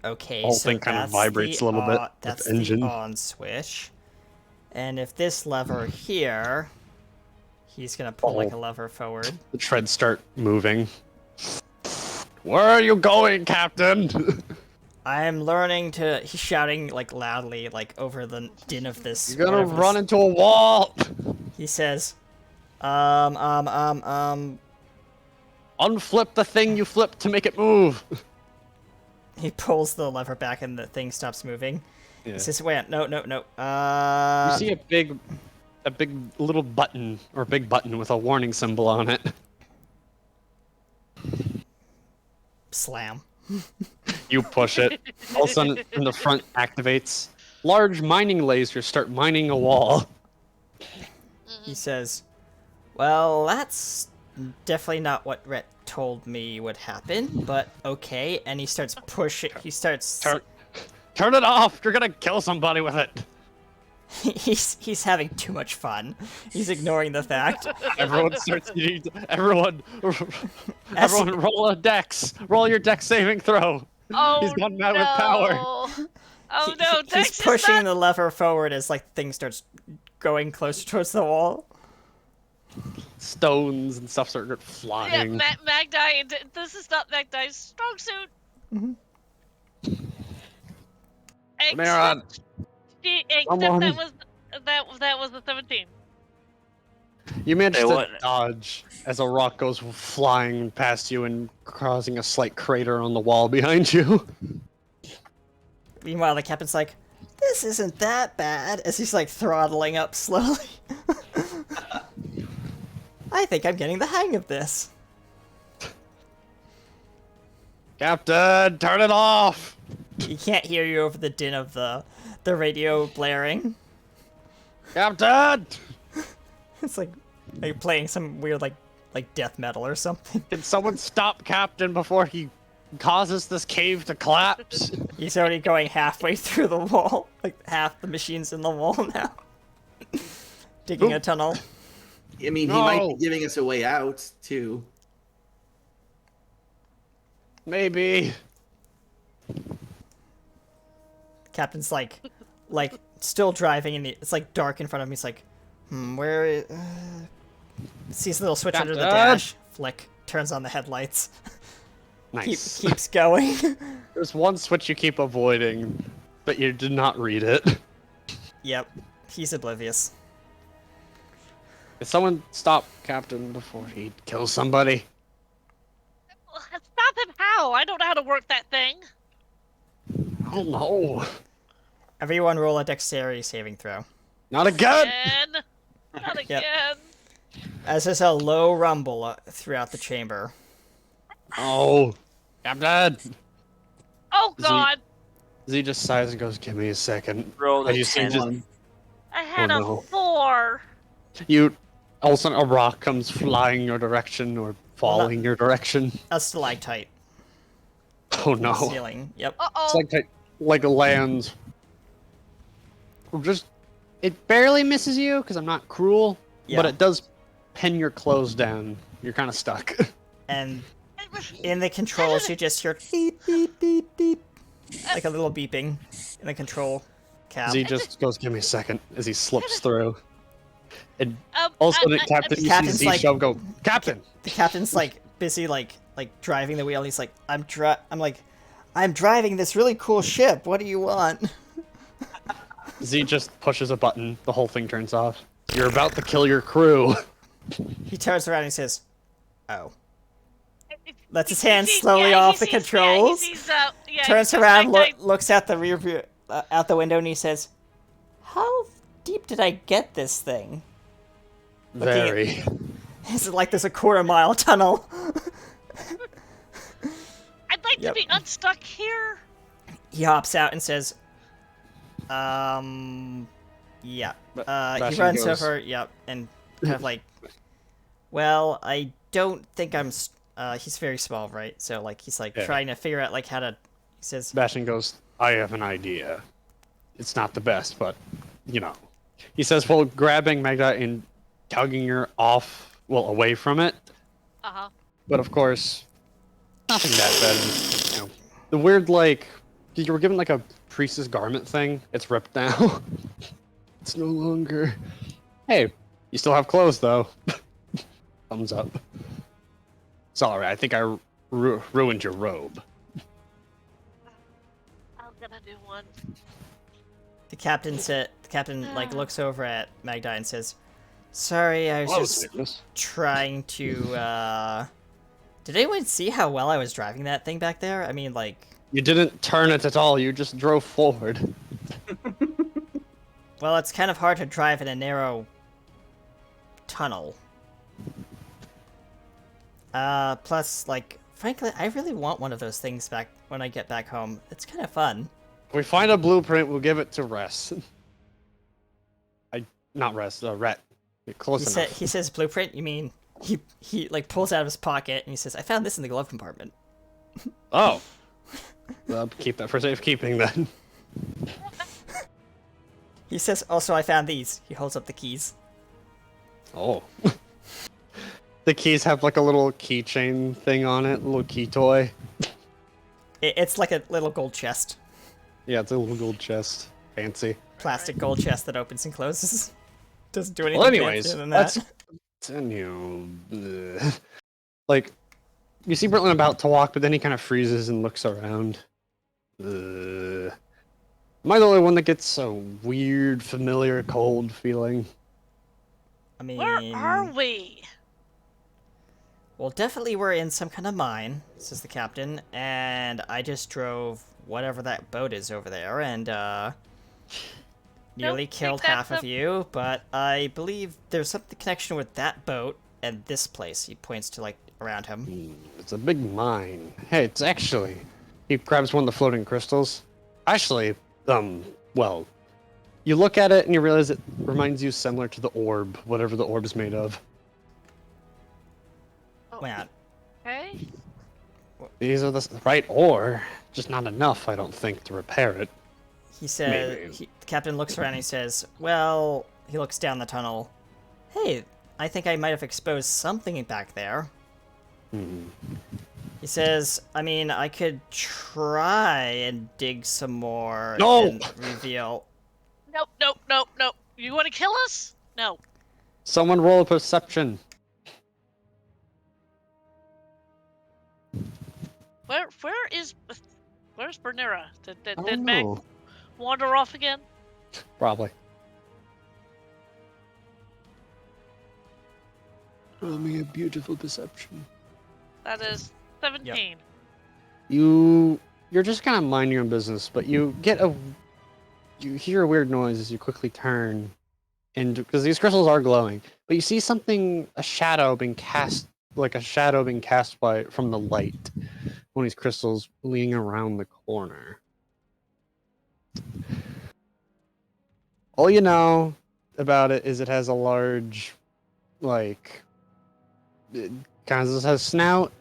Okay, The whole so thing kind of that's vibrates the a little bit with That's the engine. the on switch. And if this lever here, he's gonna pull like a lever forward. The treads start moving. Where are you going, Captain? I am learning to. He's shouting like loudly, like over the din of this. You're gonna whatever run this- into a wall. He says, Unflip the thing you flipped to make it move. He pulls the lever back and the thing stops moving. Yeah. He says, "Wait, no. You see a big little button, or big button with a warning symbol on it. Slam." You push it. All of a sudden, in the front activates. Large mining lasers start mining a wall. He says, "Well, that's definitely not what Rhett told me would happen, but okay." And he starts pushing. He starts. Turn it off! You're gonna kill somebody with it. He's having too much fun. He's ignoring the fact. Everyone starts. Everyone roll a dex. Roll your dex saving throw. Oh, He's gone mad with power. Oh no, Dex He's is pushing not... the lever forward as like thing starts going closer towards the wall. Stones and stuff start Yeah, flying. Magdai, this is not Magdai's strong suit. Maron, Except Someone- that was the 17. you managed Hey, to what- dodge as a rock goes flying past you and causing a slight crater on the wall behind you. Meanwhile, the captain's like, "This isn't that bad," as he's like throttling up slowly. I think I'm getting the hang of this. Captain, turn it off! He can't hear you over the din of the radio blaring. Captain! It's like playing some weird like death metal or something. Can someone stop Captain before he causes this cave to collapse? He's already going halfway through the wall. Like half the machine's in the wall now. Digging a tunnel. I mean, he might No. be giving us a way out too. Maybe. Captain's like still driving and it's like dark in front of him. He's like, where? Sees the little switch under the Captain! dash. Flick. Turns on the headlights. Nice. Keeps going. There's one switch you keep avoiding, but you did not read it. Yep. He's oblivious. Can someone stop Captain before he kills somebody? Stop him how? I don't know how to work that thing. I don't know. Everyone roll a dexterity saving throw. Not again! Again. Not again. As there's a low rumble throughout the chamber. Oh. Captain! Oh Is he- god. Z just sighs and goes, "Give me a second." Roll And the you see 10. just I had Oh, a no. 4. you. All of a sudden, a rock comes flying your direction or falling your direction. A stalactite. Oh in the no! Ceiling. Yep. Uh-oh. It's like lands. Just It barely misses you because I'm not cruel, Yeah. but it does pin your clothes down. You're kind of stuck. And in the controls, you just hear beep, beep, beep, beep. Like a little beeping in the control cab. Z just goes, "Give me a second," as he slips through. And Um, all of a sudden, I- Captain, you see Captain's Z like- shove go, "Captain!" The captain's like busy like driving the wheel. And he's like, I'm driving this really cool ship. What do you want? Z just pushes a button. The whole thing turns off. You're about to kill your crew. He turns around and he says, "Oh." I- Lets his he hands sees- slowly yeah, off he the sees- controls. Yeah, he sees, yeah, Turns he sees around, Magdite- looks out the rear view, out the window, and he says, "How deep did I get this thing?" Looking at- Very. Is it like there's a quarter-mile tunnel? I'd like Yep. to be unstuck here. He hops out and says, yeah. He Bastion runs goes- over, yep, and kind of like, well, I don't think I'm, he's very small, right? So, like, he's, like, Yeah. trying to figure out, like, how to, he says, Bastion goes, "I have an idea. It's not the best, but, you know." He says, while grabbing Magda and tugging her off, well, away from it. Uh-huh. But of course, nothing that bad. You know, the weird, like, you were given, like, a priestess garment thing. It's ripped now. It's no longer. Hey, you still have clothes, though. Thumbs up. Sorry, I think I ruined your robe. I'm gonna do one. the captain, like, looks over at Magda and says, "Sorry, I was Hello, just Cygnus. trying to, did anyone see how well I was driving that thing back there? I mean, like, You didn't turn it at all. You just drove forward. well, it's kind of hard to drive in a narrow tunnel. Plus, like, frankly, I really want one of those things back when I get back home. It's kind of fun. If we find a blueprint, we'll give it to Ress. Not Ress, Rhett. Close enough. He says blueprint. You mean he like pulls out of his pocket and he says, "I found this in the glove compartment." Oh. Well, keep that for safekeeping then. He says, "Also, I found these." He holds up the keys. Oh. The keys have like a little keychain thing on it, a little key toy. It's like a little gold chest, Yeah, it's a little gold chest. Fancy. plastic gold chest that opens and closes. Doesn't do anything Well, anyways, fancier than that. let's like, you see Brittlin about to walk, but then he kind of freezes and looks around. Am I the only one that gets a weird, familiar, cold feeling? I mean, Where are we? well, definitely we're in some kind of mine, says the captain, and I just drove whatever that boat is over there, and nearly Nope, killed think half that's of you, but I believe there's some connection with that boat and this place. He points to, like, around him. It's a big mine. Hey, it's actually... He grabs one of the floating crystals. Actually, well, you look at it and you realize it reminds you similar to the orb, whatever the orb's made of. Man, Okay. These are the right ore, just not enough, I don't think, to repair it. he says, Maybe. the captain looks around and he says, well, he looks down the tunnel. Hey, I think I might have exposed something back there. Hmm. He says, I mean, I could try and dig some more No! and reveal. Nope, nope, nope, nope. You want to kill us? No. Someone roll a perception. Where's Bernera? Did I did don't Meg know. wander off again? Probably. Roll me a beautiful perception. That is 17. You're just kind of minding your own business, but you hear a weird noise as you quickly turn, and because these crystals are glowing, but you see something, a shadow being cast from the light. One of these crystals leaning around the corner. All you know about it is it has a large, like, it kind of has a snout,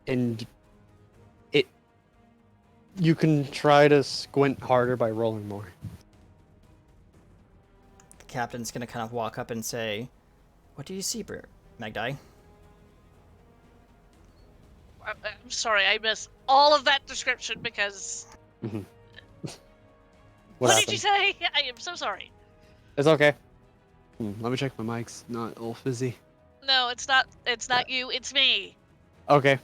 and you can try to squint harder by rolling more. captain's gonna kind of walk up and say, "What do you see, Magdi?" I'm sorry, I missed all of that description because. What did you happened? say? I am so sorry. It's okay. Let me check my mic's not all fizzy. No, it's not. It's not you. It's me. Okay.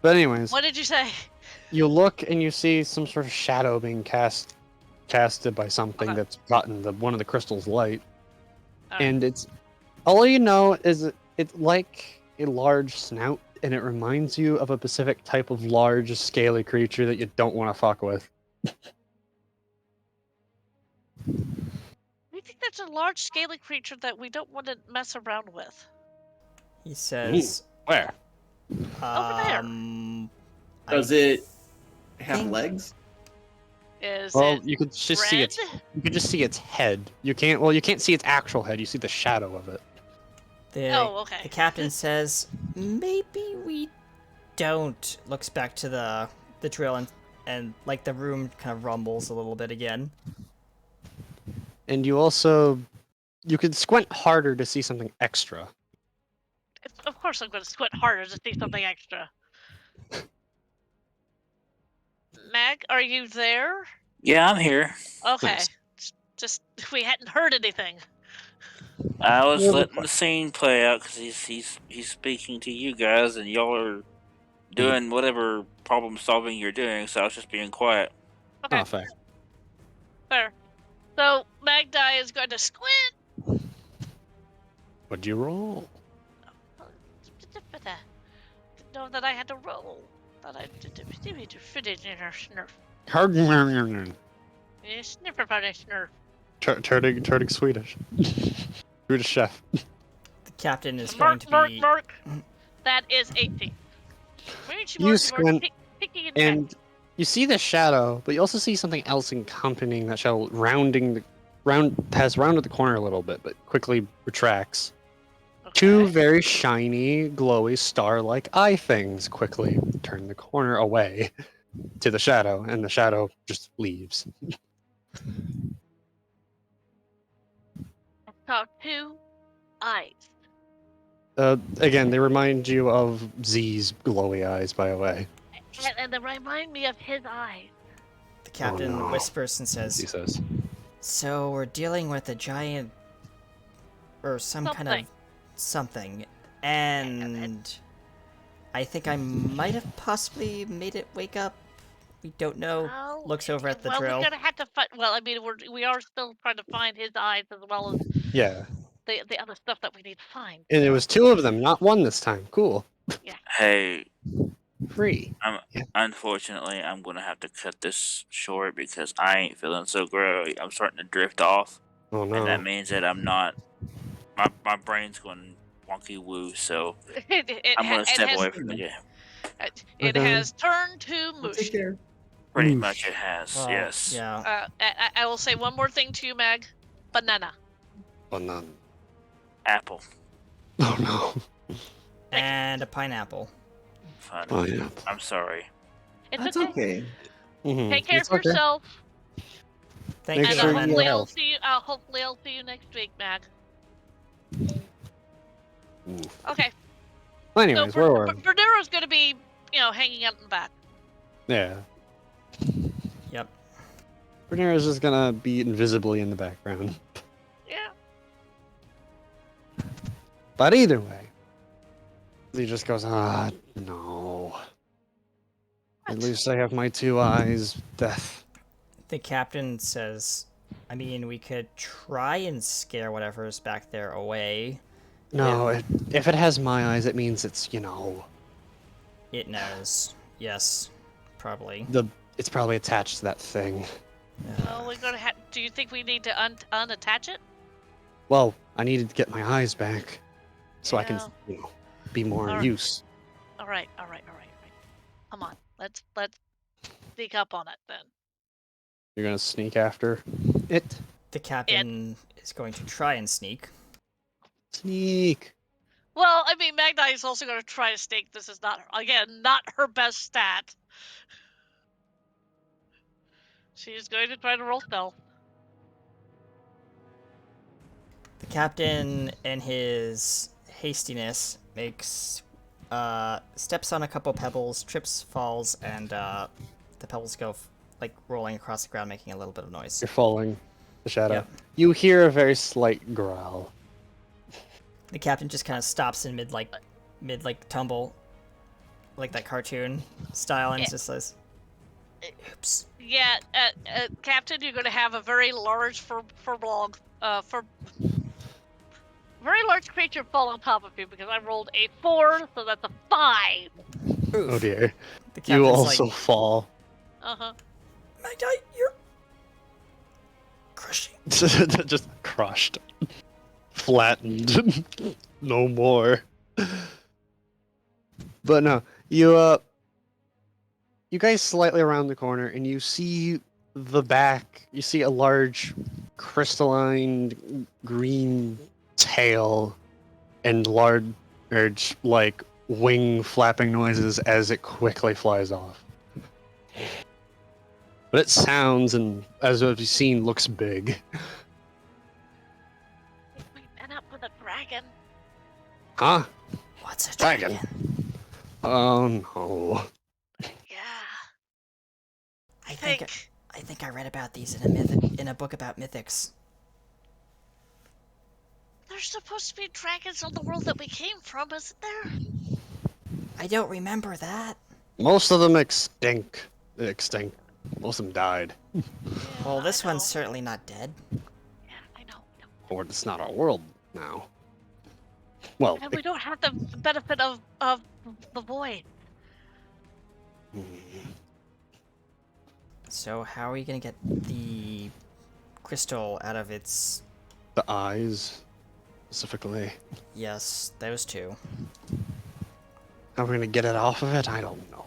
But anyways, What did you say? you look and you see some sort of shadow being casted by something Okay. that's gotten one of the crystals light. All right. And it's all you know is it's like a large snout, and it reminds you of a specific type of large, scaly creature that you don't want to fuck with. We think that's a large, scaly creature that we don't want to mess around with. He says, Where? Over there. Does I it have think- legs? Is Well, it you could just see red? its. You could just see its head. You can't. Well, you can't see its actual head. You see the shadow of it. Oh, okay. The captain says, "Maybe we don't." Looks back to the drill and like the room kind of rumbles a little bit again. And you also, you could squint harder to see something extra. Of course, I'm going to squint harder to see something extra. Mag, are you there? Yeah, I'm here. Okay. Nice. Just we hadn't heard anything. I was Yeah, letting the scene play out because he's speaking to you guys, and y'all are doing whatever problem solving you're doing. So I was just being quiet. Okay, Oh, fair. fair. So Magdi is going to squint. What'd you roll? Didn't know that I had to roll. That I did to fit it in our snurf. Sniffer for the snurf. Turdig Swedish. Swedish chef. The captain is going Mark, to be. Mark. That is 18. You squint, Picky and you see the shadow, but you also see something else accompanying that shadow, has rounded the corner a little bit, but quickly retracts. Two very shiny, glowy, star-like eye things quickly turn the corner away to the shadow, and the shadow just leaves. Saw two eyes. Again, they remind you of Z's glowy eyes, by the way. And they remind me of his eyes. The captain no. whispers and He says, says. "So we're dealing with a giant, or some kind of something, and I think I might have possibly made it wake up. We don't know." Well, Looks over at the well, drill. we're gonna have to find. Well, I mean, we are still trying to find his eyes as well as Yeah. the other stuff that we need to find. And it was two of them, not one this time. Cool. Hey, Free. unfortunately, I'm gonna have to cut this short because I ain't feeling so great. I'm starting to drift off, Oh and that no. means that I'm not. My brain's going wonky woo. So I'm gonna step away from the game. It Okay. has turned to Take mush. care. Pretty Oof. much, it has. Well, Yes. Yeah. I will say one more thing to you, Mag. Banana. Banana. Apple. Oh no. And a pineapple. Fine. Oh yeah. I'm sorry. It's That's okay. okay. Mhm. Take care It's of okay. yourself, Thank Make you, and sure gentlemen. you hopefully have- I'll see you. Hopefully I'll see you next week, Mag. Oof. Okay. Well, anyways, where were we? Verduro's gonna be, hanging out in the back. Yeah. Yep. Rhaenyra's just gonna be invisibly in the background. Yeah. But either way, he just goes, no. At What? least I have my two eyes. Death. The captain says, "I mean, we could try and scare whatever's back there away. No, Yeah. if it has my eyes, it means it's, It knows. Yes, probably." it's probably attached to that thing. Well, we're gonna have. Do you think we need to unattach it? Well, I needed to get my eyes back so I can, Yeah. be more in Alright. use. All right. Come on. Let's sneak up on it then. You're gonna sneak after it? The captain is going to try and sneak. Sneak. Well, I mean, Magni is also going to try to sneak. This is not her best stat. She's going to try to roll stealth. captain, in his hastiness, steps on a couple pebbles, trips, falls, and the pebbles go like rolling across the ground, making a little bit of noise. You're falling. The shadow. Yep. You hear a very slight growl. The captain just kind of stops in mid tumble, like that cartoon style, and just says, "Oops." Yeah, Captain, you're going to have a very large very large creature fall on top of you because I rolled a 4, so that's a 5. Oh dear. The You captain's also like, fall. Uh-huh. you're crushing. Just crushed. Flattened. No more. But no, you guys slightly around the corner and you see the back. You see a large crystalline green tail and large like wing flapping noises as it quickly flies off. But it sounds and as you've seen looks big. We met up with a dragon. Huh? What's a Dragon. dragon? Oh no. Yeah. I think I read about these in a book about mythics. There's supposed to be dragons on the world that we came from, isn't there? I don't remember that. Most of them extinct. Most of them died. Well, I this one's know. certainly not dead. Yeah, I know. Or it's not our world now. Well, And we don't have the benefit of the void. So how are we gonna get the crystal out of its... the eyes, specifically. Yes, those two. How are we gonna get it off of it? I don't know.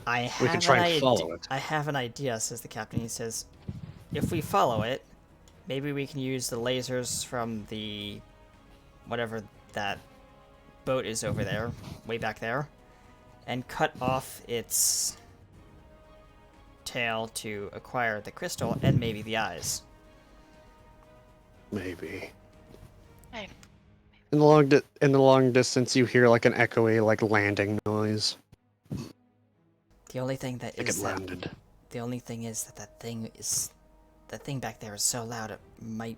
I have We can try an and follow it. I have an idea, says the captain. He says, if we follow it, maybe we can use the lasers from the... whatever that boat is over there, way back there, and cut off its tail to acquire the crystal and maybe the eyes. Maybe. Hey. In the long distance, you hear like an echoey, like landing noise. The only thing that Like is it that landed. the only thing is that that thing back there is so loud it might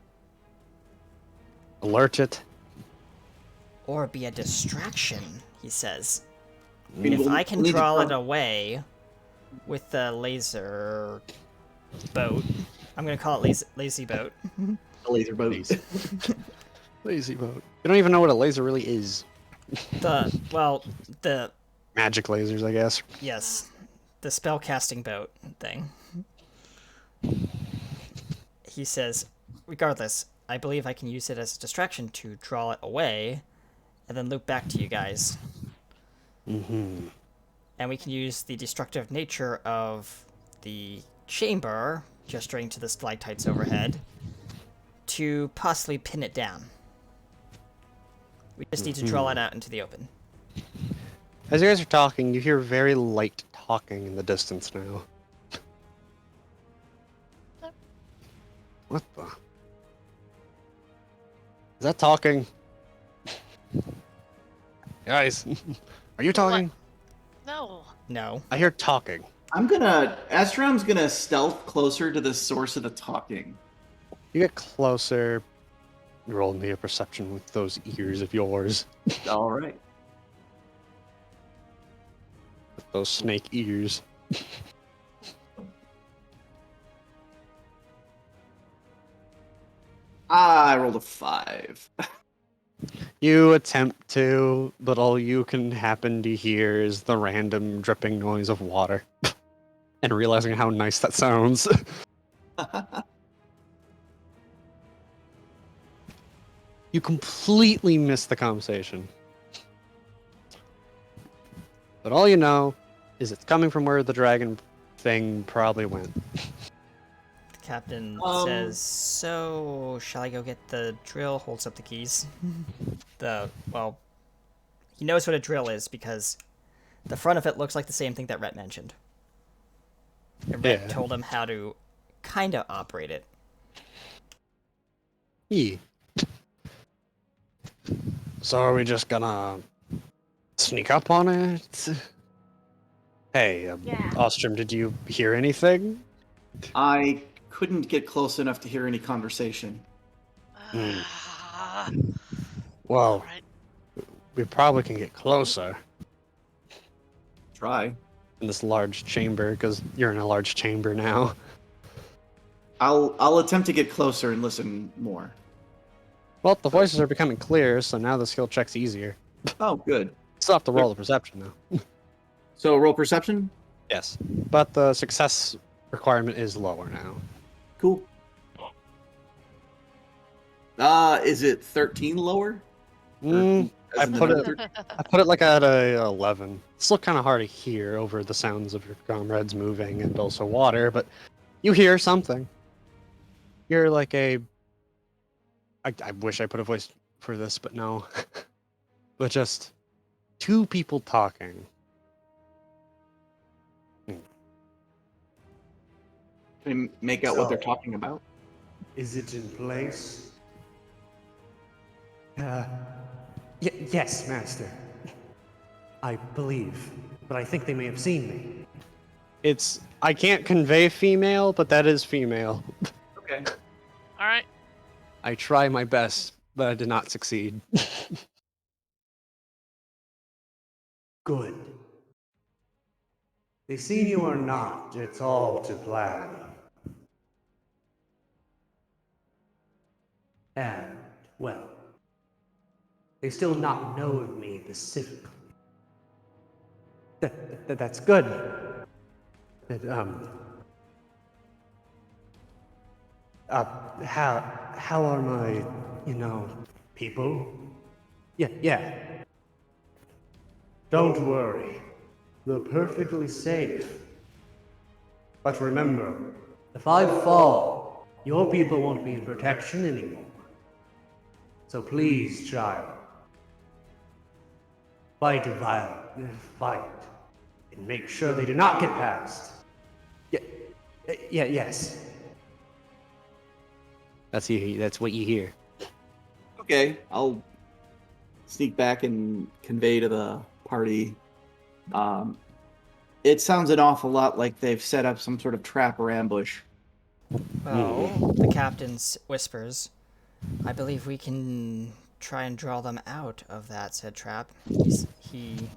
Alert it. or be a distraction. He says. I mean, If we'll- I can we'll need to draw it prob- away with the laser boat, I'm gonna call it lazy boat. The laser boat. Lazy boat. You don't even know what a laser really is. The Magic lasers, I guess. yes, the spellcasting boat thing. He says, regardless, I believe I can use it as a distraction to draw it away, and then loop back to you guys. Mm-hmm. And we can use the destructive nature of the chamber, gesturing to the stalactites overhead, to possibly pin it down. We just need to draw it out into the open. As you guys are talking, you hear very light talking in the distance now. What the? Is that talking? Guys, are you talking? No. No. I hear talking. Astron's gonna stealth closer to the source of the talking. You get closer. Roll me a perception with those ears of yours. All right. With those snake ears. I rolled a 5. You attempt to, but all you can happen to hear is the random dripping noise of water. And realizing how nice that sounds. You completely miss the conversation. But all you know is it's coming from where the dragon thing probably went. The captain says, so, shall I go get the drill? Holds up the keys. He knows what a drill is because the front of it looks like the same thing that Rhett mentioned. And Rhett Yeah. told him how to kind of operate it. Yeah. So are we just gonna sneak up on it? Hey, Yeah. Ostrom, did you hear anything? I couldn't get close enough to hear any conversation. Hmm. All Well, right. we probably can get closer Try. in this large chamber, because you're in a large chamber now. I'll attempt to get closer and listen more. Well, the voices are becoming clear, so now the skill check's easier. Oh, good. Still have to roll the perception, though. So roll perception. Yes, but the success requirement is lower now. Cool. Is it 13 lower? Mm, As I in the put number it. I put it like at a 11. It's still kind of hard to hear over the sounds of your comrades moving and also water, but you hear something. You're like a. I wish I put a voice for this, but no. But just two people talking. Can you make out what they're So- talking about? Is it in place? Yes, Master. I believe, but I think they may have seen me. It's. I can't convey female, but that is female. Okay. All right. I try my best, but I did not succeed. Good. They seen you or not, it's all to plan. And, well, they still not know of me specifically. That's good. But, how are my, people? Yeah. Don't worry. They're perfectly safe. But remember, if I fall, your people won't be in protection anymore. So please, child, fight a violent fight, and make sure they do not get past. Yes. That's what you hear. Okay. I'll sneak back and convey to the party. It sounds an awful lot like they've set up some sort of trap or ambush. Well, the captain whispers, I believe we can try and draw them out of that said trap. He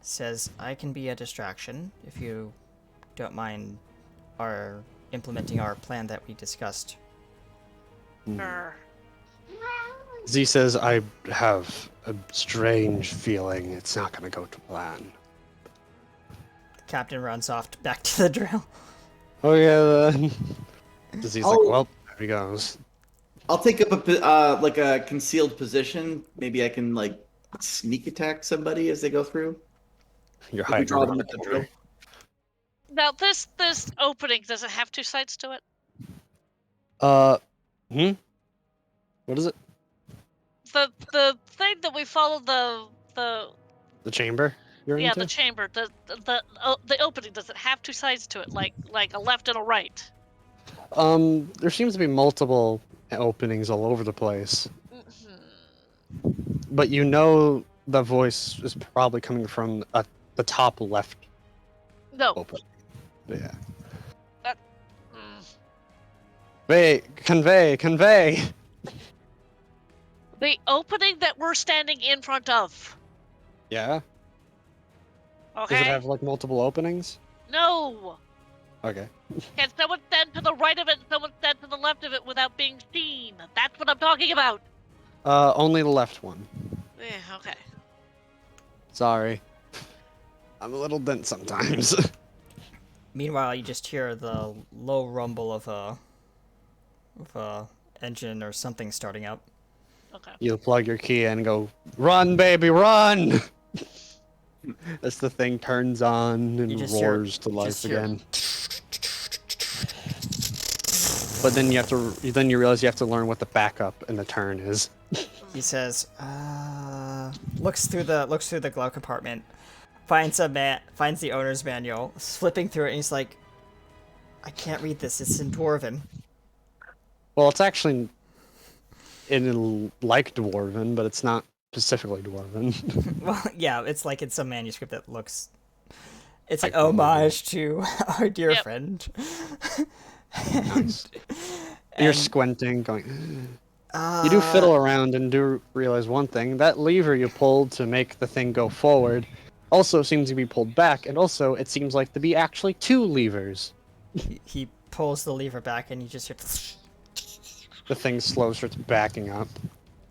says, I can be a distraction if you don't mind implementing our plan that we discussed. Sure. Z says, I have a strange feeling it's not going to go to plan. The captain runs off back to the drill. Oh, yeah. Z's like, Oh. well, there he goes. I'll take up a concealed position. Maybe I can sneak attack somebody as they go through. You're If we hiding draw around them the at the corner. drill. Now this opening, does it have two sides to it? What is it? The thing that we follow the The chamber you're yeah, into? the chamber, the opening, does it have two sides to it, like a left and a right? There seems to be multiple openings all over the place. But you know the voice is probably coming from the top left No. open. Yeah. Mm. Wait, convey! The opening that we're standing in front of. Yeah? Okay. Does it have multiple openings? No. Okay. Can someone stand to the right of it and someone stand to the left of it without being seen? That's what I'm talking about. Only the left one. Yeah, okay. Sorry. I'm a little dense sometimes. Meanwhile, you just hear the low rumble of a engine or something starting up. Okay. You plug your key in and go, run, baby, run! As the thing turns on and You just hear- roars to life just hear- again. But then you realize you have to learn what the backup and the turn is. He says, looks through the glove compartment, finds the owner's manual, flipping through it, and he's like, I can't read this. It's in Dwarven. Well, it's actually in like Dwarven, but it's not specifically dwarven. Well, yeah, it's like in some manuscript that looks. It's an Like the logo. homage to our dear Yep. friend. Nice. You're And, squinting, going. You do fiddle around and do realize one thing: that lever you pulled to make the thing go forward also seems to be pulled back, and also it seems like to be actually 2 levers. he pulls the lever back, and you just hear. The thing slow starts backing up.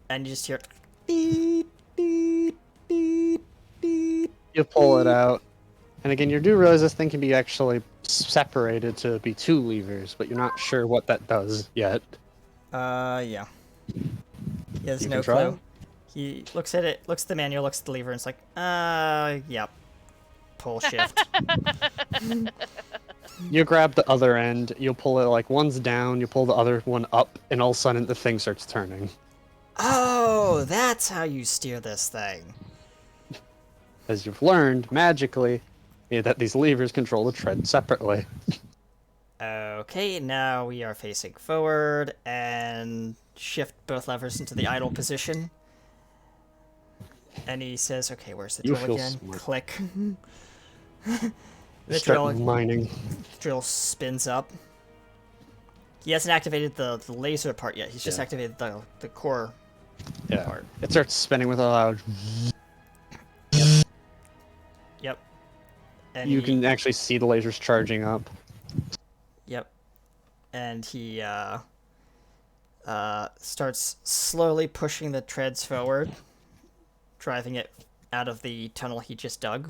And you just hear. Beep, beep, beep, beep. You pull it out, and again, you do realize this thing can be actually separated to be 2 levers, but you're not sure what that does yet. Yeah. He has You no can try. clue. He looks at it, looks at the manual, looks at the lever, and it's like, yep. Pull shift. You grab the other end, you pull it like one's down, you pull the other one up, and all of a sudden the thing starts turning. Oh, that's how you steer this thing. As you've learned magically, that these levers control the tread separately. Okay, now we are facing forward and shift both levers into the idle position. And he says, okay, where's the You drill feel again? smart. Click. The Start drill, mining. drill spins up. He hasn't activated the laser part yet. He's just Yeah. activated the core Yeah. part. It starts spinning with a loud. Yep. And You he- can actually see the lasers charging up. Yep. And he starts slowly pushing the treads forward, driving it out of the tunnel he just dug.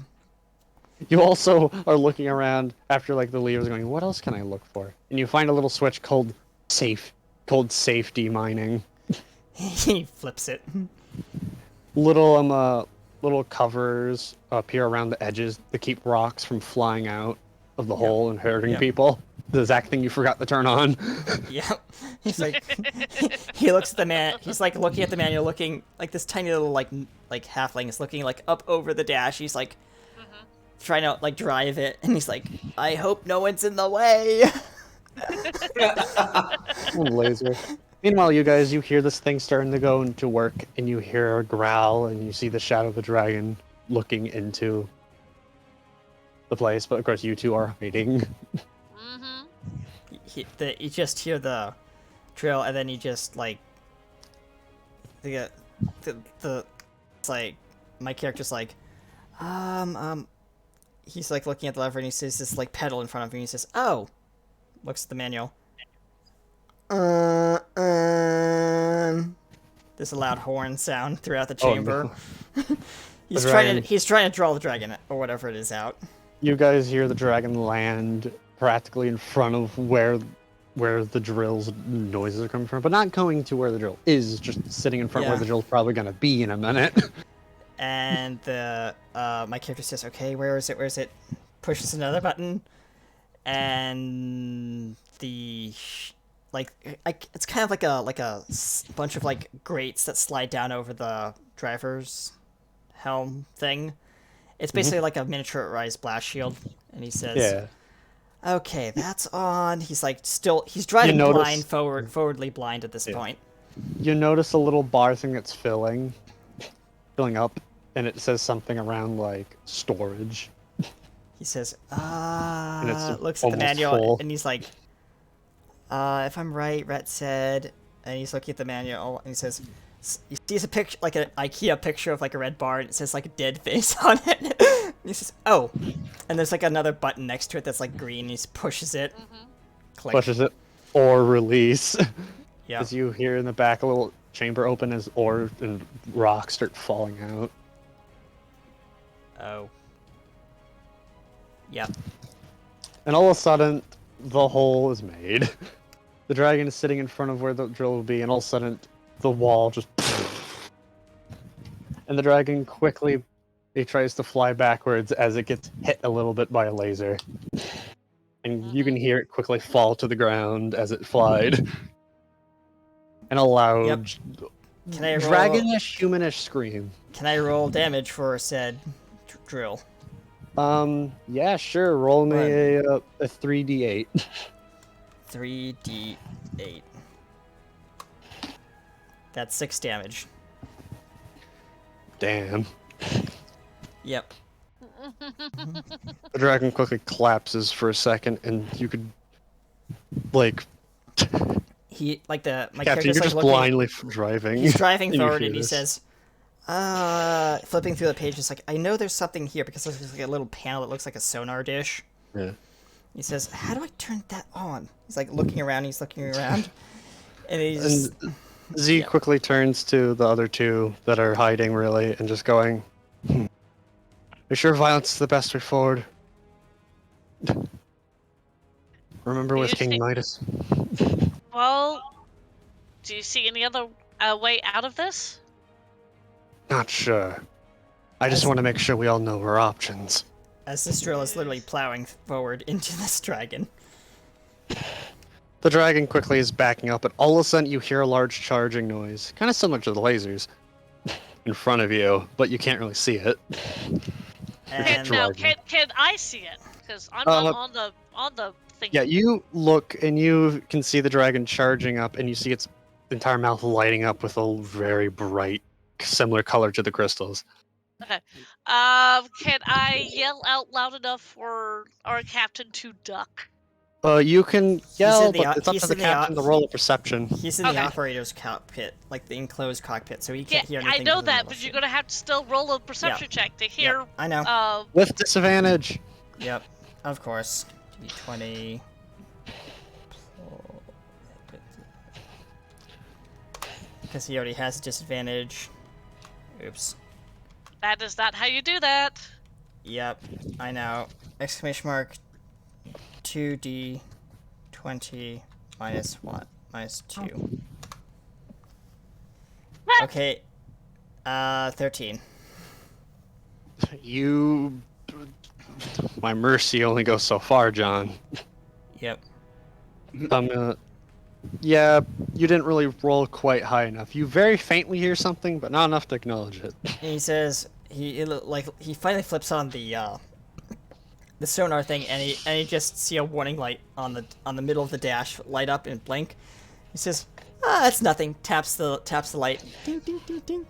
You also are looking around after like the levers, going, "What else can I look for?" And you find a little switch called safety mining. He flips it. Little covers appear around the edges to keep rocks from flying out of the hole and hurting Yep. people. The exact thing you forgot to turn on. Yep. He's like, he looks at the man. He's like looking at the manual, looking like this tiny little like halfling is looking like up over the dash. He's like trying to like drive it, and he's like, I hope no one's in the way. Laser. Meanwhile, you guys, you hear this thing starting to go into work, and you hear a growl, and you see the shadow of the dragon looking into the place. But of course, you two are hiding. Mm-hmm. You just hear the drill, and then you just like the it's like my character's like he's like looking at the lever, and he sees this like pedal in front of him, and he says, oh, looks at the manual. There's a loud horn sound throughout the Oh, chamber. no. He's The trying to dragon- he's trying to draw the dragon or whatever it is out. You guys hear the dragon land practically in front of where the drill's noises are coming from, but not going to where the drill is, just sitting in front where Yeah. the drill's probably gonna be in a minute. And the my character says, okay, where is it? Where is it? Pushes another button, and the it's kind of like a bunch of like grates that slide down over the driver's helm thing. It's basically like a miniaturized blast shield, and he says, Yeah. okay, that's on. He's like he's driving notice- blind, forwardly blind at this point. You notice a little bar thing that's filling up, and it says something around like storage. He says, it's looks at the almost manual, full. and he's like, if I'm right, Rhett said, and he's looking at the manual, and he says, he sees a picture, like an IKEA picture of like a red bar, and it says like a dead face on it. And he says, oh, and there's like another button next to it that's like green, and he pushes it. Click. Pushes it or release. Yeah. As you hear in the back a little chamber open as ore and rocks start falling out. Oh. Yep. And all of a sudden, the hole is made. The dragon is sitting in front of where the drill will be, and all of a sudden, the wall just. And the dragon quickly, he tries to fly backwards as it gets hit a little bit by a laser. And you can hear it quickly fall to the ground as it flied. And a loud, Can I roll? dragonish, humanish scream. Can I roll damage for said drill? Yeah, sure. Roll me a 3d8. 3d8. That's 6 damage. damn. Yep. The dragon quickly collapses for a second, and you could, like, He my Captain, character's you're like just looking. blindly driving. He's driving and you forward hear and he this. says, flipping through the pages, like, I know there's something here because there's like a little panel that looks like a sonar dish. Yeah. He says, how do I turn that on? He's like looking around, and he's Z Yeah. quickly turns to the other two that are hiding, really, and just going, Are you sure violence is the best way forward? Remember with You King see- Midas? Well, do you see any other way out of this? Not sure. I just As- want to make sure we all know our options. as this drill is literally plowing forward into this dragon. The dragon quickly is backing up, and all of a sudden you hear a large charging noise, kind of similar to the lasers, in front of you, but you can't really see it. And Now, driving. can I see it? Because I'm Uh, not on the thing. Yeah, you look and you can see the dragon charging up, and you see its entire mouth lighting up with a very bright, similar color to the crystals. Can I yell out loud enough for our captain to duck? You can yell, in the but o- it's up he's to the in the captain o- to roll a perception. he's in the Okay. operator's cockpit, like the enclosed cockpit, so he Yeah, can't hear anything. I know other than that, the but you're machine. gonna have to still roll a perception check to hear. Yep, I know. With disadvantage. Yep, of course. D20. Because he already has a disadvantage. Oops. That is not how you do that. Yep, I know. Exclamation mark 2d20 minus 1 minus 2. Okay. 13. You. My mercy only goes so far, John. Yep. Yeah, you didn't really roll quite high enough. You very faintly hear something, but not enough to acknowledge it. And he says he finally flips on the sonar thing, and he just see a warning light on the middle of the dash light up and blink. He says, that's nothing. Taps the light. Ding ding ding ding.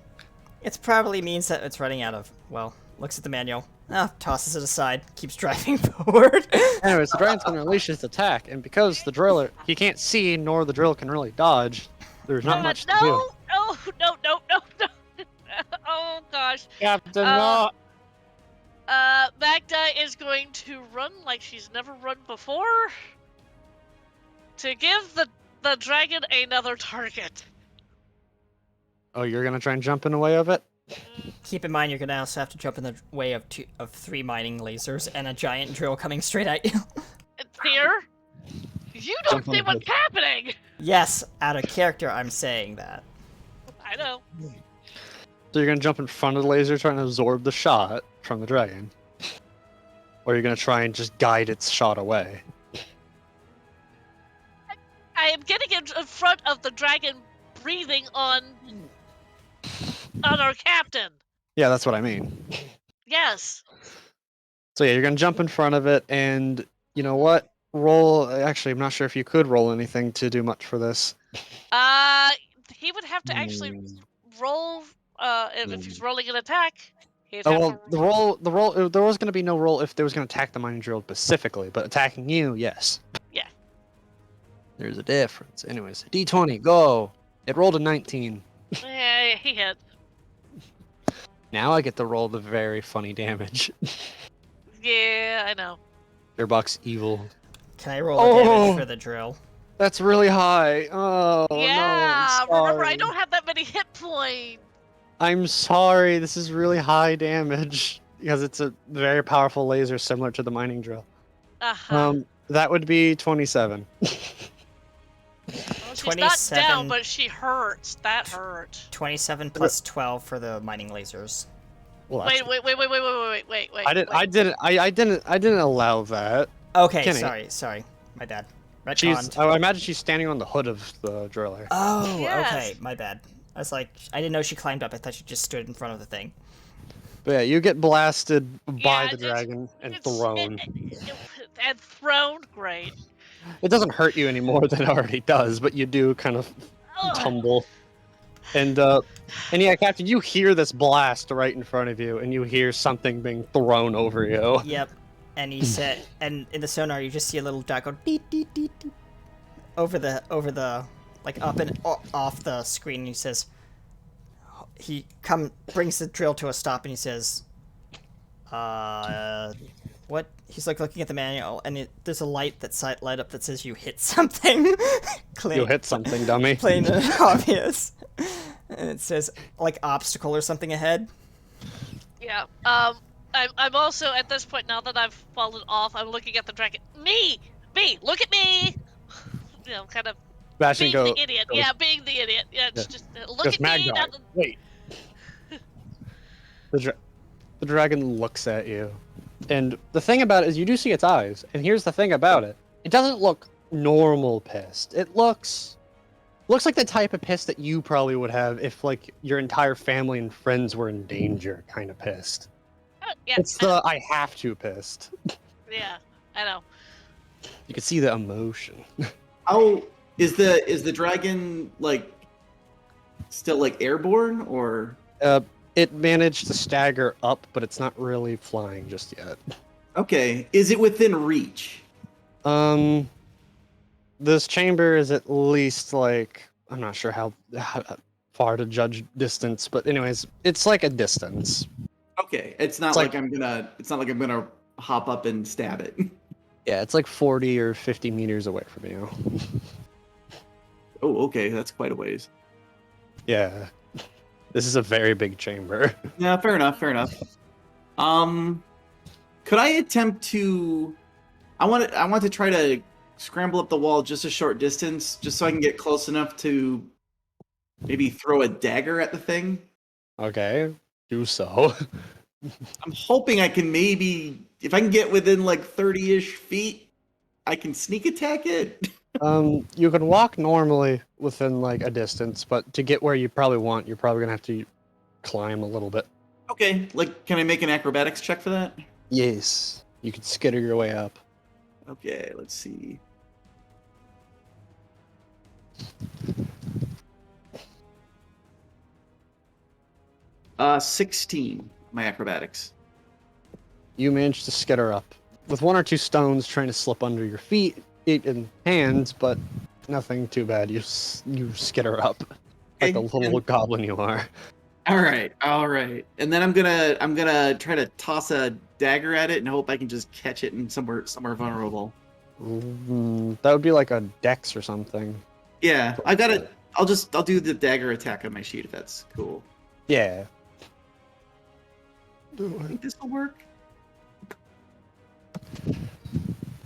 It probably means that it's running out of. Well, looks at the manual. Tosses it aside. Keeps driving forward. Anyways, the dragon's gonna unleash its attack, and because the driller he can't see nor the drill can really dodge, there's not much to do. No. Oh gosh. Captain, no. Magda is going to run like she's never run before to give the dragon another target. Oh, you're gonna try and jump in the way of it? Keep in mind, you're gonna also have to jump in the way of 3 mining lasers and a giant drill coming straight at you. Here, you don't Jump on see the what's happening. Yes, out of character, I'm saying that. I know. So you're gonna jump in front of the laser, trying to absorb the shot from the dragon, or you're gonna try and just guide its shot away. I am getting in front of the dragon, breathing on our captain. Yeah, that's what I mean. Yes. So yeah, you're gonna jump in front of it, and you know what? Roll. Actually, I'm not sure if you could roll anything to do much for this. He would have to actually Hmm. roll. If he's rolling an attack, he'd Oh have well, to the roll. There was gonna be no roll if there was gonna attack the mining drill specifically, but attacking you, yes. Yeah. There's a difference. Anyways, D20, go. It rolled a 19. Yeah, he hit. Now I get to roll the very funny damage. Yeah, I know. Gearbox evil. Can I roll the damage Oh. for the drill? That's really high. Oh Yeah, no. I'm remember I sorry. don't have that many hit points. I'm sorry. This is really high damage because it's a very powerful laser similar to the mining drill. Uh-huh. That would be 27. Well, she's not 27. down, but she hurts. That hurt. 27 plus 12 for the mining lasers. Well, that's Wait. I didn't allow that. Okay, Kenny. sorry. My bad. She's. Retconned. I imagine she's standing on the hood of the driller. Oh, Yes. okay, my bad. I was like, I didn't know she climbed up. I thought she just stood in front of the thing. But yeah, you get blasted by Yeah, the it's- dragon and It's- thrown. And thrown, great. It doesn't hurt you any more than it already does, but you do kind of Ugh. tumble. And yeah, Captain, you hear this blast right in front of you, and you hear something being thrown over you. Yep. And he said, and in the sonar, you just see a little dot go deet deet deet deet over the like up and off the screen. And he says, he brings the drill to a stop, and he says, what? He's like looking at the manual, and there's a light light up that says you hit something. You hit something, dummy. Plain and obvious. And it says like obstacle or something ahead. Yeah. I'm also at this point, now that I've fallen off, I'm looking at the dragon. Me, look at me. You know, kind of Bastion being the idiot. Yeah, being the idiot. Yeah, it's just look at me. Magdai, wait. The dragon looks at you, and the thing about it is you do see its eyes. And here's the thing about it: it doesn't look normal pissed. It looks like the type of pissed that you probably would have if like your entire family and friends were in danger, kind of pissed. Yeah. It's the I have to pissed. Yeah, I know. You can see the emotion. How is the dragon like still like airborne or? It managed to stagger up, but it's not really flying just yet. Okay, is it within reach? This chamber is at least like I'm not sure how far to judge distance, but anyways, it's like a distance. Okay, it's not like I'm gonna hop up and stab it. Yeah, it's like 40 or 50 meters away from you. Oh, okay, that's quite a ways. Yeah, this is a very big chamber. Yeah, fair enough. Could I attempt to? I want to try to scramble up the wall just a short distance, just so I can get close enough to maybe throw a dagger at the thing. Okay, do so. I'm hoping I can maybe, if I can get within like 30-ish feet, I can sneak attack it. You can walk normally within like a distance, but to get where you probably want, you're probably gonna have to climb a little bit. Okay, like, can I make an acrobatics check for that? Yes, you can skitter your way up. Okay, let's see. Uh, 16, my acrobatics. You manage to skitter up with one or two stones trying to slip under your feet and hands, but nothing too bad. You skitter up like the little goblin you are. All right. And then I'm gonna try to toss a dagger at it and hope I can just catch it in somewhere vulnerable. That would be like a dex or something. Yeah, I got it. I'll do the dagger attack on my sheet if that's cool. Yeah. I think this will work.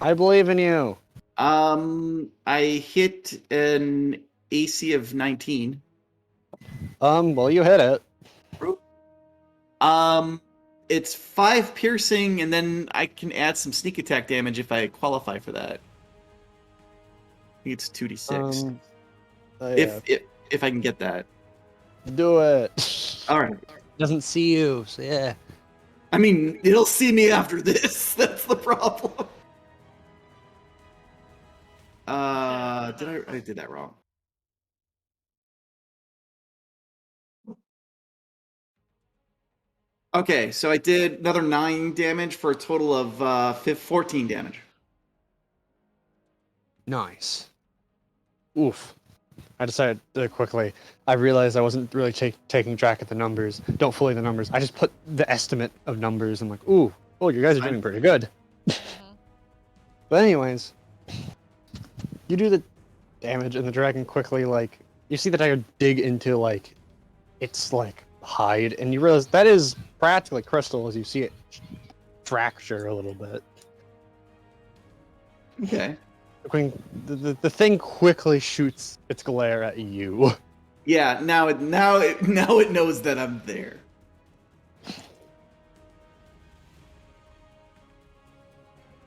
I believe in you. I hit an AC of 19. Well, you hit it. It's 5 piercing, and then I can add some sneak attack damage if I qualify for that. I think it's 2d6. Yeah. If I can get that. Do it. All right. Doesn't see you, so yeah. I mean, it'll see me after this. That's the problem. I did that wrong. Okay, so I did another 9 damage for a total of 14 damage. Nice. Oof. I decided quickly. I realized I wasn't really taking track of the numbers. Don't fully the numbers. I just put the estimate of numbers. I'm like, ooh, oh, you guys are doing pretty good. But anyways, you do the damage, and the dragon quickly, like, you see the tiger dig into, like, its, like, hide, and you realize that is practically crystal as you see it fracture a little bit. Okay. The thing quickly shoots its glare at you. Yeah, now it knows that I'm there.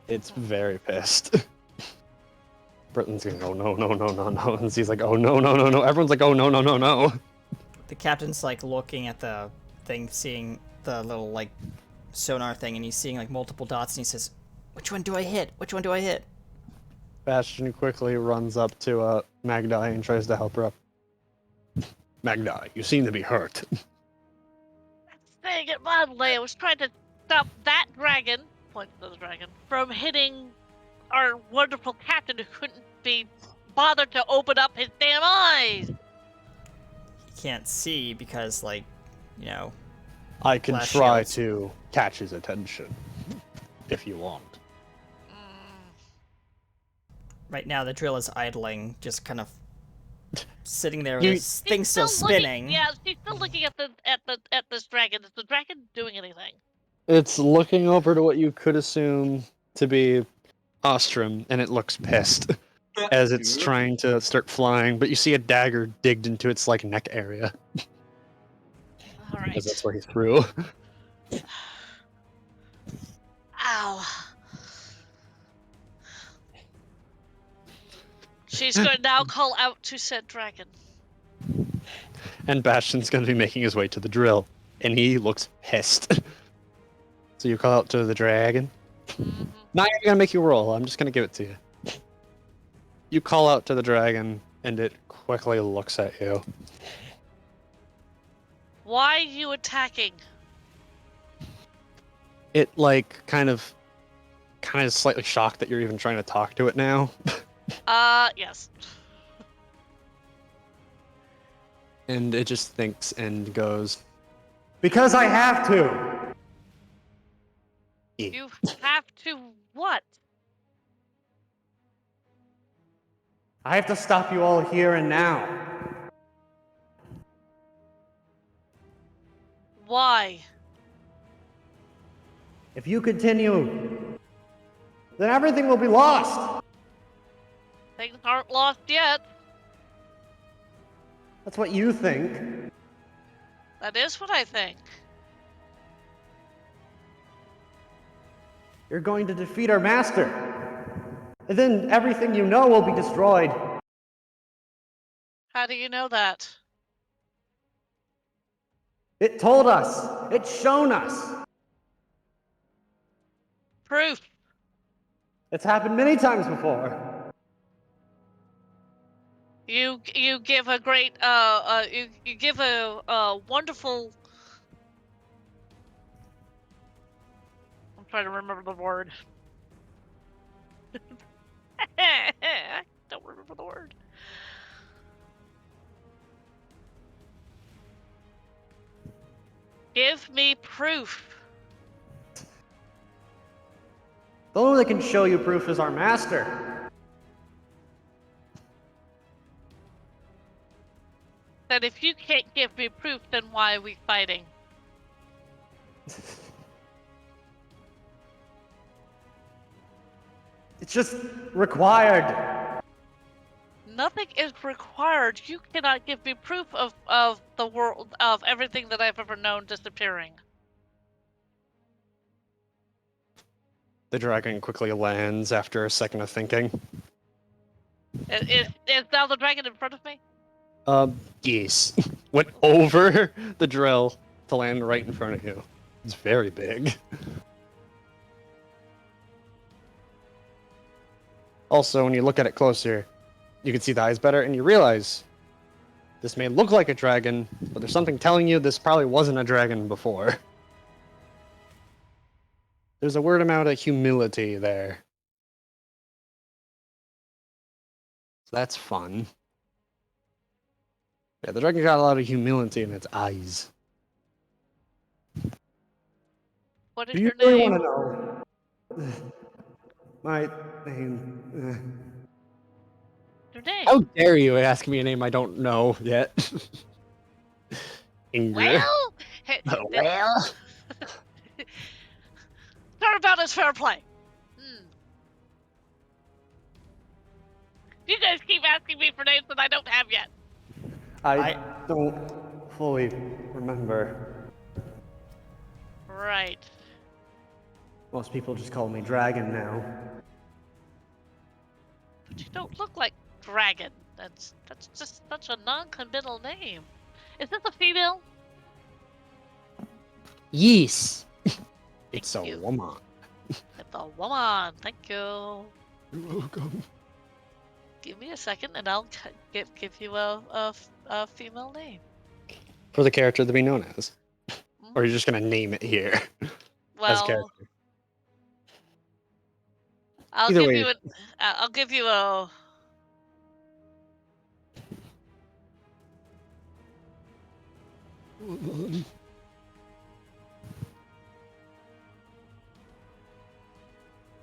It's very pissed. Britain's going, oh no, no, no, no, no. And he's like, oh no, no, no, no. Everyone's like, oh no, no, no, no. The captain's like looking at the thing, seeing the little like sonar thing, and he's seeing like multiple dots, and he says, "Which one do I hit? Which one do I hit?" Bastion quickly runs up to Magdai and tries to help her up. Magna, you seem to be hurt. Saying it mildly, I was trying to stop that dragon, points to the dragon, from hitting our wonderful captain who couldn't be bothered to open up his damn eyes. He can't see because, like, you know, I can Flash try shields. to catch his attention, if you want. right now the drill is idling, just kind of sitting there with You- this thing still looking- spinning. Yeah, she's still looking at this dragon. Is the dragon doing anything? It's looking over to what you could assume to be Ostrom, and it looks pissed as it's trying to start flying, but you see a dagger digged into its like neck area, All right. because that's where he threw. Ow. She's going to now call out to said dragon. And Bastion's going to be making his way to the drill, and he looks pissed. So you call out to the dragon. Mhm. Not even gonna make you roll. I'm just gonna give it to you. You call out to the dragon, and it quickly looks at you. Why are you attacking? It like kind of slightly shocked that you're even trying to talk to it now. Yes. And it just thinks and goes, Because I have to. You have to what? I have to stop you all here and now. Why? If you continue, then everything will be lost. Things aren't lost yet. That's what you think. That is what I think. You're going to defeat our master. And then everything you know will be destroyed. How do you know that? It told us. It's shown us. Proof. It's happened many times before. You give a great you give a wonderful. I'm trying to remember the word. I don't remember the word. Give me proof. The only one that can show you proof is our master. That if you can't give me proof, then why are we fighting? It's just required. Nothing is required. You cannot give me proof of the world, of everything that I've ever known disappearing. the dragon quickly lands after a second of thinking. Is now the dragon in front of me? Yes. Went over the drill to land right in front of you. It's very big. Also, when you look at it closer, you can see the eyes better, and you realize this may look like a dragon, but there's something telling you this probably wasn't a dragon before. There's a weird amount of humility there. So that's fun. Yeah, the dragon got a lot of humility in its eyes. What is Do you your really name? want to know? My name. Your name? How dare you ask me a name I don't know yet? Ingrid. Well, Well. turnabout is fair play. You guys keep asking me for names that I don't have yet. I don't fully remember. Right. Most people just call me Dragon now. But you don't look like Dragon. That's just such a non-committal name. Is this a female? Yes. It's a you. woman. It's a woman. Thank you. You're welcome. Give me a second, and I'll give you a female name. for the character to be known as? Or you're just gonna name it here as Well, character? I'll Either give way. you a. I'll give you a.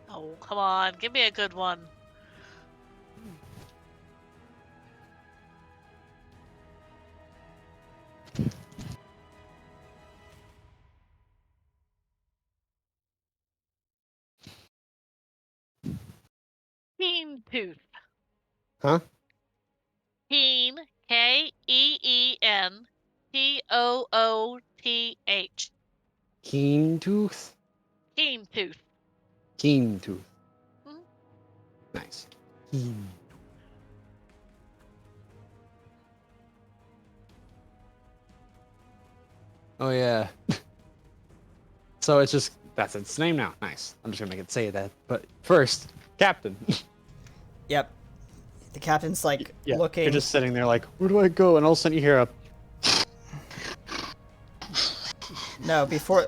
Oh, come on, give me a good one. Keen Tooth. Huh? Keen, Keen, Tooth. Keen Tooth? Keen Tooth. Keen Tooth. Mhm. Nice. Keen. Oh yeah. So it's just that's its name now. Nice. I'm just gonna make it say that. But first, Captain. Yep. The captain's like looking. You're just sitting there like, where do I go? And all of a sudden you hear a No, before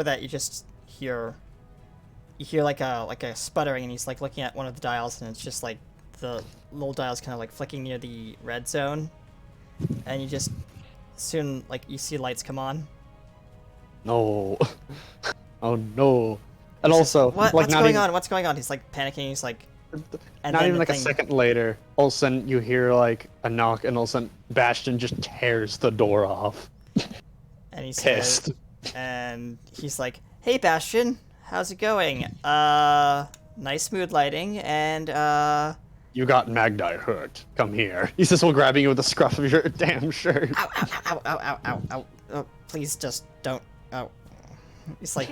that you just hear like a sputtering, and he's like looking at one of the dials, and it's just like the little dial's kind of like flicking near the red zone, and you just soon like you see lights come on. no. Oh no. And also What? like What's not going even, on? What's going on? He's like panicking. He's like, and not then even the like a thing- second later, all of a sudden you hear like a knock, and all of a sudden Bastion just tears the door off. and he says, Pissed. and he's like, "Hey, Bastion, how's it going? Nice mood lighting, and You got Magdi hurt. Come here. He says while grabbing you with the scruff of your damn shirt. ow, ow, ow, ow, ow, ow, ow, oh, please just don't, oh." He's like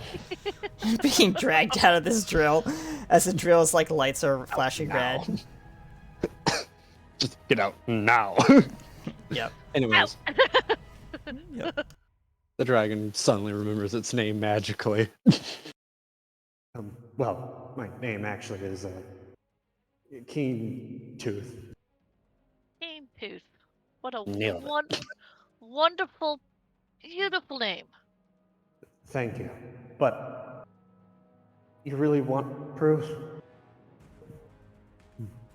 being dragged out of this drill as the drill's like lights are flashing red. Just get out now. Yep. Anyways, Yep. the dragon suddenly remembers its name magically. Well, my name actually is Keen Tooth. Keen Tooth. What a Nailed it. wonderful, beautiful name. Thank you. But you really want proof?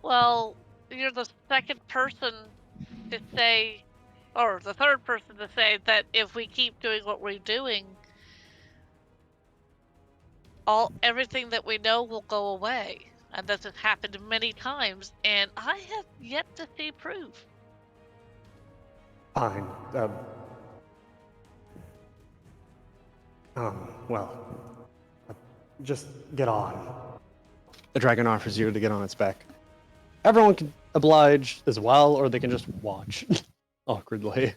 Well, you're the second person to say, or the third person to say that if we keep doing what we're doing, everything that we know will go away. And this has happened many times, and I have yet to see proof. Fine. Well, just get on. The dragon offers you to get on its back. Everyone can oblige as well, or they can just watch awkwardly.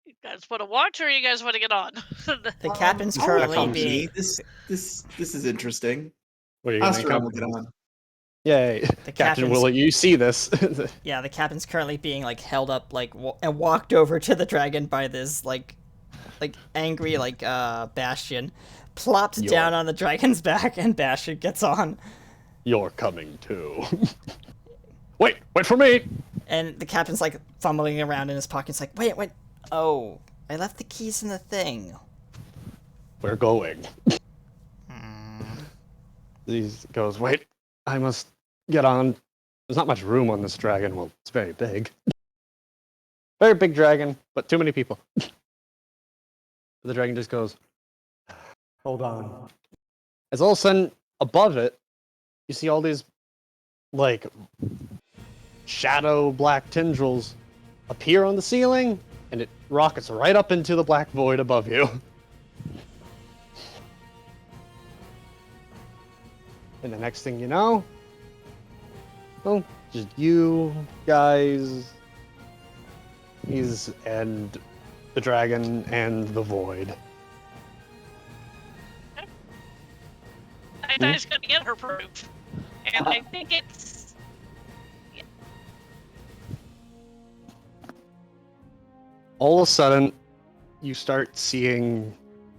You guys want to watch, or you guys want to get on? The captain's I'll currently accompany. being This is interesting. What are you gonna Astro will come? get on. Yay, The Captain captain's- Willet, you see this? yeah, the captain's currently being like held up like and walked over to the dragon by this like angry like Bastion, plops Yo. down on the dragon's back, and Bastion gets on. You're coming too. Wait for me. And the captain's like fumbling around in his pockets, like, wait, oh, I left the keys in the thing. We're going. He goes, wait, I must get on. There's not much room on this dragon. Well, it's very big. Very big dragon, but too many people. The dragon just goes, Hold on. as all of a sudden, above it, you see all these, like, shadow black tendrils appear on the ceiling, and it rockets right up into the black void above you. And the next thing you know, well, just you guys, and the dragon and the void. Nighttie's gonna get her proof. And I think it's. All of a sudden, you start seeing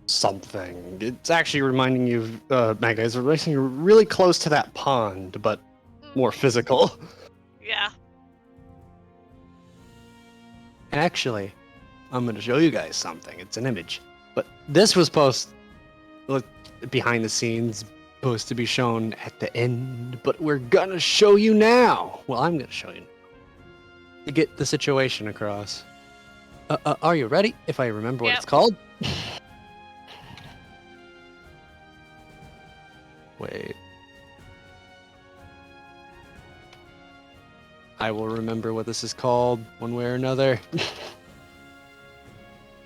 something. It's actually reminding you, Magda, it's reminding you really close to that pond, but more physical. Yeah. And actually, I'm gonna show you guys something. It's an image. But this was look, behind the scenes, supposed to be shown at the end, but we're gonna show you now. Well, I'm gonna show you now. To get the situation across. Are you ready? If I remember what Yep. it's called. Wait. I will remember what this is called one way or another.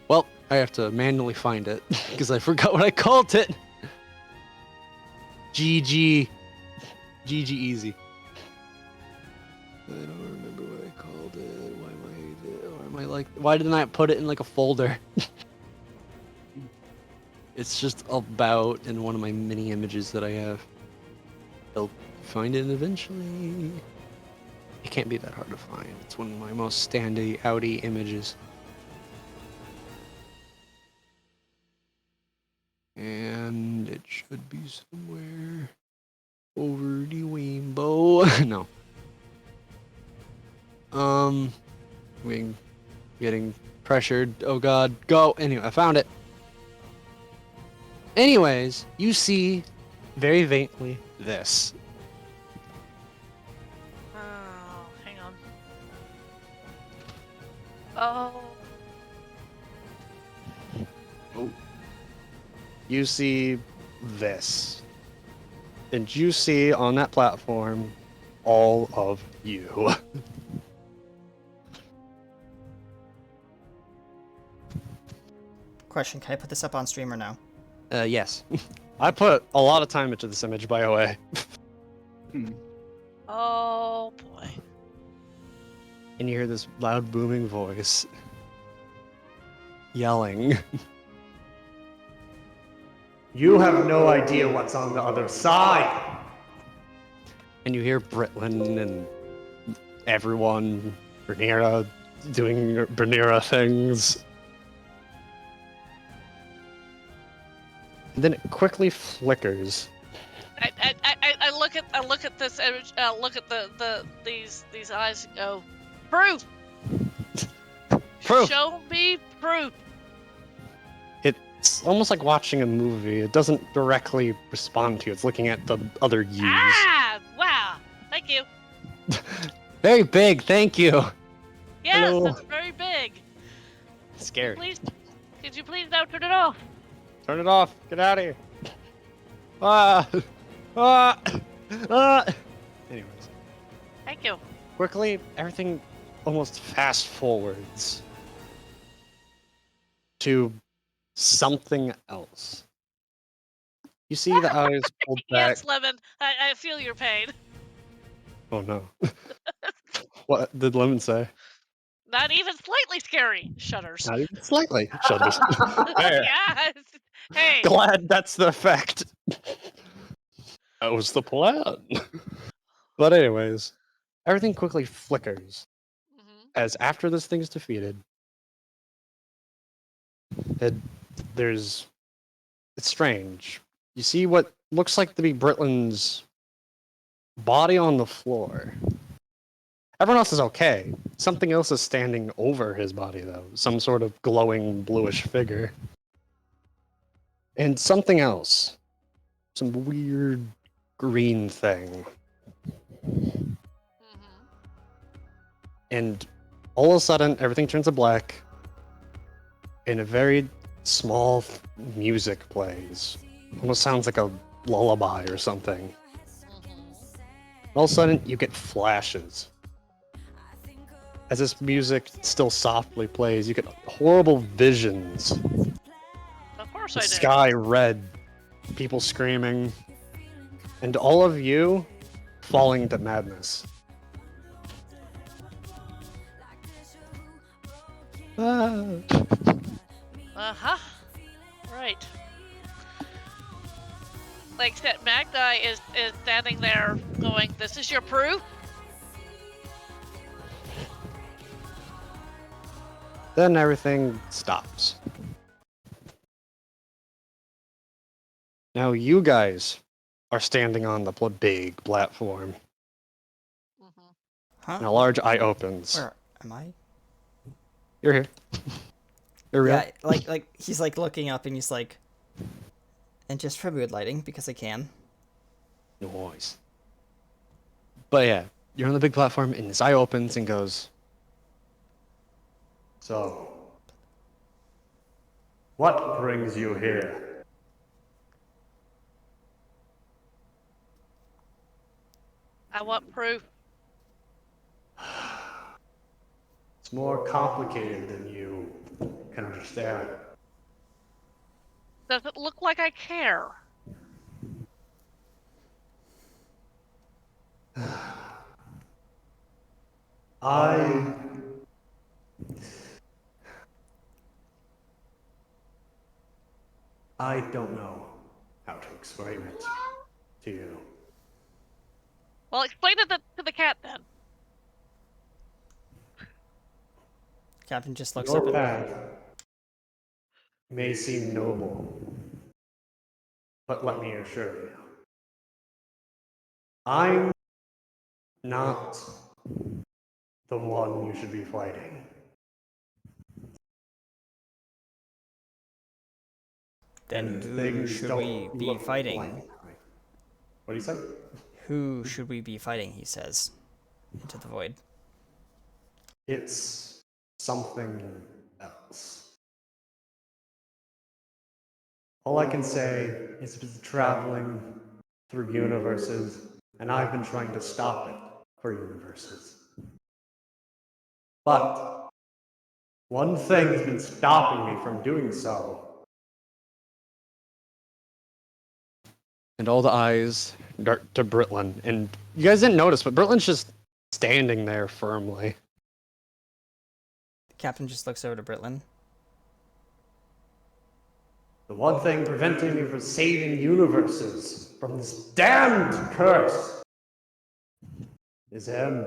Well, I have to manually find it because I forgot what I called it. GG easy. I don't remember what I called it. Why didn't I put it in like a folder? It's just about in one of my mini images that I have. I'll find it eventually. It can't be that hard to find. It's one of my most outy images. And it should be somewhere over the rainbow. No. We're getting pressured. Oh god, go! Anyway, I found it. Anyways, you see very faintly this. Oh, hang on. Oh. You see this. And you see on that platform all of you. Question, can I put this up on stream or no? Yes. I put a lot of time into this image, by the way. Oh boy. And you hear this loud booming voice yelling. You have no idea what's on the other side. And you hear Britlin and everyone, Bernera, doing Bernera things. And then it quickly flickers. I look at this image. Look at these eyes. And go, proof. Proof. Show me proof. It's almost like watching a movie. It doesn't directly respond to you. It's looking at the other yous. Ah! Wow. Thank you. Very big, thank you. Yes, Hello. that's very big. Scary. Please, could you please now turn it off? Turn it off. Get out of here. Ah! Ah! Ah! Anyways, Thank you. quickly, everything almost fast forwards to something else. You see the eyes pulled back. Yes, Lemon. I feel your pain. Oh no. What did Lemon say? Not even slightly scary. Shudders. Not even slightly. Shudders. There. Yes. Hey. Glad that's the effect. That was the plan. But anyways, everything quickly flickers Mhm. as after this thing's defeated, it's strange. You see what looks like to be Britlin's body on the floor. Everyone else is okay. Something else is standing over his body, though. Some sort of glowing bluish figure. And something else. Some weird green thing. Mhm. And all of a sudden, everything turns to black. And a very small music plays. Almost sounds like a lullaby or something. Mhm. All of a sudden, you get flashes. As this music still softly plays, you get horrible visions. Of course The I did. sky red, people screaming, and all of you falling into madness. Ah. Uh-huh. Right. Like that Magni is standing there going, "This is your proof?" Then everything stops. Now you guys are standing on the big platform, Mhm. Huh? and a large eye opens. Where am I? You're here. Ariel? Yeah, like he's like looking up and he's like, and just for mood lighting because I can. Noise. But yeah, you're on the big platform, and his eye opens and goes, So, what brings you here? I want proof. It's more complicated than you can understand. Does it look like I care? I don't know how to explain it to you. Well, explain it to the cat then. Captain just looks Your up at path may seem noble, but let me assure you, I'm not the one you should be fighting. then And who things should don't we be look fighting? like- What do you say? Who should we be fighting? He says into the void. It's something else. All I can say is it's been traveling through universes, and I've been trying to stop it for universes. But one thing has been stopping me from doing so. and all the eyes dart to Britlin. And you guys didn't notice, but Britlin's just standing there firmly. The captain just looks over to Britlin. The one thing preventing me from saving universes from this damned curse is him.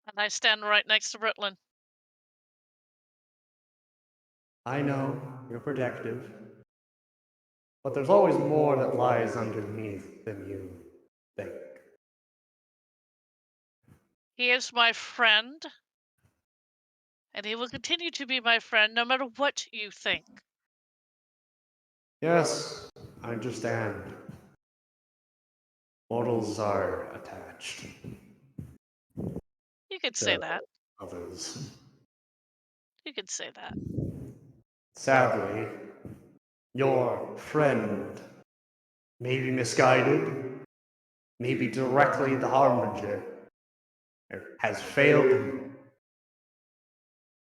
And I stand right next to Britlin. I know you're protective, but there's always more that lies underneath than you think. He is my friend. And he will continue to be my friend no matter what you think. Yes, I understand. Mortals are attached You could say to that. others. You could say that. Sadly, your friend may be misguided, may be directly the harbinger, or has failed you.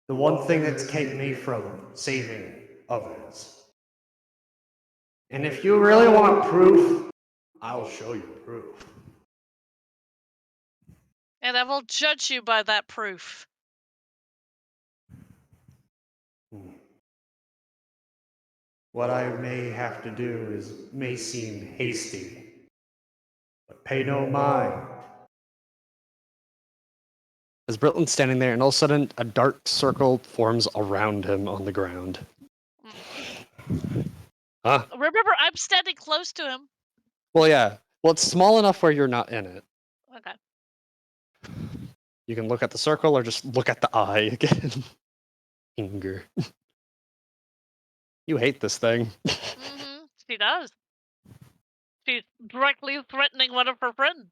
The one thing that's kept me from saving others. And if you really want proof, I'll show you proof. And I will judge you by that proof. What I may have to do may seem hasty, but pay no mind. As Britlin's standing there, and all of a sudden, a dark circle forms around him on the ground. Huh? Remember, I'm standing close to him. Well, yeah. Well, it's small enough where you're not in it. Okay. You can look at the circle or just look at the eye again. Anger. You hate this thing. Mm-hmm. She does. She's directly threatening one of her friends.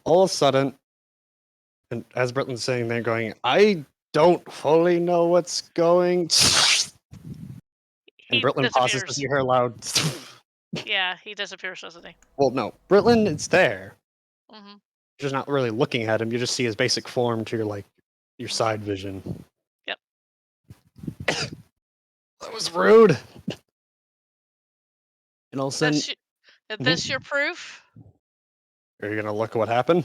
All of a sudden, and as Britlin's sitting there going, I don't fully know what's going. He And Britlin pauses to disappears. see her loud. Yeah, he disappears, doesn't he? Well, no. Britlin is there. Mm-hmm. You're just not really looking at him. You just see his basic form to your side vision. Yep. That was rude. And all of a sudden, Is this your proof? are you gonna look at what happened?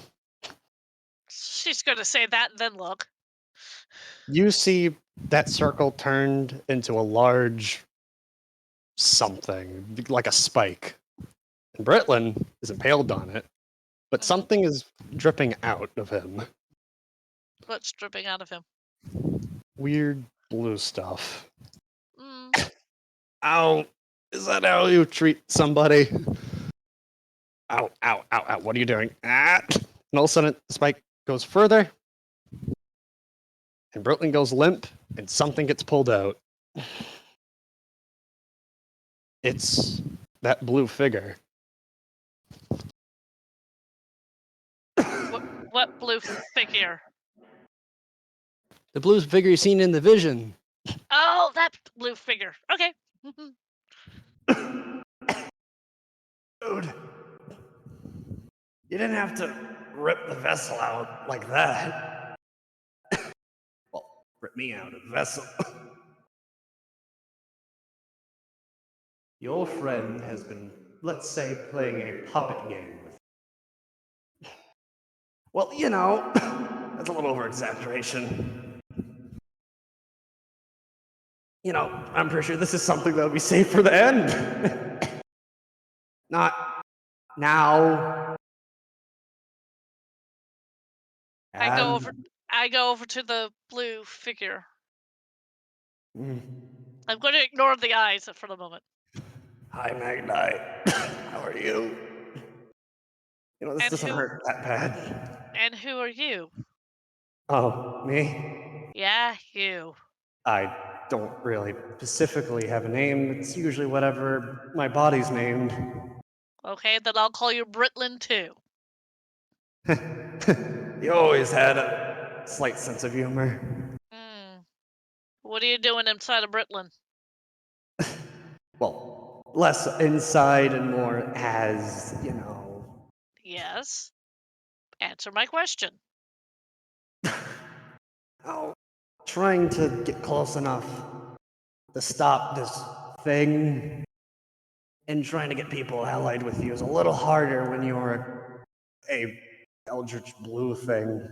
She's going to say that and then look. You see that circle turned into a large something, like a spike. And Britlin is impaled on it, but something is dripping out of him. What's dripping out of him? Weird blue stuff. Mm. Ow! Is that how you treat somebody? Ow, ow, ow, ow. What are you doing? Ah! And all of a sudden, the spike goes further. And Brooklyn goes limp, and something gets pulled out. It's that blue figure. What blue figure? The blue figure you seen in the vision. Oh, that blue figure. Okay. Dude, you didn't have to rip the vessel out like that. Well, rip me out of the vessel. Your friend has been, let's say, playing a puppet game with you. Well, you know, that's a little over-exaggeration. You know, I'm pretty sure this is something that would be safe for the end. Not now. I go And- over to the blue figure. Mm. I'm going to ignore the eyes for the moment. Hi, Magnite. How are you? You know, this And doesn't who- hurt that bad. And who are you? Oh, me? Yeah, you. I don't really specifically have a name. It's usually whatever my body's named. Okay, then I'll call you Britlin too. You always had a slight sense of humor. What are you doing inside of Britlin? Well, less inside and more as, you know. Yes. Answer my question. Oh, trying to get close enough to stop this thing and trying to get people allied with you is a little harder when you're a eldritch blue thing.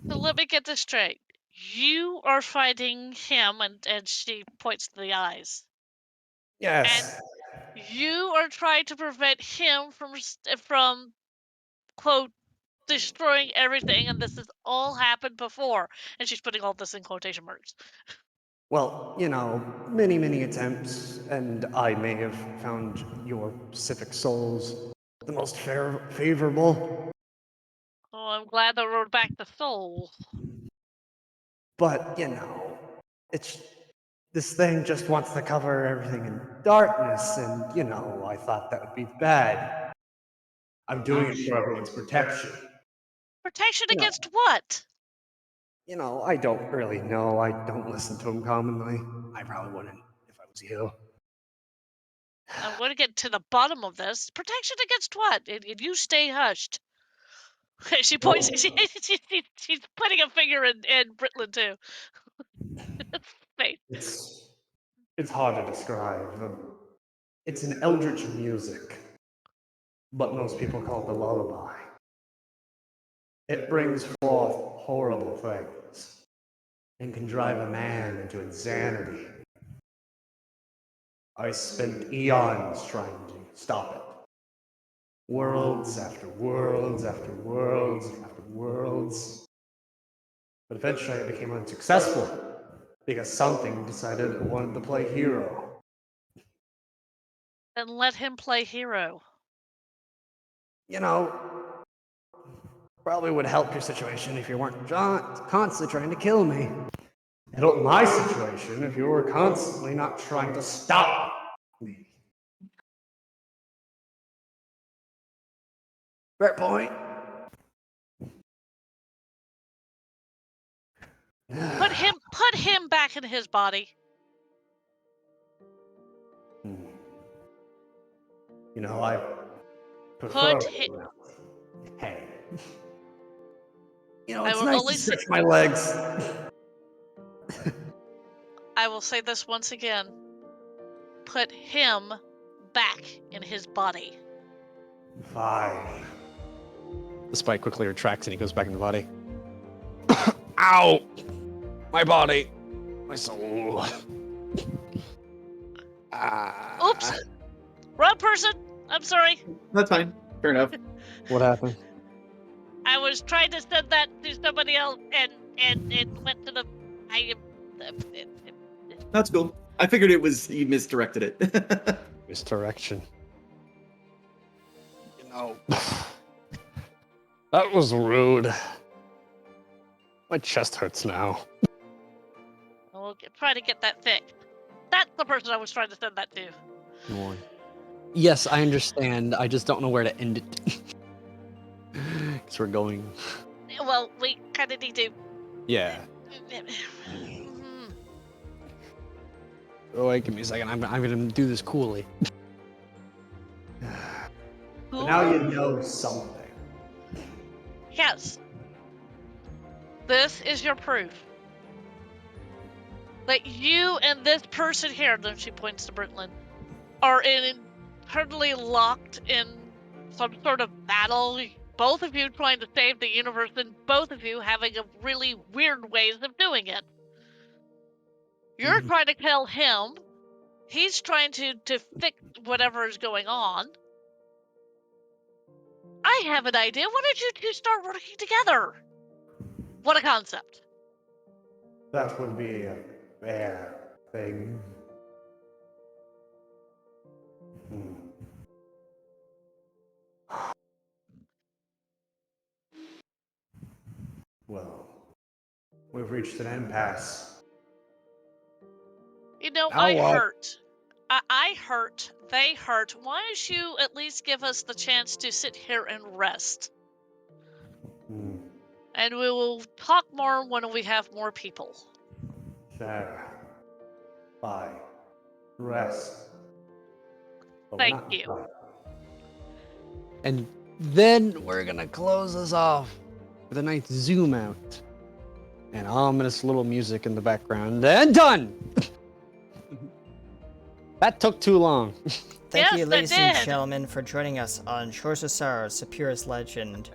So let me get this straight. You are fighting him, and she points to the eyes. Yes. You are trying to prevent him from quote destroying everything, and this has all happened before. And she's putting all this in quotation marks. Well, you know, many, many attempts, and I may have found your Pacific souls the most favorable. Oh, I'm glad they wrote back the soul. But, you know, it's this thing just wants to cover everything in darkness, and, you know, I thought that would be bad. I'm doing it for everyone's protection. Protection No. against what? You know, I don't really know. I don't listen to him commonly. I probably wouldn't if I was you. I'm going to get to the bottom of this. Protection against what? And you stay hushed. She points. She's putting a finger in Britlin too. Wait. It's hard to describe. It's an eldritch music, but most people call it the lullaby. It brings forth horrible things and can drive a man into insanity. I spent eons trying to stop it. Worlds after worlds after worlds after worlds. But eventually I became unsuccessful because something decided it wanted to play hero. Then let him play hero. You know, probably would help your situation if you weren't constantly trying to kill me. It'd help my situation if you were constantly not trying to stop me. Fair point. Put him back in his body. You know, I prefer. Put him. Hey. You know, I it's will nice only to stretch my legs. I will say this once again. Put him back in his body. Fine. The spike quickly retracts and he goes back in the body. Ow! My body. My soul. Oops. Wrong person. I'm sorry. That's fine. Fair enough. What happened? I was trying to send that to somebody else, and it went to the. That's cool. I figured it was you misdirected it. Misdirection. You know, that was rude. My chest hurts now. We'll try to get that fixed. That's the person I was trying to send that to. Yes, I understand. I just don't know where to end it. Because we're going. Well, we kind of need to. Yeah. Oh, wait, give me a second. I'm gonna do this coolly. But now you know something. Yes. This is your proof. That you and this person here, then she points to Brittlin, are internally locked in some sort of battle. Both of you trying to save the universe, and both of you having a really weird ways of doing it. You're trying to kill him. He's trying to fix whatever is going on. I have an idea. Why don't you two start working together? What a concept. That would be a fair thing. Well, we've reached an impasse. You know, Now I what? hurt. I hurt. They hurt. Why don't you at least give us the chance to sit here and rest? And we will talk more when we have more people. Fair. Bye. Rest. But we're Thank not you. done. And then we're gonna close this off with a nice zoom out. And ominous little music in the background. And done! That took too long. Thank Yes, you, it ladies and did. gentlemen, for joining us on Shores of Sorrow, Sapira's Legend,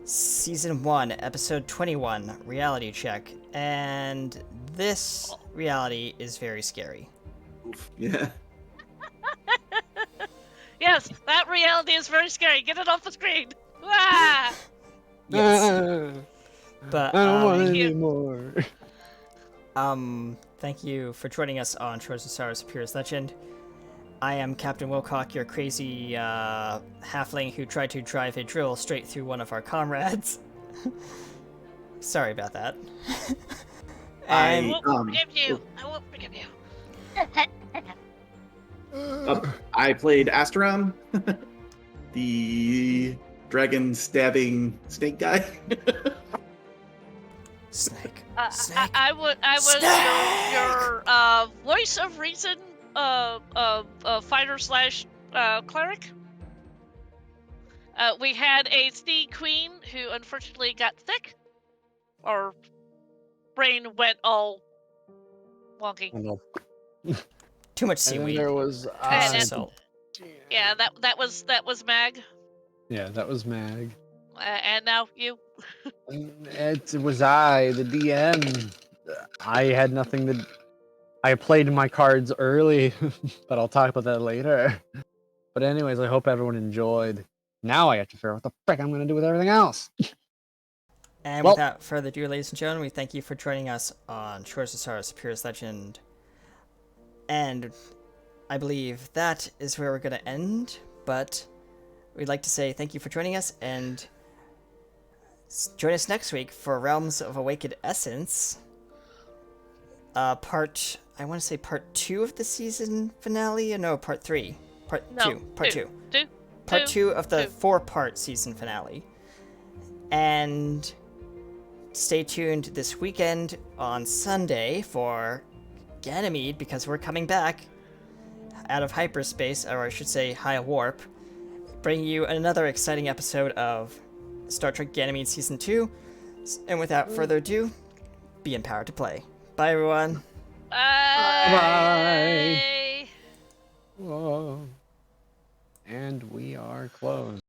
Season 1, Episode 21, Reality Check. And this reality is very scary. Yeah. Yes, that reality is very scary. Get it off the screen. Ah! Yes. But, I don't want Thank it you. anymore. thank you for joining us on Shores of Sorrow, Sapira's Legend. I am Captain Wilcock, your crazy halfling who tried to drive a drill straight through one of our comrades. Sorry about that. I And won't forgive you. I won't forgive you. I played Asteron, the dragon stabbing snake guy. Snake. I was your voice of reason, fighter slash cleric. We had a sea queen who unfortunately got sick, or brain went all wonky. Too much And then seaweed. there was And- Salt. Yeah, that was Mag, Yeah, that was Mag. and now you. It was I, the DM. I had nothing to. I played my cards early, but I'll talk about that later. But anyways, I hope everyone enjoyed. Now I have to figure out what the frick I'm gonna do with everything else. And Well- without further ado, ladies and gentlemen, we thank you for joining us on Shores of Sorrow, Sapira's Legend. And I believe that is where we're going to end, but we'd like to say thank you for joining us, and join us next week for Realms of Awakened Essence. I want to say part 2 of the season finale? No, part 3. Part 2. Part 2. Part 2 of the 4-part season finale. And stay tuned this weekend on Sunday for Ganymede, because we're coming back out of hyperspace, or I should say high warp, bringing you another exciting episode of Star Trek Ganymede Season 2. And without further ado, be empowered to play. Bye, everyone. Bye. Whoa. And we are closed.